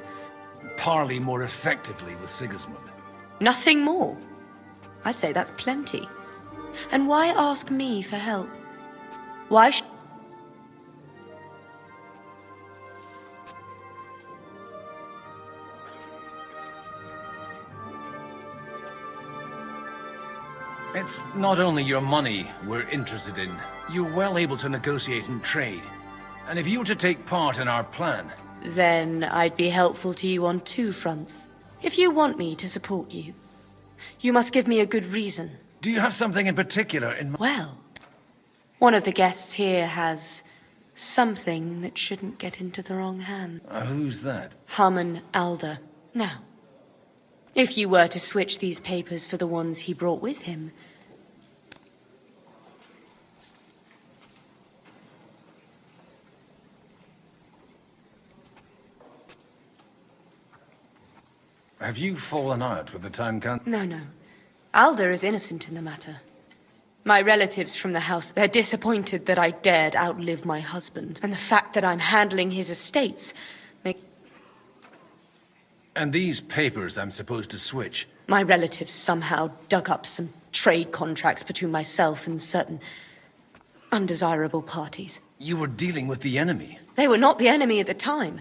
parley more effectively with Sigismund. Nothing more? I'd say that's plenty. And why ask me for help? Why It's not only your money we're interested in. You're well able to negotiate and trade. And if you were to take part in our plan... Then I'd be helpful to you on two fronts. If you want me to support you, you must give me a good reason. Do you have something in particular in mind? Well, one of the guests here has something that shouldn't get into the wrong hands. Who's that? Harmon Alder. Now, if you were to switch these papers for the ones he brought with him... Have you fallen out with the Town Council? No. Alder is innocent in the matter. My relatives from the house, they're disappointed that I dared outlive my husband. And the fact that I'm handling his estates make... And these papers I'm supposed to switch? My relatives somehow dug up some trade contracts between myself and certain undesirable parties. You were dealing with the enemy. They were not the enemy at the time.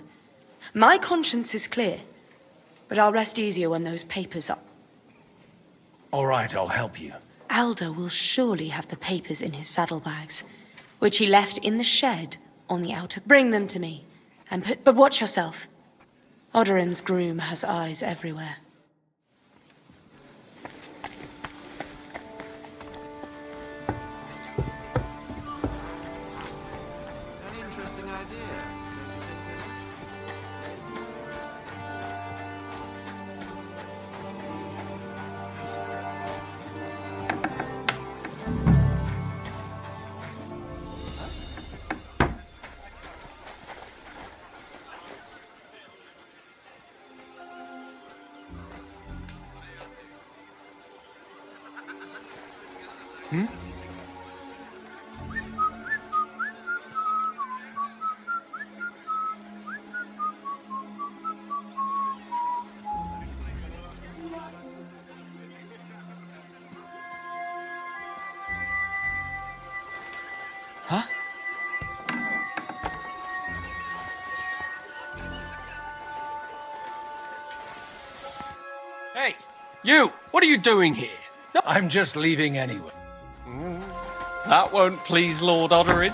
My conscience is clear. But I'll rest easier when those papers are... All right, I'll help you. Alder will surely have the papers in his saddlebags, which he left in the shed on the outer... Bring them to me, and put... But watch yourself. Odorin's groom has eyes everywhere. An interesting idea. Huh? Hey, you! What are you doing here? I'm just leaving anyway. That won't please Lord Odderin.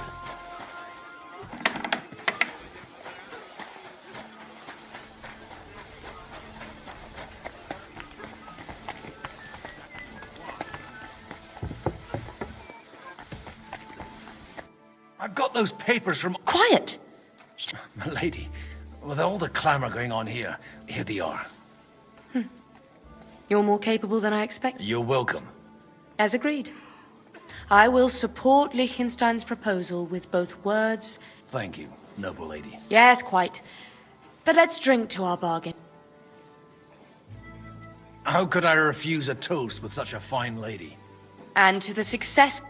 I've got those papers from... Quiet! My lady, with all the clamour going on here they are. You're more capable than I expected. You're welcome. As agreed. I will support Liechtenstein's proposal with both words... Thank you, noble lady. Yes, quite. But let's drink to our bargain. How could I refuse a toast with such a fine lady? And to the success...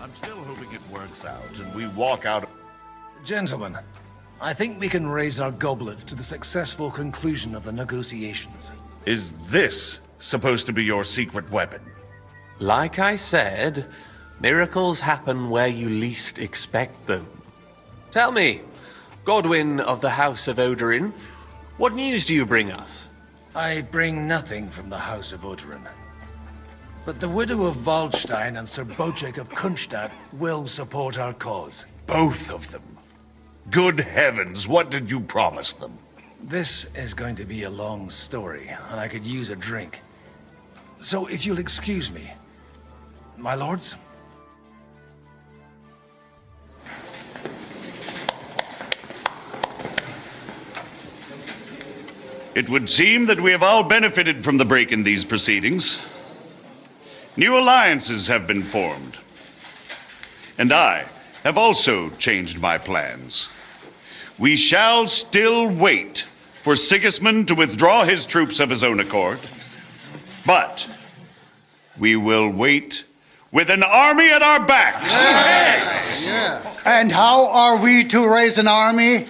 I'm still hoping it works out and we walk out. Gentlemen, I think we can raise our goblets to the successful conclusion of the negotiations. Is this supposed to be your secret weapon? Like I said, miracles happen where you least expect them. Tell me, Godwin of the House of Oderin, what news do you bring us? I bring nothing from the House of Oderin. But the widow of Waldstein and Sir Bocek of Kunstadt will support our cause. Both of them? Good heavens, what did you promise them? This is going to be a long story, and I could use a drink. So if you'll excuse me, my lords? It would seem that we have all benefited from the break in these proceedings. New alliances have been formed. And I have also changed my plans. We shall still wait for Sigismund to withdraw his troops of his own accord, but we will wait with an army at our backs. Yes. Yeah. And how are we to raise an army?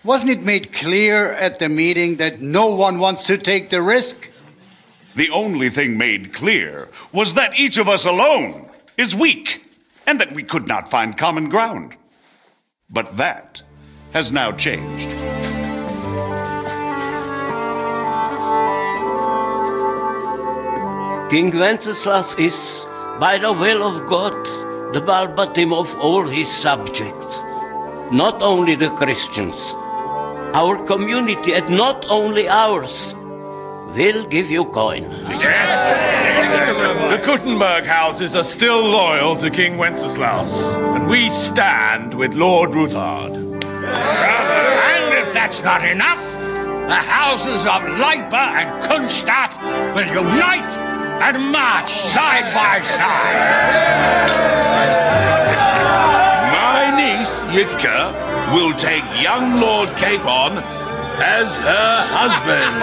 Wasn't it made clear at the meeting that no one wants to take the risk? The only thing made clear was that each of us alone is weak, and that we could not find common ground. But that has now changed. King Wenceslas is, by the will of God, the balbatim of all his subjects. Not only the Christians, our community, and not only ours, will give you coin. The Kuttenberg houses are still loyal to King Wenceslaus, and we stand with Lord Ruthard. And if that's not enough, the houses of Leipa and Kunstadt will unite and march side by side. My niece, Yitka, will take young Lord Capon as her husband.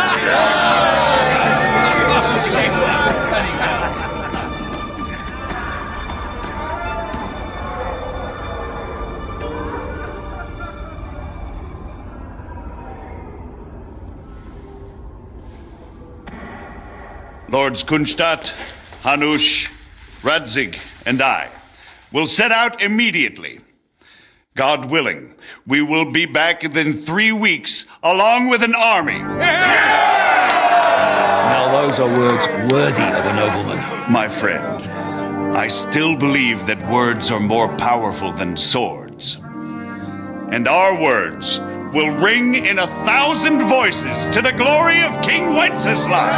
Lords Kunstadt, Hanush, Radzig, and I will set out immediately. God willing, we will be back within 3 weeks, along with an army. Now those are words worthy of a nobleman. My friend, I still believe that words are more powerful than swords. And our words will ring in 1,000 voices to the glory of King Wenceslas.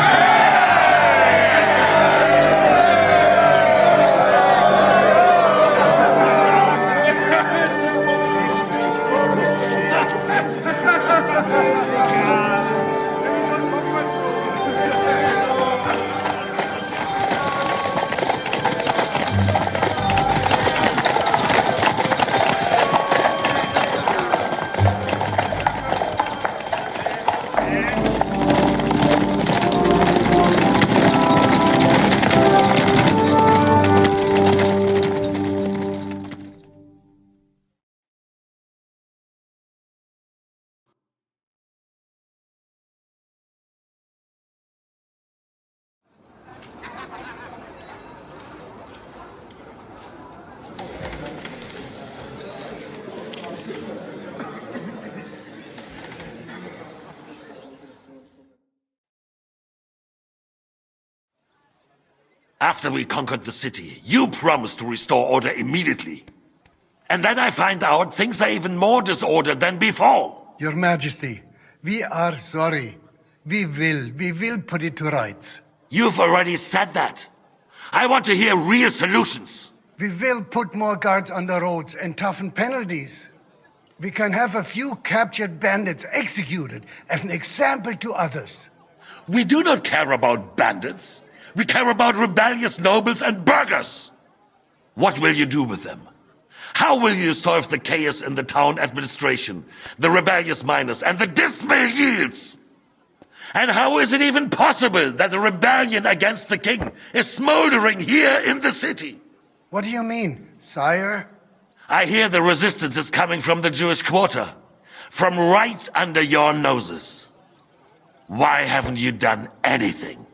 After we conquered the city, you promised to restore order immediately. And then I find out things are even more disordered than before. Your Majesty, we are sorry. We will put it to rights. You've already said that. I want to hear real solutions. We will put more guards on the roads and toughen penalties. We can have a few captured bandits executed as an example to others. We do not care about bandits. We care about rebellious nobles and burghers. What will you do with them? How will you solve the chaos in the town administration, the rebellious miners, and the dismal yields? And how is it even possible that a rebellion against the king is smoldering here in the city? What do you mean, sire? I hear the resistance is coming from the Jewish quarter, from right under your noses. Why haven't you done anything?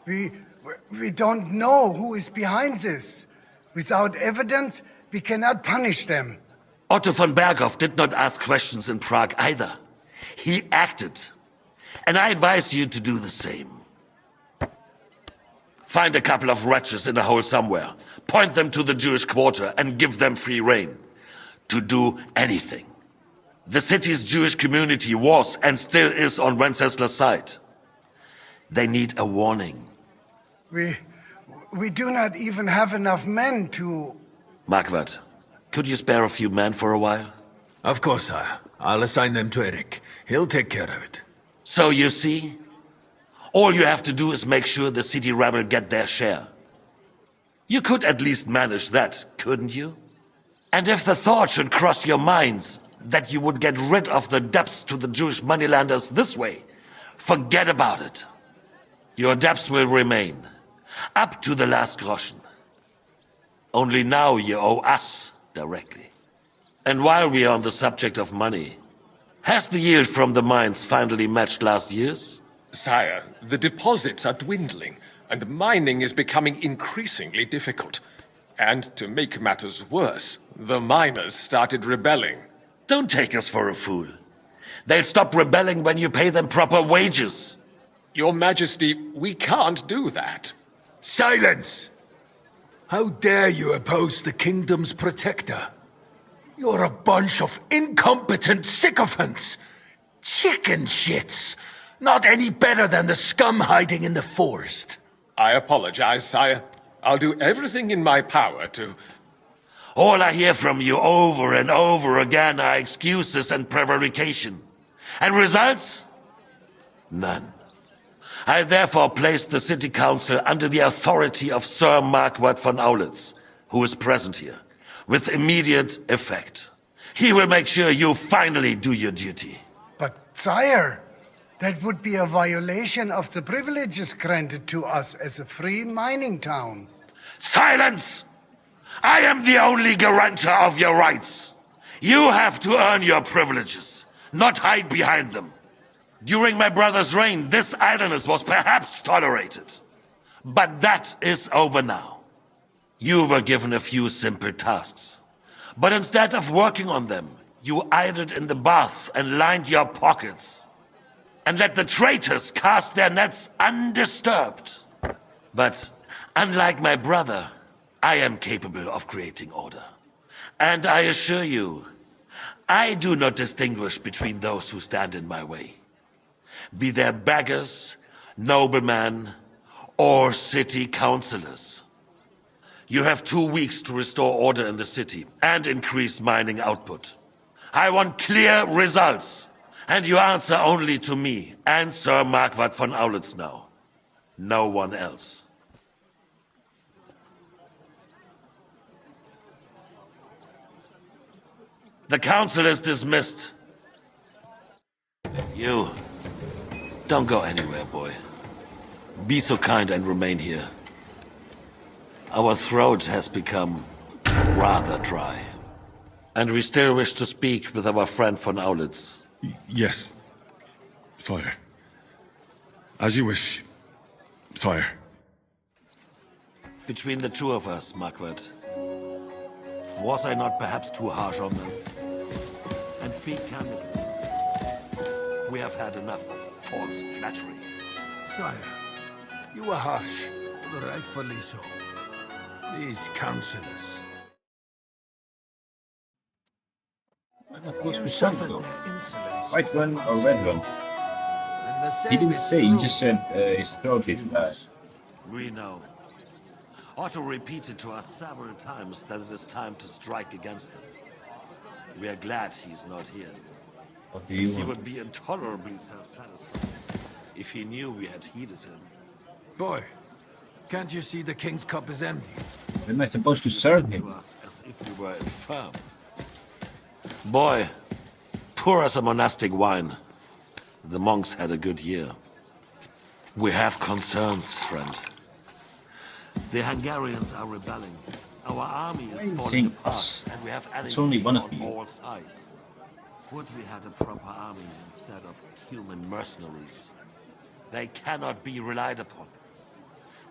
We don't know who is behind this. Without evidence, we cannot punish them. Otto von Berghoff did not ask questions in Prague either. He acted. And I advise you to do the same. Find a couple of wretches in a hole somewhere, point them to the Jewish quarter, and give them free rein to do anything. The city's Jewish community was and still is on Wenceslas' side. They need a warning. We do not even have enough men to... Marquardt, could you spare a few men for a while? Of course, sire. I'll assign them to Eric. He'll take care of it. So you see, all you have to do is make sure the city rebel get their share. You could at least manage that, couldn't you? And if the thought should cross your minds that you would get rid of the debts to the Jewish moneylenders this way, forget about it. Your debts will remain, up to the last groschen. Only now you owe us directly. And while we are on the subject of money, has the yield from the mines finally matched last year's? Sire, the deposits are dwindling, and mining is becoming increasingly difficult. And to make matters worse, the miners started rebelling. Don't take us for a fool. They'll stop rebelling when you pay them proper wages. Your Majesty, we can't do that. Silence! How dare you oppose the kingdom's protector? You're a bunch of incompetent sycophants. Chicken shits. Not any better than the scum hiding in the forest. I apologize, sire. I'll do everything in my power to... All I hear from you over and over again are excuses and prevarication. And results? None. I therefore placed the city council under the authority of Sir Marquardt von Aulitz, who is present here, with immediate effect. He will make sure you finally do your duty. But, sire, that would be a violation of the privileges granted to us as a free mining town. Silence! I am the only guarantor of your rights. You have to earn your privileges, not hide behind them. During my brother's reign, this idleness was perhaps tolerated. But that is over now. You were given a few simple tasks. But instead of working on them, you idled in the baths and lined your pockets. And let the traitors cast their nets undisturbed. But unlike my brother, I am capable of creating order. And I assure you, I do not distinguish between those who stand in my way. Be they beggars, noblemen, or city councillors. You have 2 weeks to restore order in the city and increase mining output. I want clear results, and you answer only to me and Sir Marquardt von Aulitz now. No one else. The council is dismissed. You, don't go anywhere, boy. Be so kind and remain here. Our throat has become rather dry. And we still wish to speak with our friend von Aulitz. Yes, sire. As you wish, sire. Between the two of us, Marquardt, was I not perhaps too harsh on them? And speak candidly. We have had enough of false flattery. Sire, You were harsh. Rightfully so. These counselors. I'm not supposed to shout though. White one or red one? He didn't say, he just said his throat is bad. We know. Otto repeated to us several times that it is time to strike against them. We are glad he's not here. What do you He want? would be intolerably self-satisfied if he knew we had heeded him. Boy, can't you see the king's cup is empty? Am I supposed to serve him? To us as if we were infirm. Boy, pour us a monastic wine. The monks had a good year. We have concerns, friend. The Hungarians are rebelling. Our army Why are is you falling saying apart, us? and we have It's only enemies one on of you. all sides. Would we had a proper army instead of human mercenaries? They cannot be relied upon.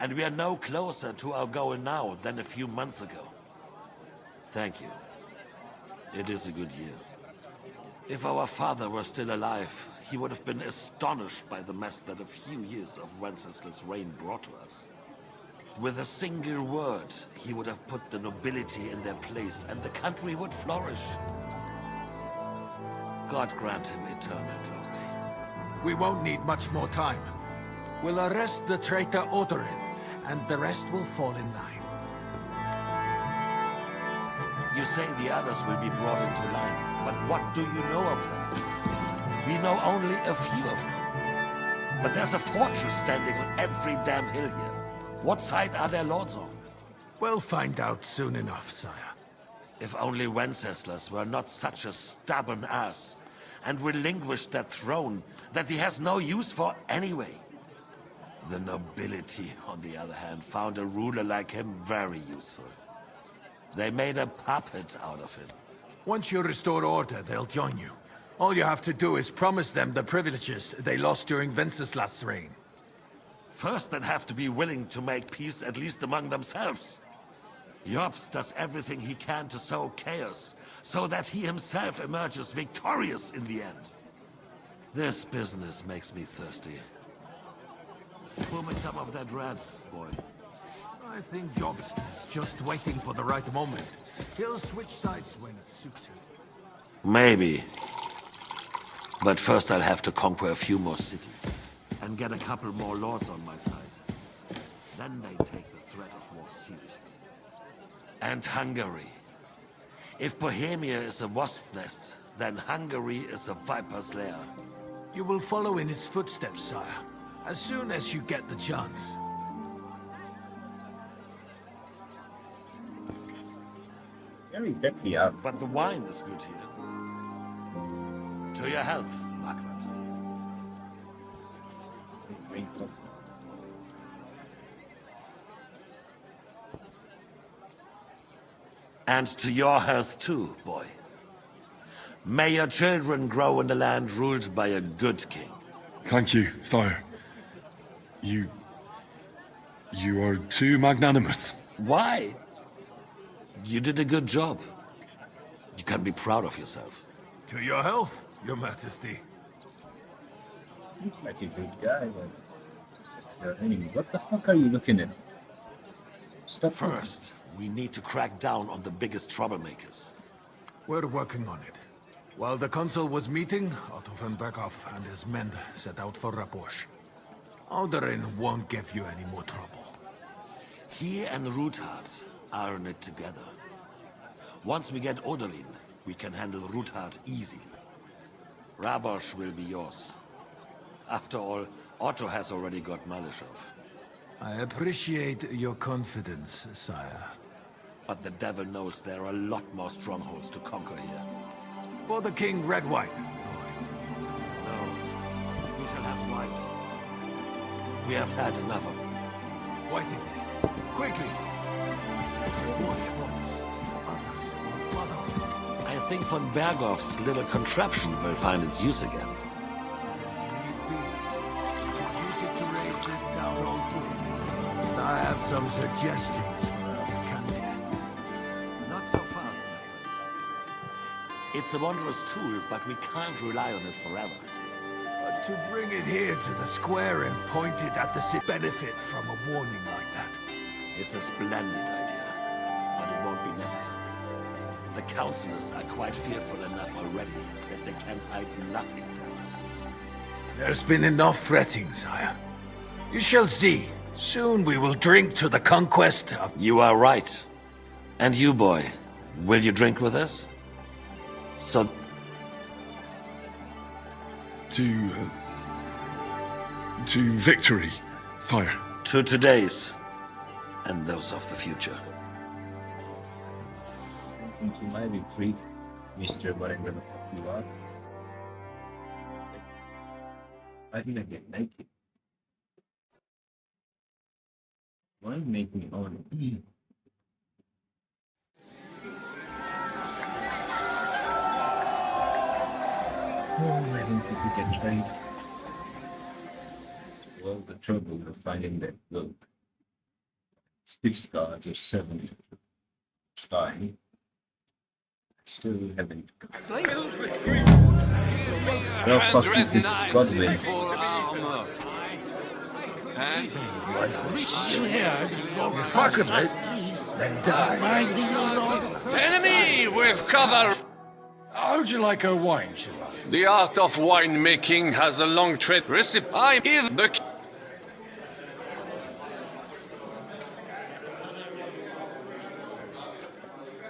And we are no closer to our goal now than a few months ago. Thank you. It is a good year. If our father were still alive, he would have been astonished by the mess that a few years of Wenceslaus' reign brought to us. With a single word, he would have put the nobility in their place, and the country would flourish. God grant him eternal glory. We won't need much more time. We'll arrest the traitor Odorin, and the rest will fall in line. You say the others will be brought into line, but what do you know of them? We know only a few of them. But there's a fortress standing on every damn hill here. What side are their lords on? We'll find out soon enough, sire. If only Wenceslas were not such a stubborn ass, and relinquished that throne that he has no use for anyway. The nobility, on the other hand, found a ruler like him very useful. They made a puppet out of him. Once you restore order, they'll join you. All you have to do is promise them the privileges they lost during Wenceslas' reign. First, they'd have to be willing to make peace, at least among themselves. Jobst does everything he can to sow chaos, so that he himself emerges victorious in the end. This business makes me thirsty. Pour me some of that red, boy. I think Jobst is just waiting for the right moment. He'll switch sides when it suits him. Maybe. But first I'll have to conquer a few more cities, and get a couple more lords on my side. Then they take the threat of war seriously. And Hungary. If Bohemia is a wasp's nest, then Hungary is a viper's lair. You will follow in his footsteps, sire, as soon as you get the chance. Very exactly out. But the wine is good here. To your health, Margaret. And to your health too, boy. May your children grow in a land ruled by a good king. Thank you, sire. You are too magnanimous. Why? You did a good job. You can be proud of yourself. To your health, your majesty. He's like a good guy, but... Anyway, what the fuck are you looking at? Stop. First, we need to crack down on the biggest troublemakers. We're working on it. While the consul was meeting, Otto von Berghoff and his men set out for Rabosch. Odorin won't give you any more trouble. He and Ruthard are in it together. Once we get Odorin, we can handle Ruthard easily. Rabosch will be yours. After all, Otto has already got Malishov. I appreciate your confidence, sire. But the devil knows there are a lot more strongholds to conquer here. For the king, red wine. No, we shall have white. We have had enough of it. White it is. Quickly! Wash once. Others will follow. I think von Berghoff's little contraption will find its use again. Use it to raise this town all too. I have some suggestions for other candidates. Not so fast, my friend. It's a wondrous tool, but we can't rely on it forever. To bring it here to the square and point it at the city benefit from a warning like that. It's a splendid idea, but it won't be necessary. The councillors are quite fearful enough already that they can hide nothing from us. There's been enough fretting, sire. You shall see. Soon we will drink to the conquest of... You are right. And you, boy, will you drink with us? So... To victory, sire. To today's, and those of the future. Welcome to my retreat, Mr. Whatever you are. Why did I get naked? Why make me on? Oh, I don't think we can trade. Well, the trouble of finding that book. 6 cards or 7 time. Still haven't. Well, fuck this is Godwin. You fucking it, then die. Enemy with cover! How'd you like a wine, Shiva? The art of winemaking has a long recipe. I is the...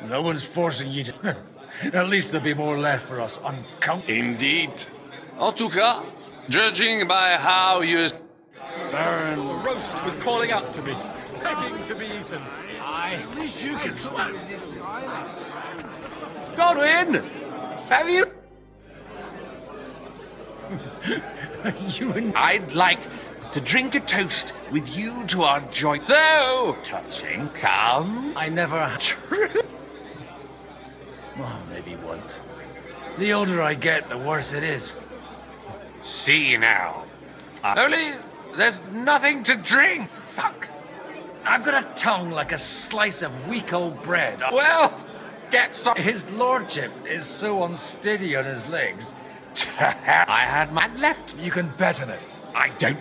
No one's forcing you to... At least there'll be more left for us uncount. Indeed. En tout cas, judging by how you... Baron Roast was calling out to me, begging to be eaten. At least you can swallow this either. Godwin! Have you... You and... I'd like to drink a toast with you to our joint... So touching, come. I never... Oh, maybe once. The older I get, the worse it is. See now. Only there's nothing to drink. Fuck. I've got a tongue like a slice of weak old bread. Well, get some... His lordship is so unsteady on his legs. I had my left. You can bet on it. I don't...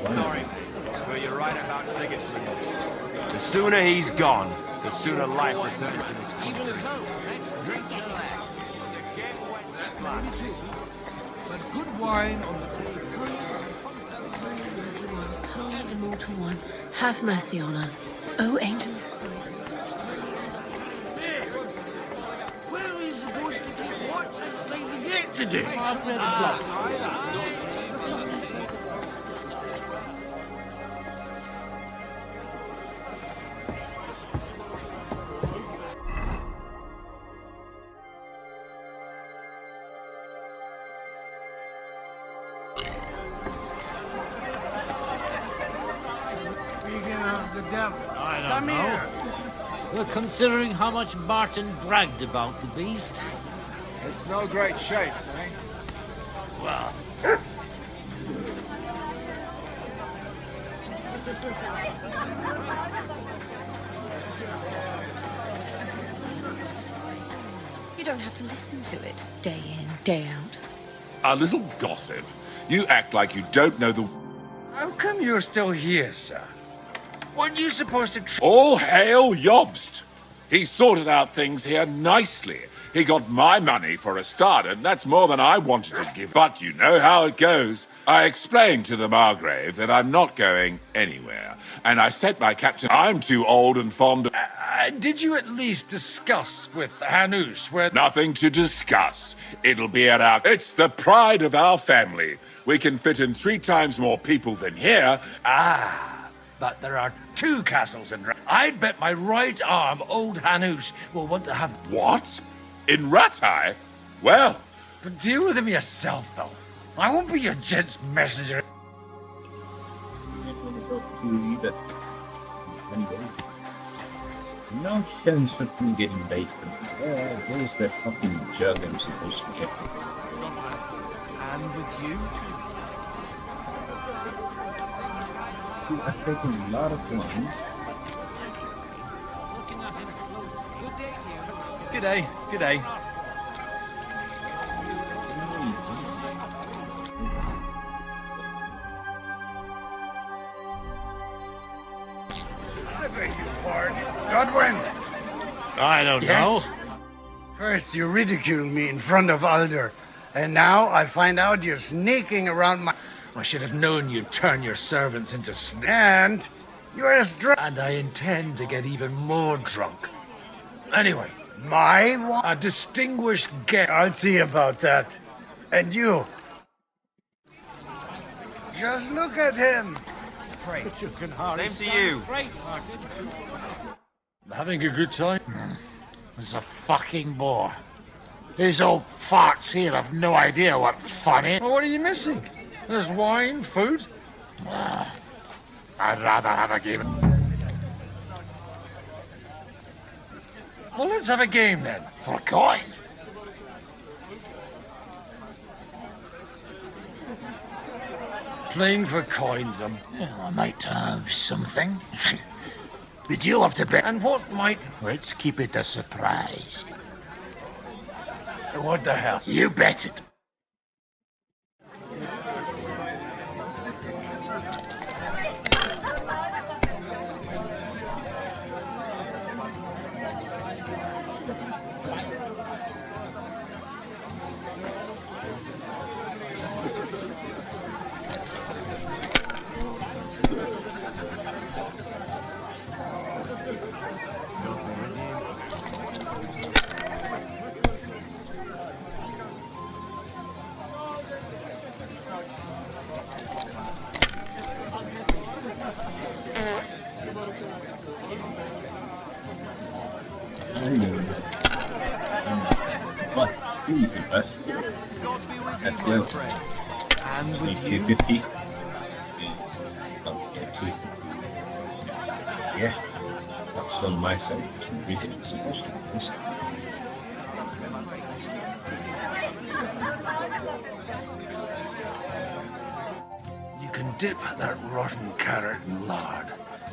Sorry, but you're right about Sigismund. The sooner he's gone, the sooner life returns to this country. But good wine on the table. Holy immortal one, have mercy on us. O angel of Christ. Where are we supposed to keep watch and say the gate today? The devil. I don't Come know. here. Well, considering how much Martin bragged about the beast. It's no great shakes, eh? Well. You don't have to listen to it day in, day out. A little gossip. You act like you don't know the... How come you're still here, sir? Weren't you supposed to... All hail Jobst! He sorted out things here nicely. He got my money for a start, and that's more than I wanted to give. But you know how it goes. I explained to the Margrave that I'm not going anywhere. And I said my captain, I'm too old and fond of... did you at least discuss with Hanush where... Nothing to discuss. It'll be at our... It's the pride of our family. We can fit in 3 times more people than here. Ah, But there are 2 castles in I'd bet my right arm old Hanush will want to have... What? In Ratai? Well... But deal with him yourself, though. I won't be your gent's messenger. No chance of me getting bait from where's that fucking jug I'm supposed to get? And with you? I've taken a lot of wine. G'day, g'day. I beg your pardon. Godwin! I don't know. First you ridiculed me in front of Alder, and now I find out you're sneaking around my... I should have known you'd turn your servants into And you're as drunk... And I intend to get even more drunk. Anyway, a distinguished guest. I'll see about that. And you. Just look at him. Same to you. Having a good time? It's a fucking bore. These old farts here have no idea what fun is. Well, what are you missing? There's wine, food. I'd rather have a game. Well, let's have a game then. For coin. Playing for coins, I might have something. But you'll have to bet. And what might... Let's keep it a surprise. What the hell? You bet it. Easy, bus. Let's go. Just need 250. I'll get to. Yeah, that's on my side. For some reason I'm supposed to do this. You can dip that rotten carrot in lard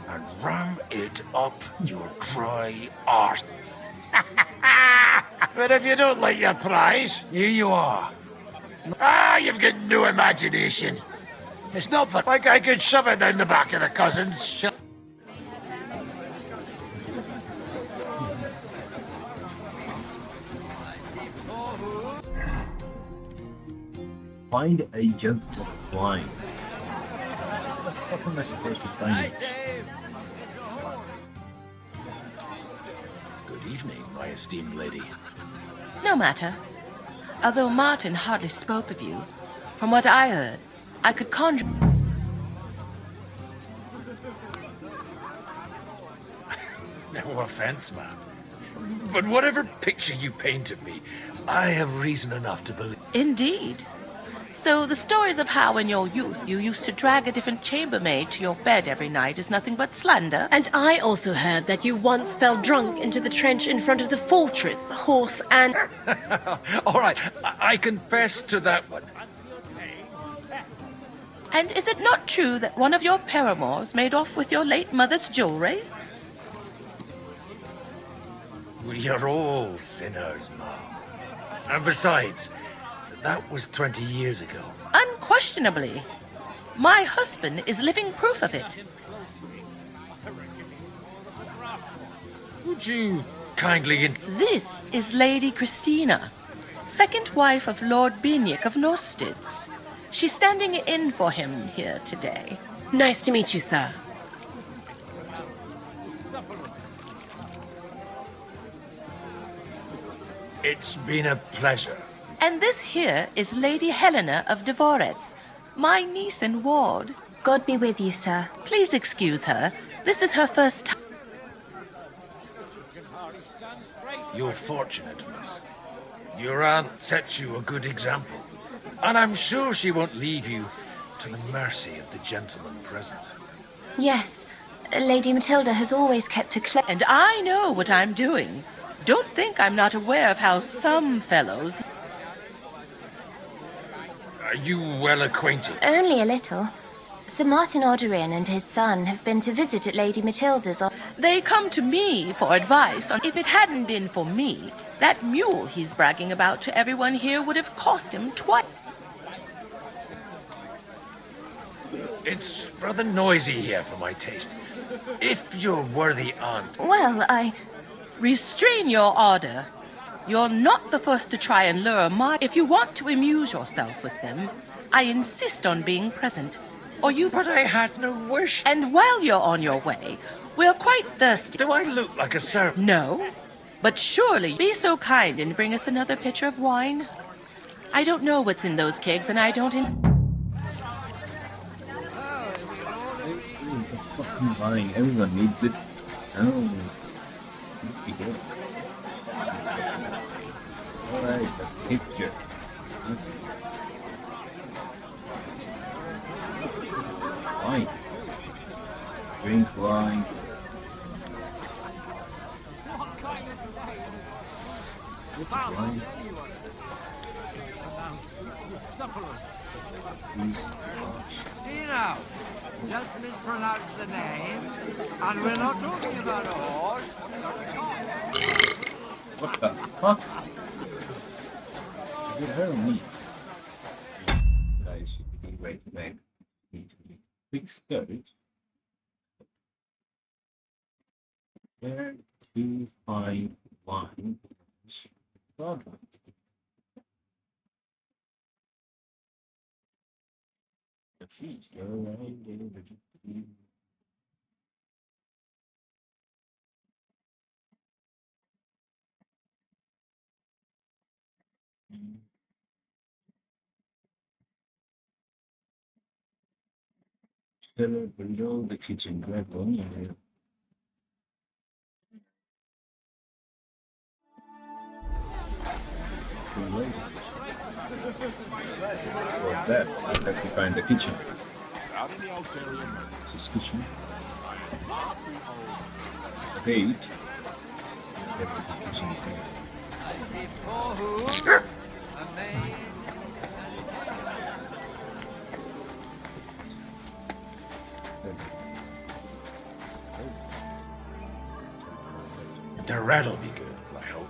and ram it up your dry arse. But if you don't like your prize... Here you are. You've got no imagination. It's not for... Like I could shove it down the back of the cousin's... Find a jug of wine. What the fuck am I supposed to find this? Good evening, my esteemed lady. No matter. Although Martin hardly spoke of you, from what I heard, I could conjure... No offense, ma'am. But whatever picture you paint of me, I have reason enough to believe. Indeed. So the stories of how in your youth you used to drag a different chambermaid to your bed every night is nothing but slander? And I also heard that you once fell drunk into the trench in front of the fortress, horse and... All right, I confess to that one. And is it not true that one of your paramours made off with your late mother's jewelry? We are all sinners, ma'am. And besides, that was 20 years ago. Unquestionably. My husband is living proof of it. Would you kindly... This is Lady Christina, second wife of Lord Biniak of Norsteds. She's standing in for him here today. Nice to meet you, sir. It's been a pleasure. And this here is Lady Helena of Deliverance, my niece and ward. God be with you, sir. Please excuse her. This is her first time. You're fortunate, miss. Your aunt sets you a good example. And I'm sure she won't leave you to the mercy of the gentleman present. Yes, Lady Matilda has always kept a close... And I know what I'm doing. Don't think I'm not aware of how some fellows... Are you well acquainted? Only a little. Sir Martin Odderin and his son have been to visit at Lady Matilda's... They come to me for advice on if it hadn't been for me, that mule he's bragging about to everyone here would have cost him twice. It's rather noisy here for my taste. If your worthy aunt... Well, I... Restrain your ardor. You're not the first to try and lure my... If you want to amuse yourself with them, I insist on being present. Or you... But I had no wish. And while you're on your way, we're quite thirsty. Do I look like a servant? No. But surely, be so kind and bring us another pitcher of wine. I don't know what's in those kegs, and I don't... Wine, everyone needs it. Oh, must be good. Alright, a picture. Wine. Drink wine. What's wine? Please watch. See now, just mispronounce the name, and we're not talking about a horse. What the fuck? You heard me. I should be right back. Need to be quick storage. Where to find wine? Problem. The future wine delivery. Cellar below the kitchen dragon area. For that, I have to find the kitchen. This is kitchen. It's the gate. There will be kitchen here. The rat'll be good, I hope.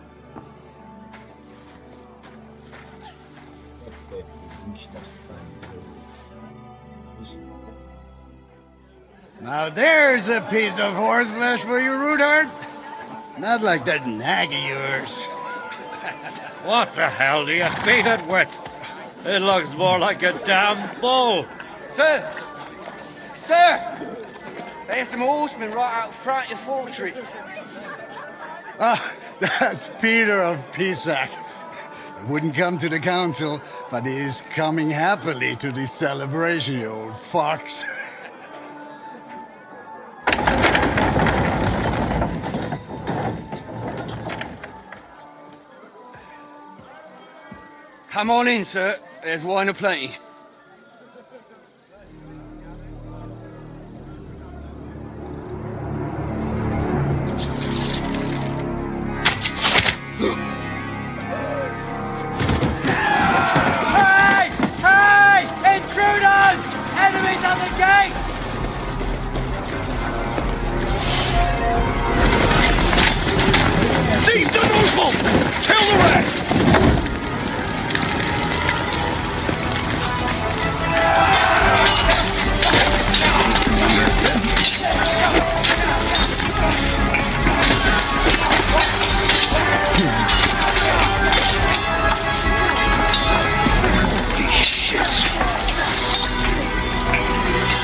Now there's a piece of horseflesh for you, Rudart. Not like that nag of yours. What the hell do you beat it with? It looks more like a damn bull. Sir! Sir! There's some horsemen right out front of the fortress. Ah, that's Peter of Pisac. He wouldn't come to the council, but he is coming happily to the celebration, you old fox. Come on in, sir. There's wine aplenty. Hey! Hey! Intruders! Enemies on the gates! Seize the nobles! Kill the rest!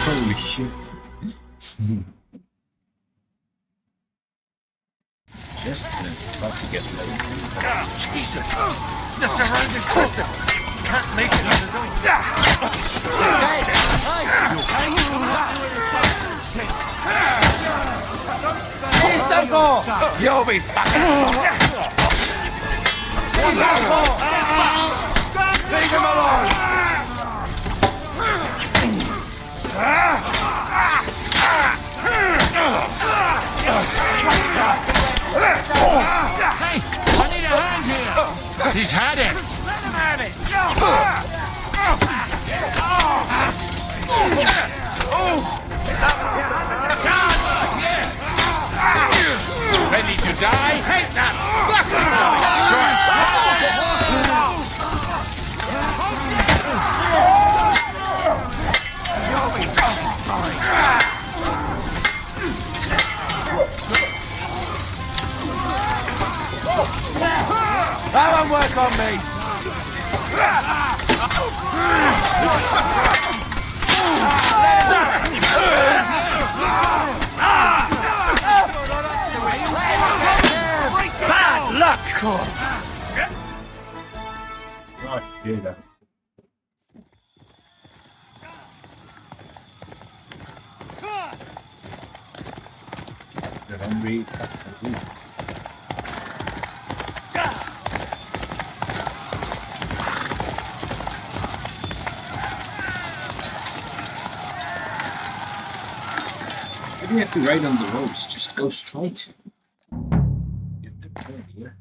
Holy shit. Just about to get late. Oh, Jesus! The surrounding crystal! can't make it on his own. He's done for! You'll be fucking... He's done for! Leave him alone! Hey, I need a hand here! He's had it! Let him have it! Ready to die? Hate that! You'll be fucking sorry! That won't work on me! Bad luck! Right, do that. You're hungry, please. Why do you have to ride on the roads? Just go straight. You have to turn here.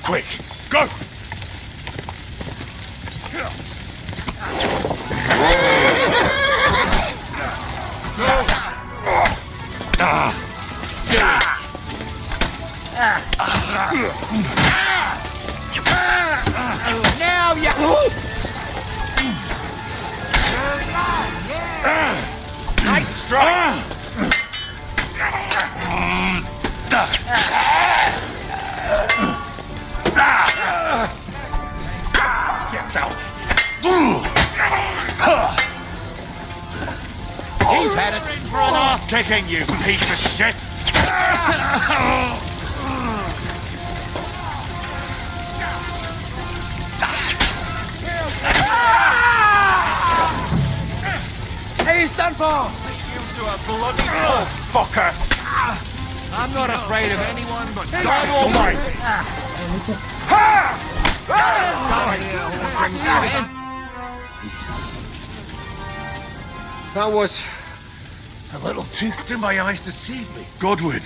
Quick, go! Now you... Nice strike! Get out! He's had it For an ass kicking, you piece of shit! He's done for! you to a bloody... Fucker! I'm not afraid of anyone but God Almighty! That was a little too to my eyes deceived me. Godwin.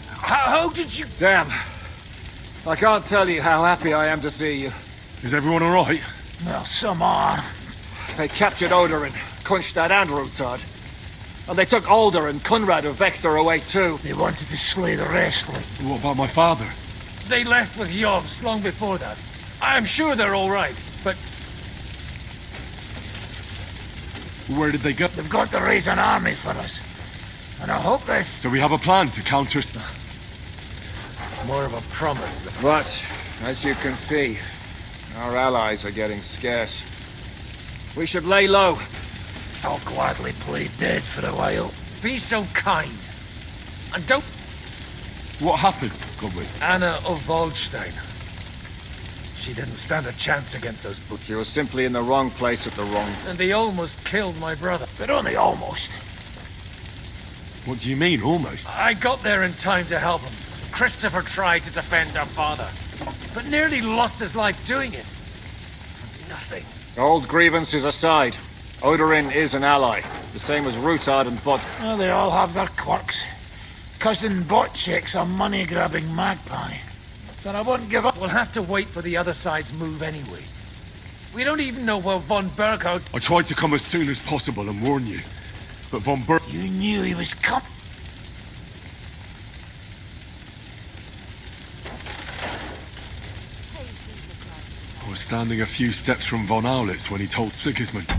How did you... Damn. I can't tell you how happy I am to see you. Is everyone alright? Well, some are. They captured Odorin, Kunstad and Rutard. And they took Alder and Conrad of Vector away too. They wanted to slay the rest, like. What about my father? They left with Yobs long before that. I'm sure they're all right, but Where did they go? they've got to raise an army for us. And I hope they... So we have a plan to counter... More of a promise. But, as you can see, our allies are getting scarce. We should lay low. I'll gladly play dead for a while. Be so kind. And don't... What happened, Godwin? Anna of Waldstein. She didn't stand a chance against those butchers. She was simply in the wrong place at the wrong... And they almost killed my brother. But only almost. What do you mean, almost? I got there in time to help him. Christopher tried to defend our father, but nearly lost his life doing it. nothing. Old grievances aside, Odorin is an ally, the same as Rutard and Bod. Well, they all have their quirks. Cousin Botchick's a money-grabbing magpie. But I wouldn't give up. We'll have to wait for the other side's move anyway. We don't even know where von Berghout... I tried to come as soon as possible and warn you, but von Berg... You knew he was coming. I was standing a few steps from von Aulitz when he told Sigismund.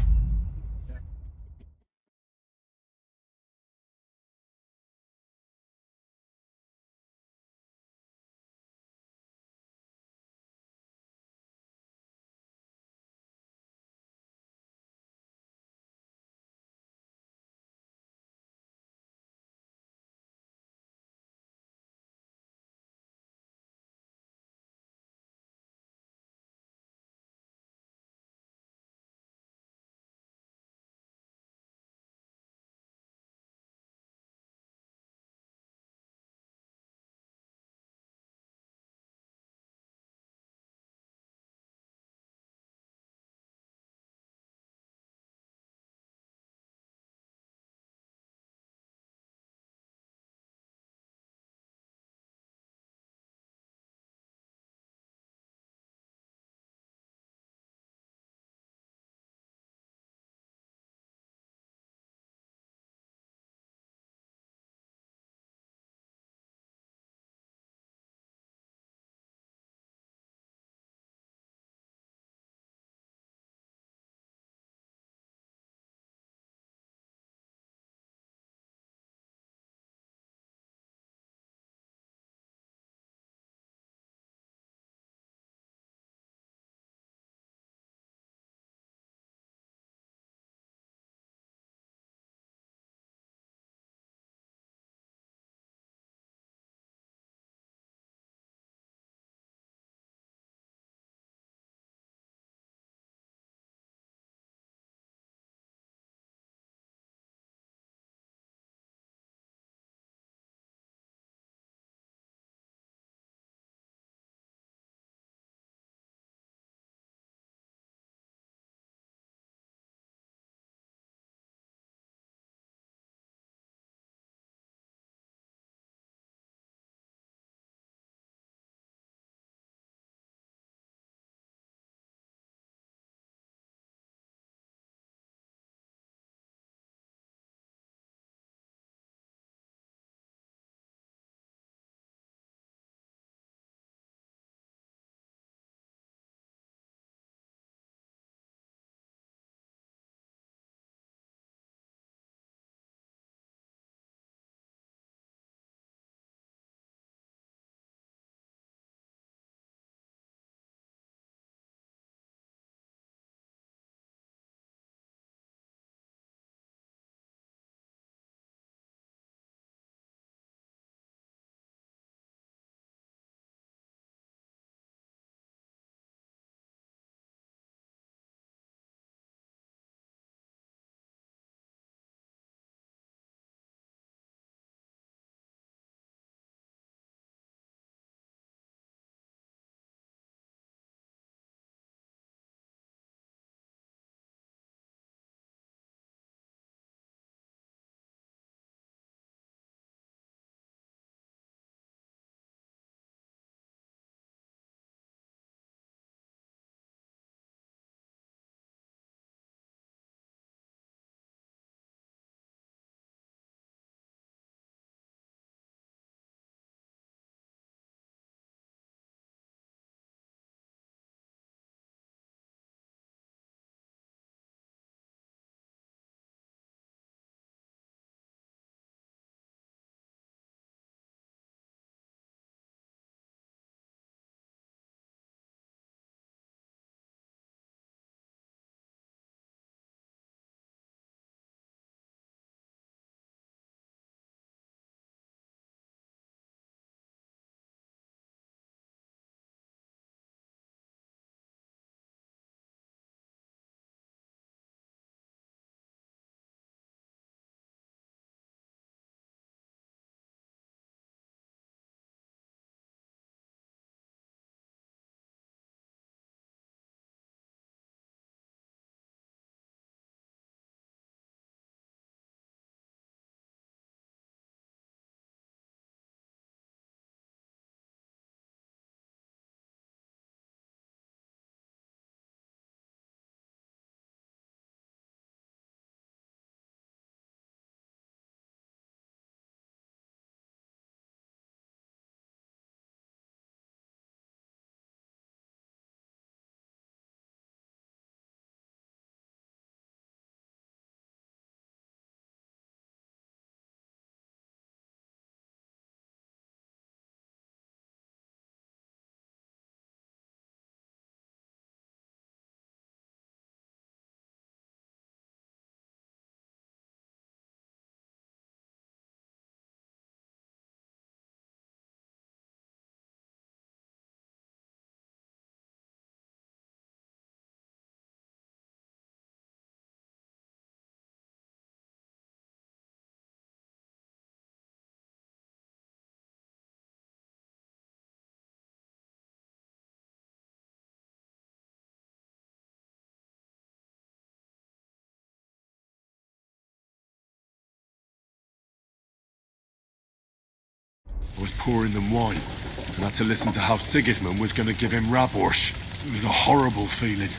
I was pouring them wine, and had to listen to how Sigismund was going to give him raborsch. It was a horrible feeling.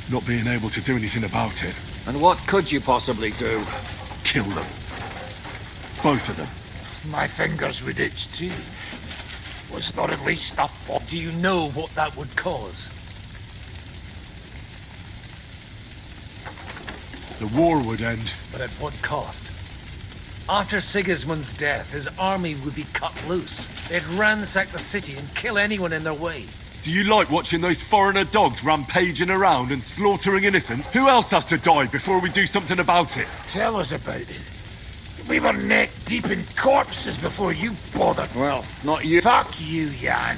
Not being able to do anything about it. And what could you possibly do? Kill them. Both of them. My fingers would itch too. Was not at least a thought. Do you know what that would cause? The war would end. But at what cost? After Sigismund's death, his army would be cut loose. They'd ransack the city and kill anyone in their way. Do you like watching those foreigner dogs rampaging around and slaughtering innocents? Who else has to die before we do something about it? Tell us about it. We were neck deep in corpses before you bothered. Well, not you. Fuck you, Jan.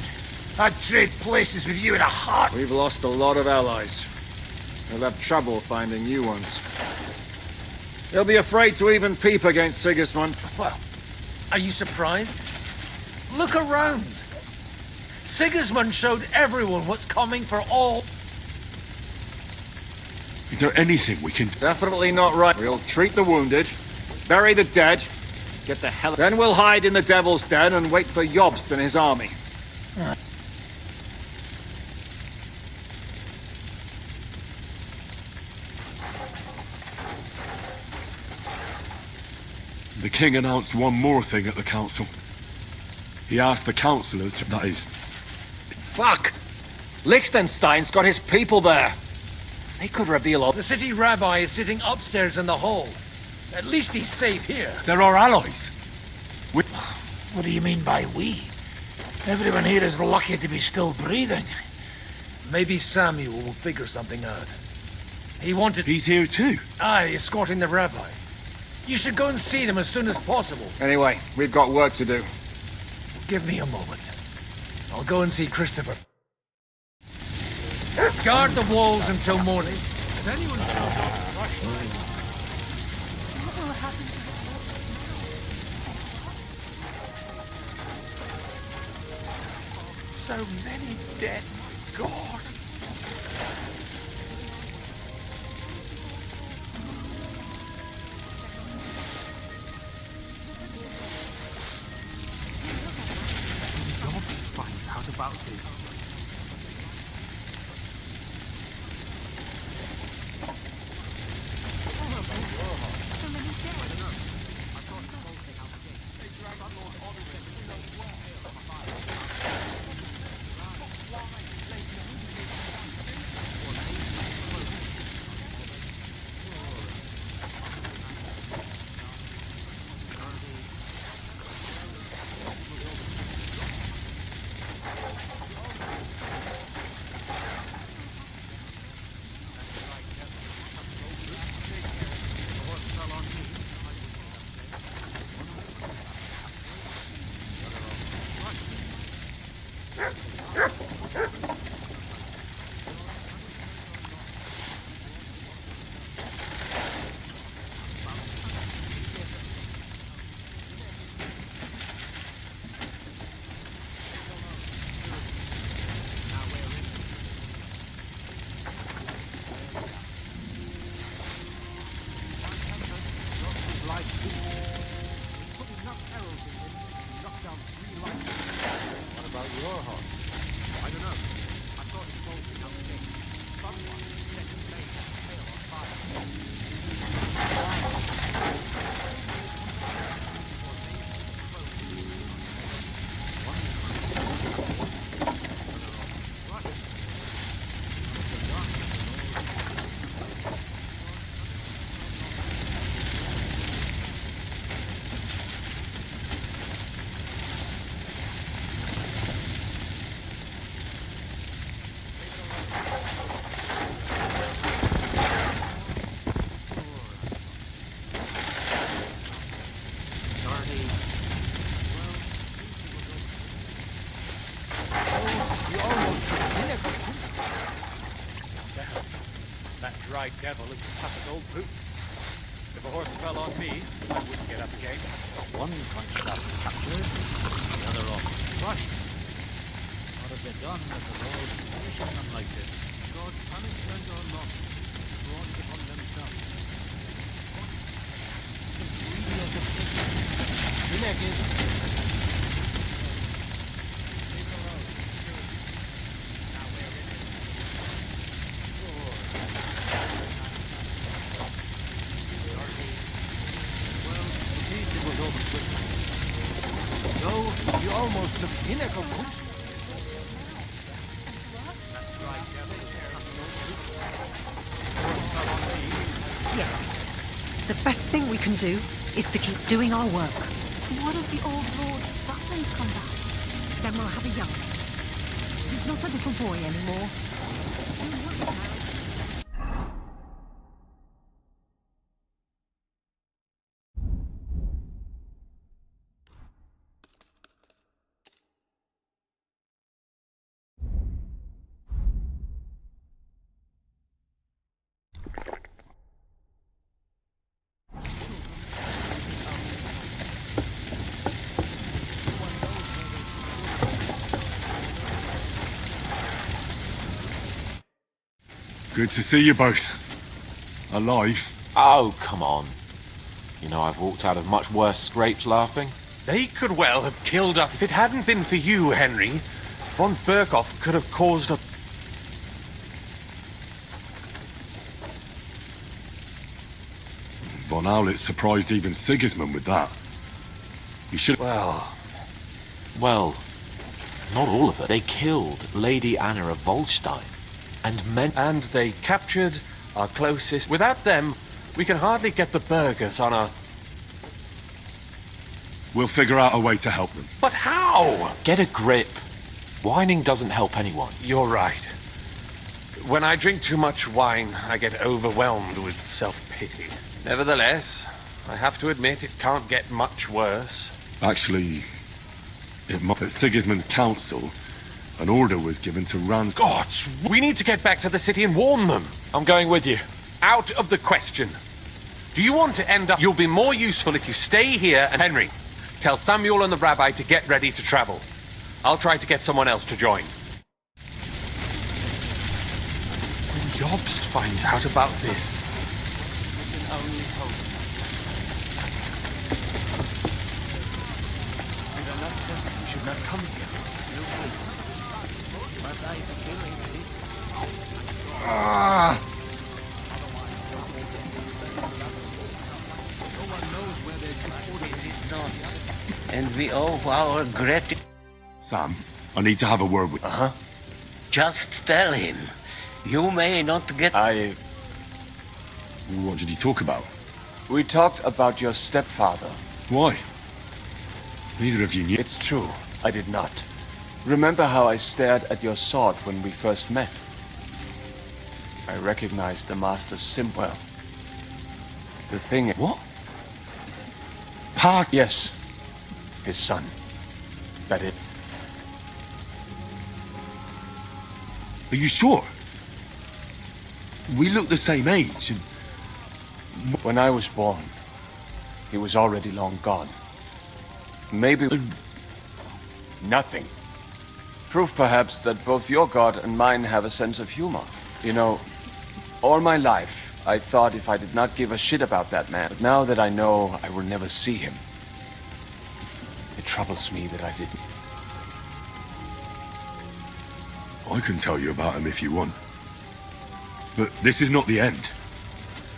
I'd trade places with you in a heart. We've lost a lot of allies. We'll have trouble finding new ones. They'll be afraid to even peep against Sigismund. Well, are you surprised? Look around. Sigismund showed everyone what's coming for all. Is there anything we can... Definitely not right. We'll treat the wounded, bury the dead, get the hell... Then we'll hide in the Devil's Den and wait for Jobst and his army. The king announced one more thing at the council. He asked the councillors to... That is... Fuck! Liechtenstein's got his people there. They could reveal all... The city rabbi is sitting upstairs in the hall. At least he's safe here. They're our allies. What do you mean by we? Everyone here is lucky to be still breathing. Maybe Samuel will figure something out. He wanted... He's here too? Aye, escorting the rabbi. You should go and see them as soon as possible. Anyway, we've got work to do. Give me a moment. I'll go and see Christopher. Guard the walls until morning. If anyone shows up, What will happen to the... So many dead. God. Jobst finds out about this. Dry devil is as tough as old boots. If a horse fell on me, I wouldn't get up again. One constab captured, the other off crushed. What have they done that the Lord is punishing them like this? God's punishment or not, brought it upon themselves. As greedy as a pig. Vilegis. The best thing we can do is to keep doing our work. What if the old lord doesn't come back? Then we'll have a young one. He's not a little boy anymore. Good to see you both. Alive. Oh, come on. You know, I've walked out of much worse scrapes laughing. They could well have killed us. If it hadn't been for you, Henry, von Berkhoff could have caused a... Von Owlet surprised even Sigismund with that. You should... Well, not all of it. They killed Lady Anna of Volstein. And they captured our closest. Without them, we can hardly get the burghers on our... We'll figure out a way to help them. But how? Get a grip. Whining doesn't help anyone. You're right. When I drink too much wine, I get overwhelmed with self-pity. Nevertheless, I have to admit it can't get much worse. Actually, at Sigismund's council, an order was given to Rand's... Gods, we need to get back to the city and warn them. I'm going with you. Out of the question. Do you want to end up... You'll be more useful if you stay here and... Henry, tell Samuel and the rabbi to get ready to travel. I'll try to get someone else to join. When Jobst finds out about this... We can only hope. With enough help, we should not come here. But I still exist. No one knows where they took orders. It is not. And we owe our gratitude. Sam, I need to have a word with... Just tell him. You may not get... What did he talk about? We talked about your stepfather. Why? Neither of you knew... It's true. I did not. Remember how I stared at your sword when we first met? I recognized the master's symbol. Well, the thing... What? Past... Yes. His son. That it... Are you sure? We look the same age, and... When I was born, he was already long gone. Maybe... Nothing. Proof, perhaps, that both your god and mine have a sense of humor. You know, all my life, I thought if I did not give a shit about that man. But now that I know I will never see him, it troubles me that I didn't. I can tell you about him if you want. But this is not the end.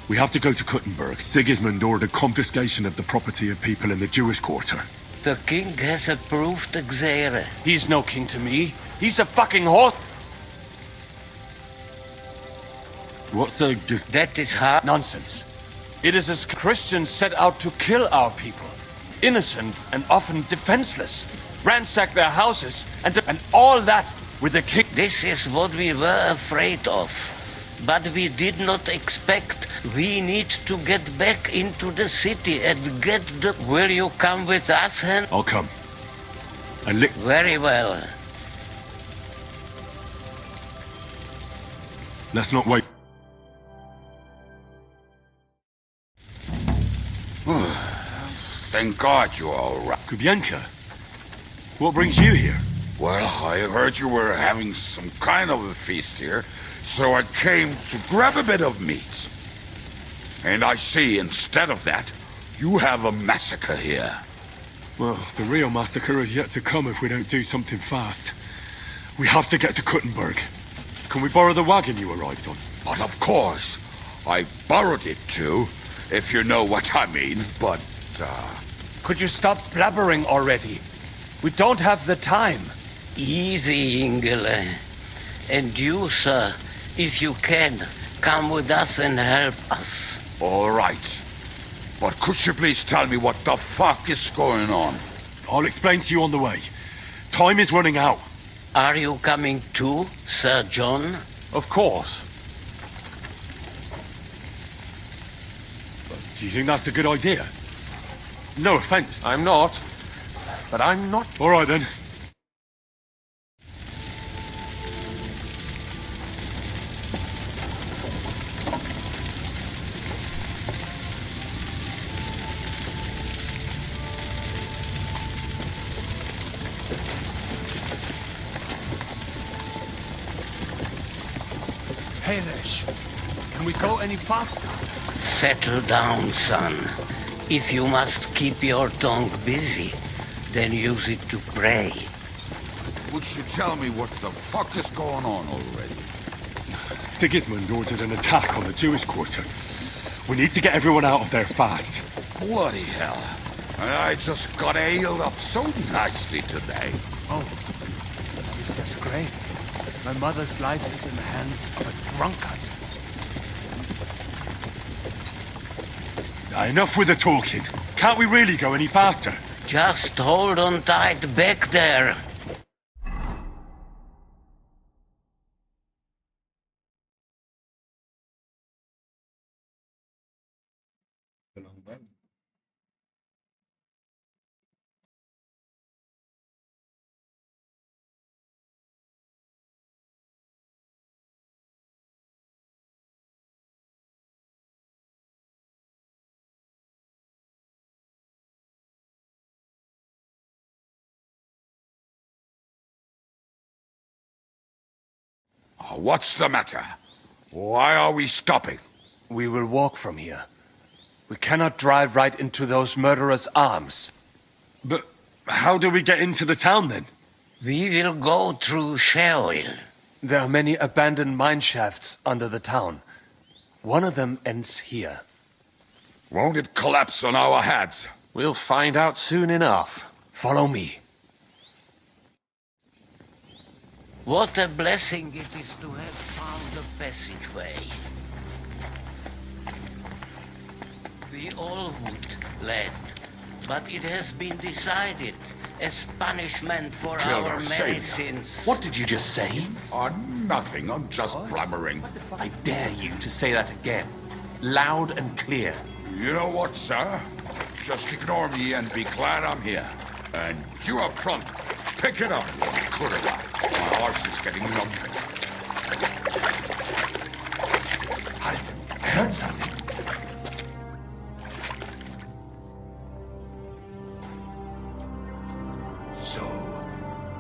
We have to go to Kuttenberg. Sigismund ordered confiscation of the property of people in the Jewish quarter. The king has approved Xere. He's no king to me. He's a fucking horse. What's a... That is hard. Nonsense. It is as Christians set out to kill our people. Innocent and often defenseless. Ransack their houses and all that with the king. This is what we were afraid of. But we did not expect. We need to get back into the city and get the... Will you come with us, Hen? I'll come. And Very well. Let's not wait. Thank God you're all right. Kubienka, what brings you here? Well, I heard you were having some kind of a feast here, so I came to grab a bit of meat. And I see, instead of that, you have a massacre here. Well, the real massacre is yet to come if we don't do something fast. We have to get to Kuttenberg. Can we borrow the wagon you arrived on? But of course. I borrowed it too, if you know what I mean, but, Could you stop blabbering already? We don't have the time. Easy, Ingele. And you, sir, if you can, come with us and help us. All right. But could you please tell me what the fuck is going on? I'll explain to you on the way. Time is running out. Are you coming too, Sir John? Of course. Do you think that's a good idea? No offense. I'm not. But I'm not... All right, then. Hamish, can we go any faster? Settle down, son. If you must keep your tongue busy, then use it to pray. Would you tell me what the fuck is going on already? Sigismund ordered an attack on the Jewish quarter. We need to get everyone out of there fast. Bloody hell. I just got ailed up so nicely today. Oh, it's just great. My mother's life is in the hands of a drunkard. Enough with the talking. Can't we really go any faster? Just hold on tight back there. What's the matter? Why are we stopping? We will walk from here. We cannot drive right into those murderers' arms. But how do we get into the town then? We will go through Sheol. There are many abandoned mine shafts under the town. One of them ends here. Won't it collapse on our heads? We'll find out soon enough. Follow me. What a blessing it is to have found the passageway. We all would, lad, but it has been decided as punishment for Kill our our many savior. sins. What did you just say? Nothing. I'm just blabbering. I dare you to say that again. Loud and clear. You know what, sir? Just ignore me and be glad I'm here. And you up front, pick it up, you critter. My horse is getting lumpy. Halt! I heard something. So,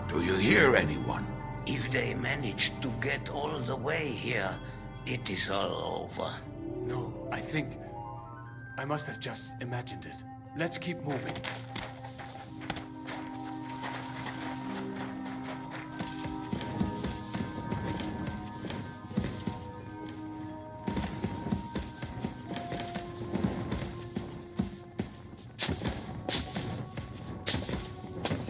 do you hear anyone? If they manage to get all the way here, it is all over. No, I think... I must have just imagined it. Let's keep moving.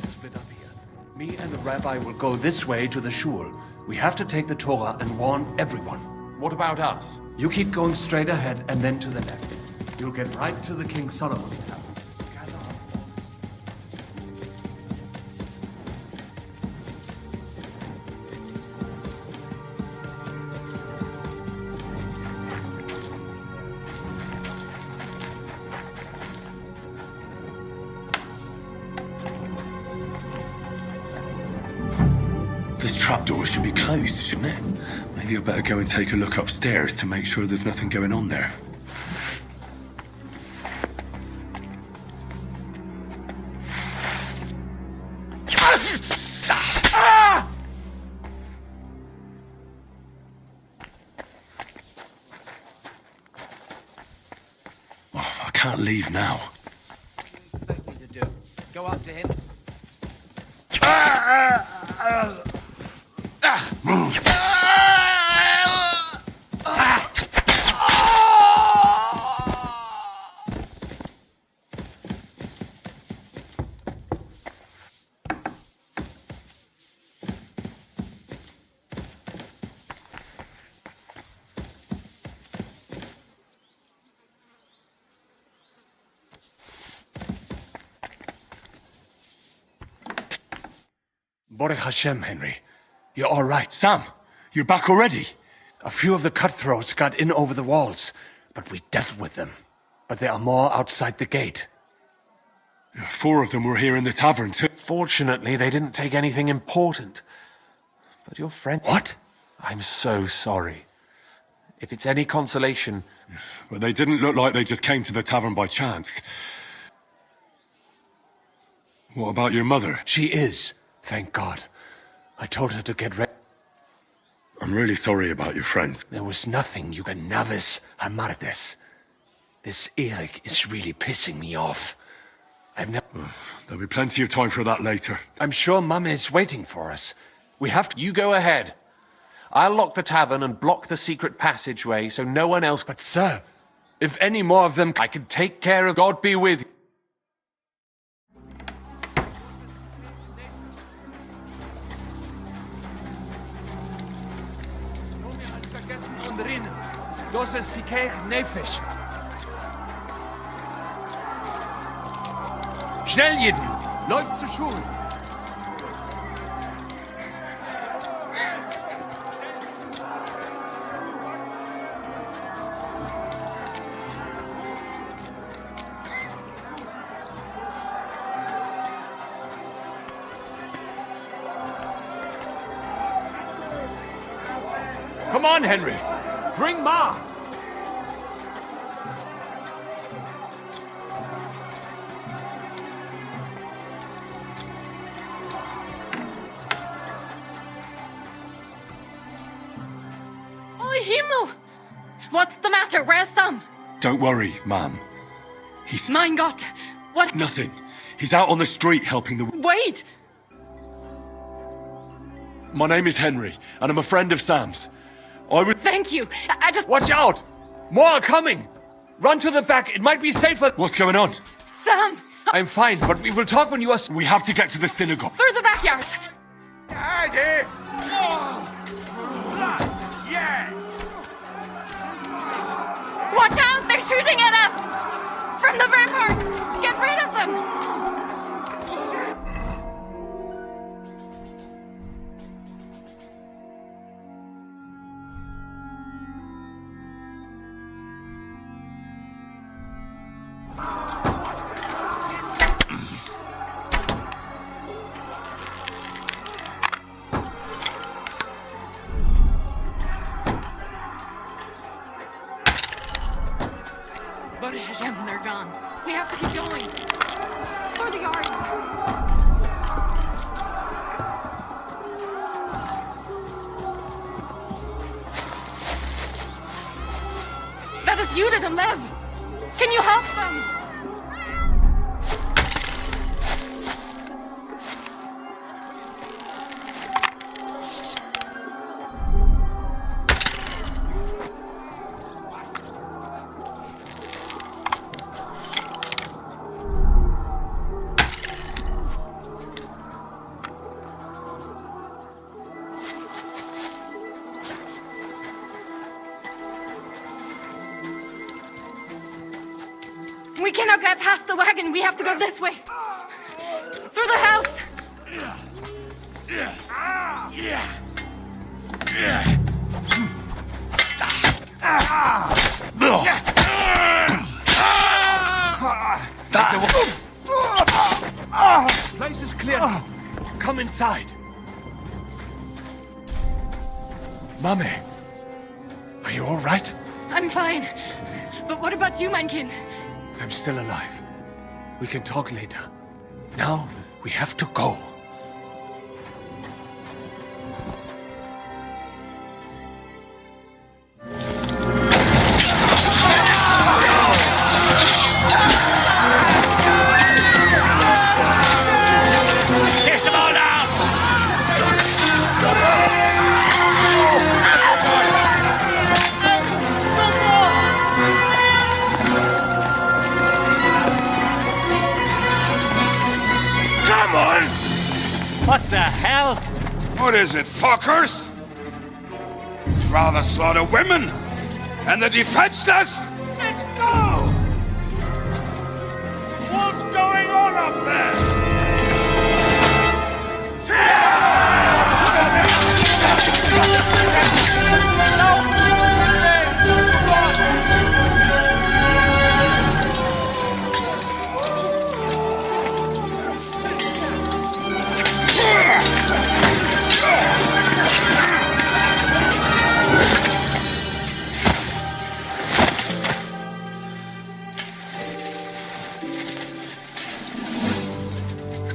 Split up here. Me and the rabbi will go this way to the shul. We have to take the Torah and warn everyone. What about us? You keep going straight ahead and then to the left. You'll get right to the King Solomon Tower. This trapdoor should be closed, shouldn't it? Maybe I better go and take a look upstairs to make sure there's nothing going on there. Oh, I can't leave now. Go up to him. Move! Baruch Hashem, Henry. You're all right. Sam, you're back already? A few of the cutthroats got in over the walls, but we dealt with them. But there are more outside the gate. 4 of them were here in the tavern, too. Fortunately, they didn't take anything important. But your friend... What? I'm so sorry. If it's any consolation... But they didn't look like they just came to the tavern by chance. What about your mother? She is, thank God. I told her to get ready. I'm really sorry about your friends. There was nothing you can... Navis Hamardes. This Eric is really pissing me off. I've never... There'll be plenty of time for that later. I'm sure Mum is waiting for us. We have to... You go ahead. I'll lock the tavern and block the secret passageway so no one else... But sir, if any more of them... I can take care of... God be with you. Das ist Pikech Nefisch. Schnell, jeden! Läuft zur Schule! Come on, Henry! Bring Ma! Oh, Himmel! What's the matter? Where's Sam? Don't worry, ma'am. He's... Mein Gott! What? Nothing. He's out on the street helping the... Wait! My name is Henry, and I'm a friend of Sam's. I would... Thank you. I just... Watch out! More are coming! Run to the back. It might be safer... What's going on? Sam! I'm fine, but we will talk when you are... We have to get to the synagogue. Through the backyard! Daddy! Yeah! Watch out! They're shooting at us! From the ramparts! Get rid of them! Baruch Hashem, they're gone. We have to keep going. For the yards. That is Judith and Lev. Can you help them? We cannot get past the wagon. We have to go this way. Through the house. Place is clear. Come inside. Mummy, are you all right? I'm fine. But what about you, mein Kind? I'm still alive. We can talk later. Now, we have to go. Kiss them all down! Come on! What the hell? What is it, fuckers? Rather slaughter women and the defenseless? Let's go! What's going on up there?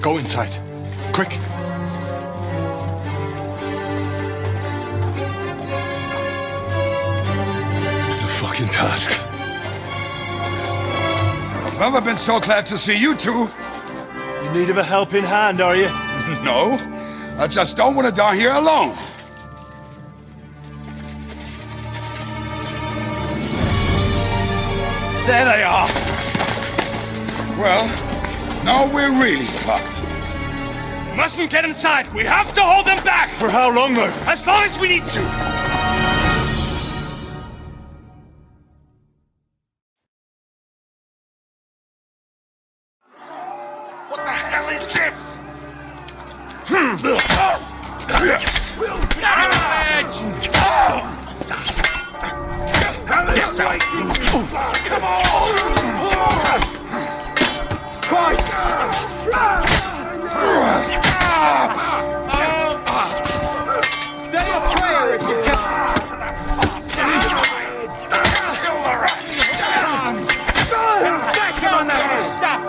Go inside. Quick. The fucking task. I've never been so glad to see you two. In need of a helping hand, are you? No, I just don't want to die here alone. There they are. Well, now we're really fucked. Mustn't get inside. We have to hold them back. For how long, though? As long as we need to. What the hell is this? Come on! Say a prayer if you can. Kill the rats! Back on that stuff!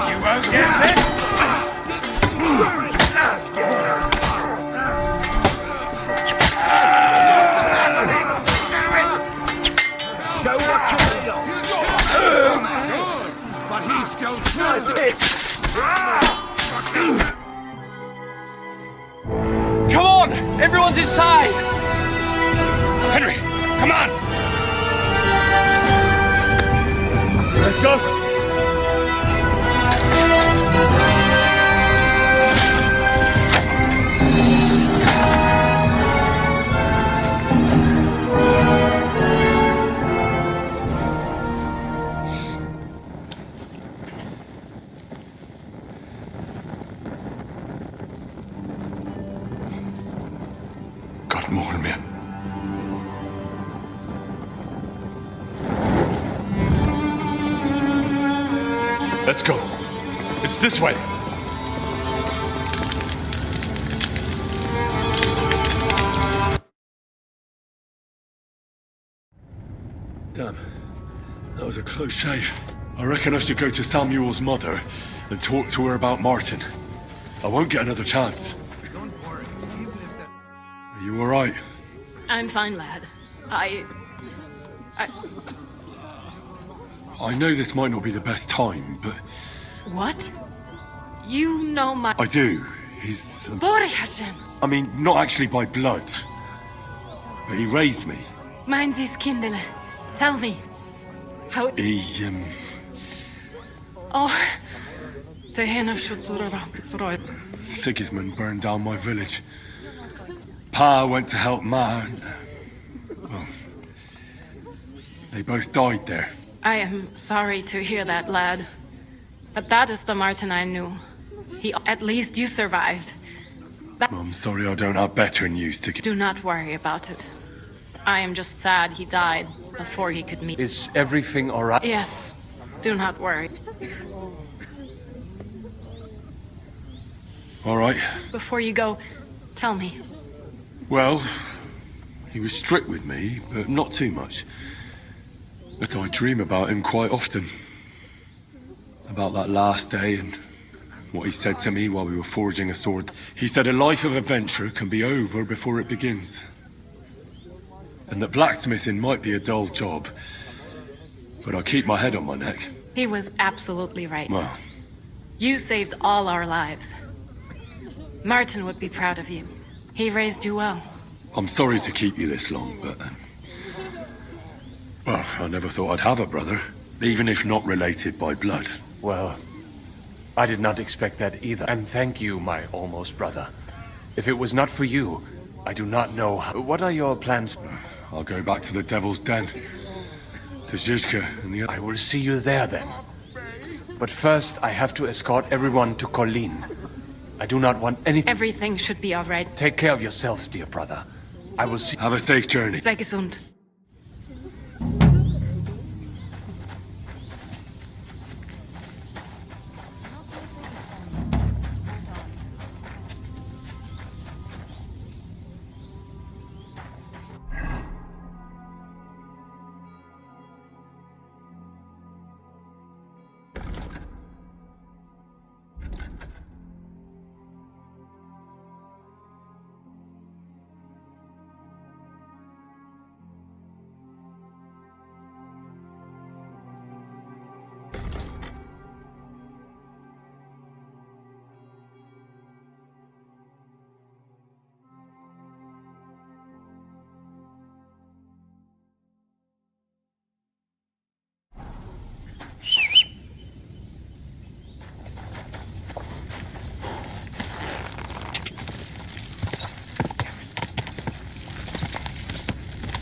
You won't get this! Show what you're made of. But he's still serving. Come on! Everyone's inside! Henry, come on! Let's go! God more me. Let's go. It's this way. Damn. That was a close shave. I reckon I should go to Samuel's mother and talk to her about Martin. I won't get another chance. Are you alright? I'm fine, lad. I I know this might not be the best time, but What? You know my... I do. He's... Borjasen! I mean, not actually by blood. But he raised me. Meins is kindele. Tell me. How... He, Oh... The hen of Schutzurra. Sigismund burned down my village. Pa went to help Ma, and... Well... They both died there. I am sorry to hear that, lad. But that is the Martin I knew. At least you survived. I'm sorry I don't have better news to give. Do not worry about it. I am just sad he died before he could meet. Is everything alright? Yes. Do not worry. Alright. Before you go, tell me. Well, he was strict with me, but not too much. But I dream about him quite often. About that last day and what he said to me while we were forging a sword. He said a life of adventure can be over before it begins. And that blacksmithing might be a dull job, but I keep my head on my neck. He was absolutely right. Well, You saved all our lives. Martin would be proud of you. He raised you well. I'm sorry to keep you this long, but... well, I never thought I'd have a brother, even if not related by blood. Well, I did not expect that either. And thank you, my almost brother. If it was not for you, I do not know how... What are your plans? I'll go back to the Devil's Den. To Zizka and the I will see you there then. But first, I have to escort everyone to Colleen. I do not want anything. Everything should be all right. Take care of yourself, dear brother. I will see. Have a safe journey. Sei gesund.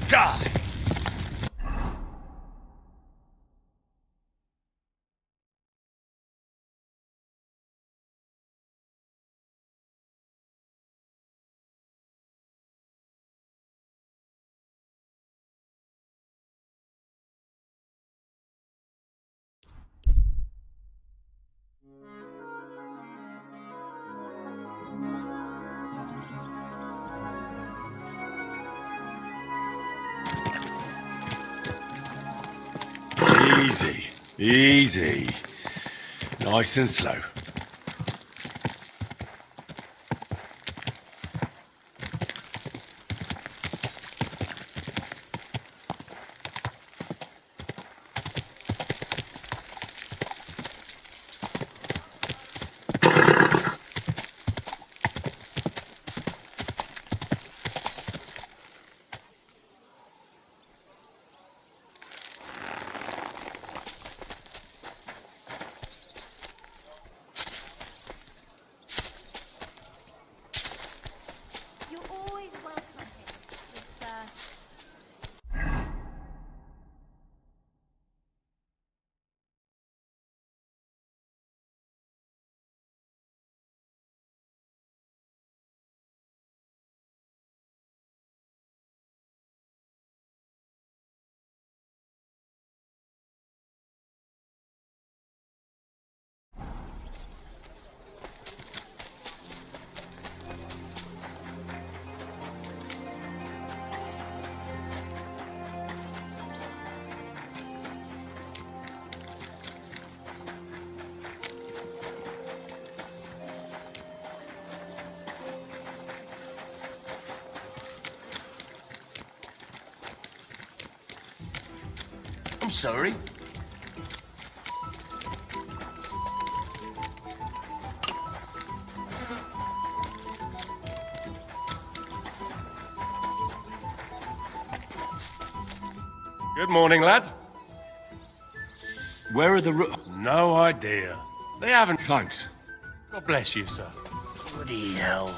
Die! Easy. Easy. Nice and slow. You're always welcome here. It's, I'm sorry. Good morning, lad. Where are the No idea. They haven't. Thanks. God bless you, sir. Bloody hell.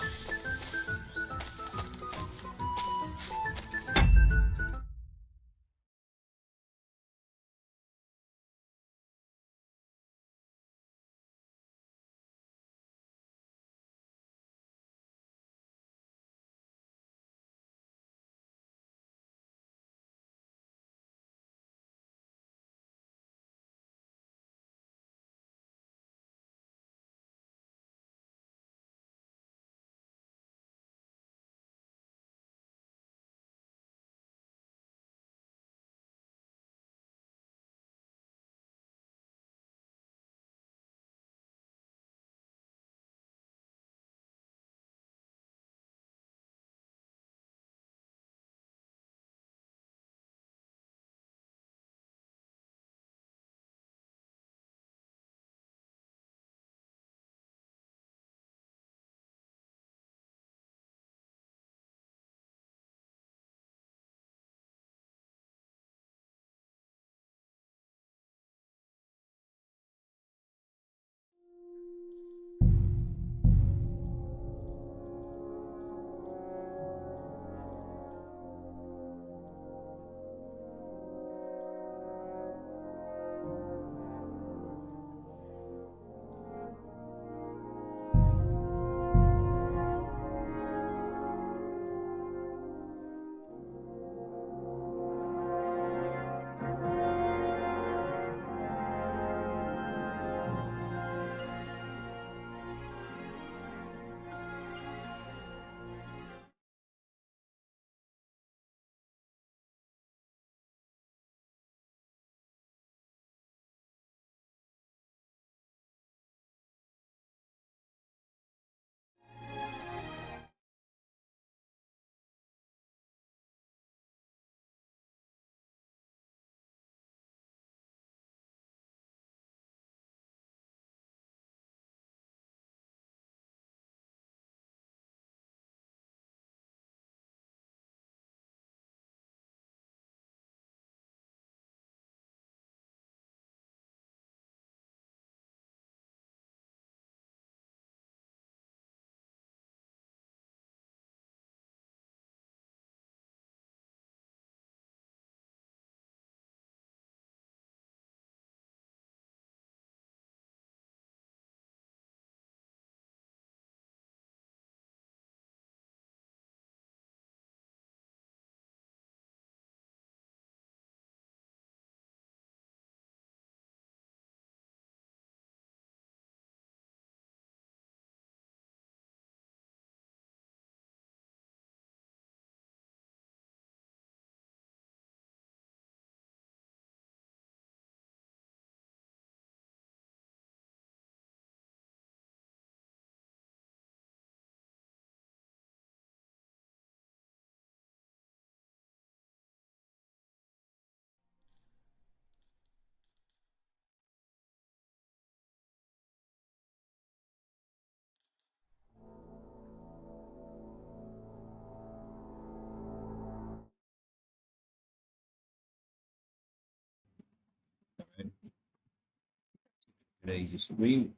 crazy stream,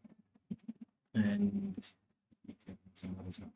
and we can some other stuff.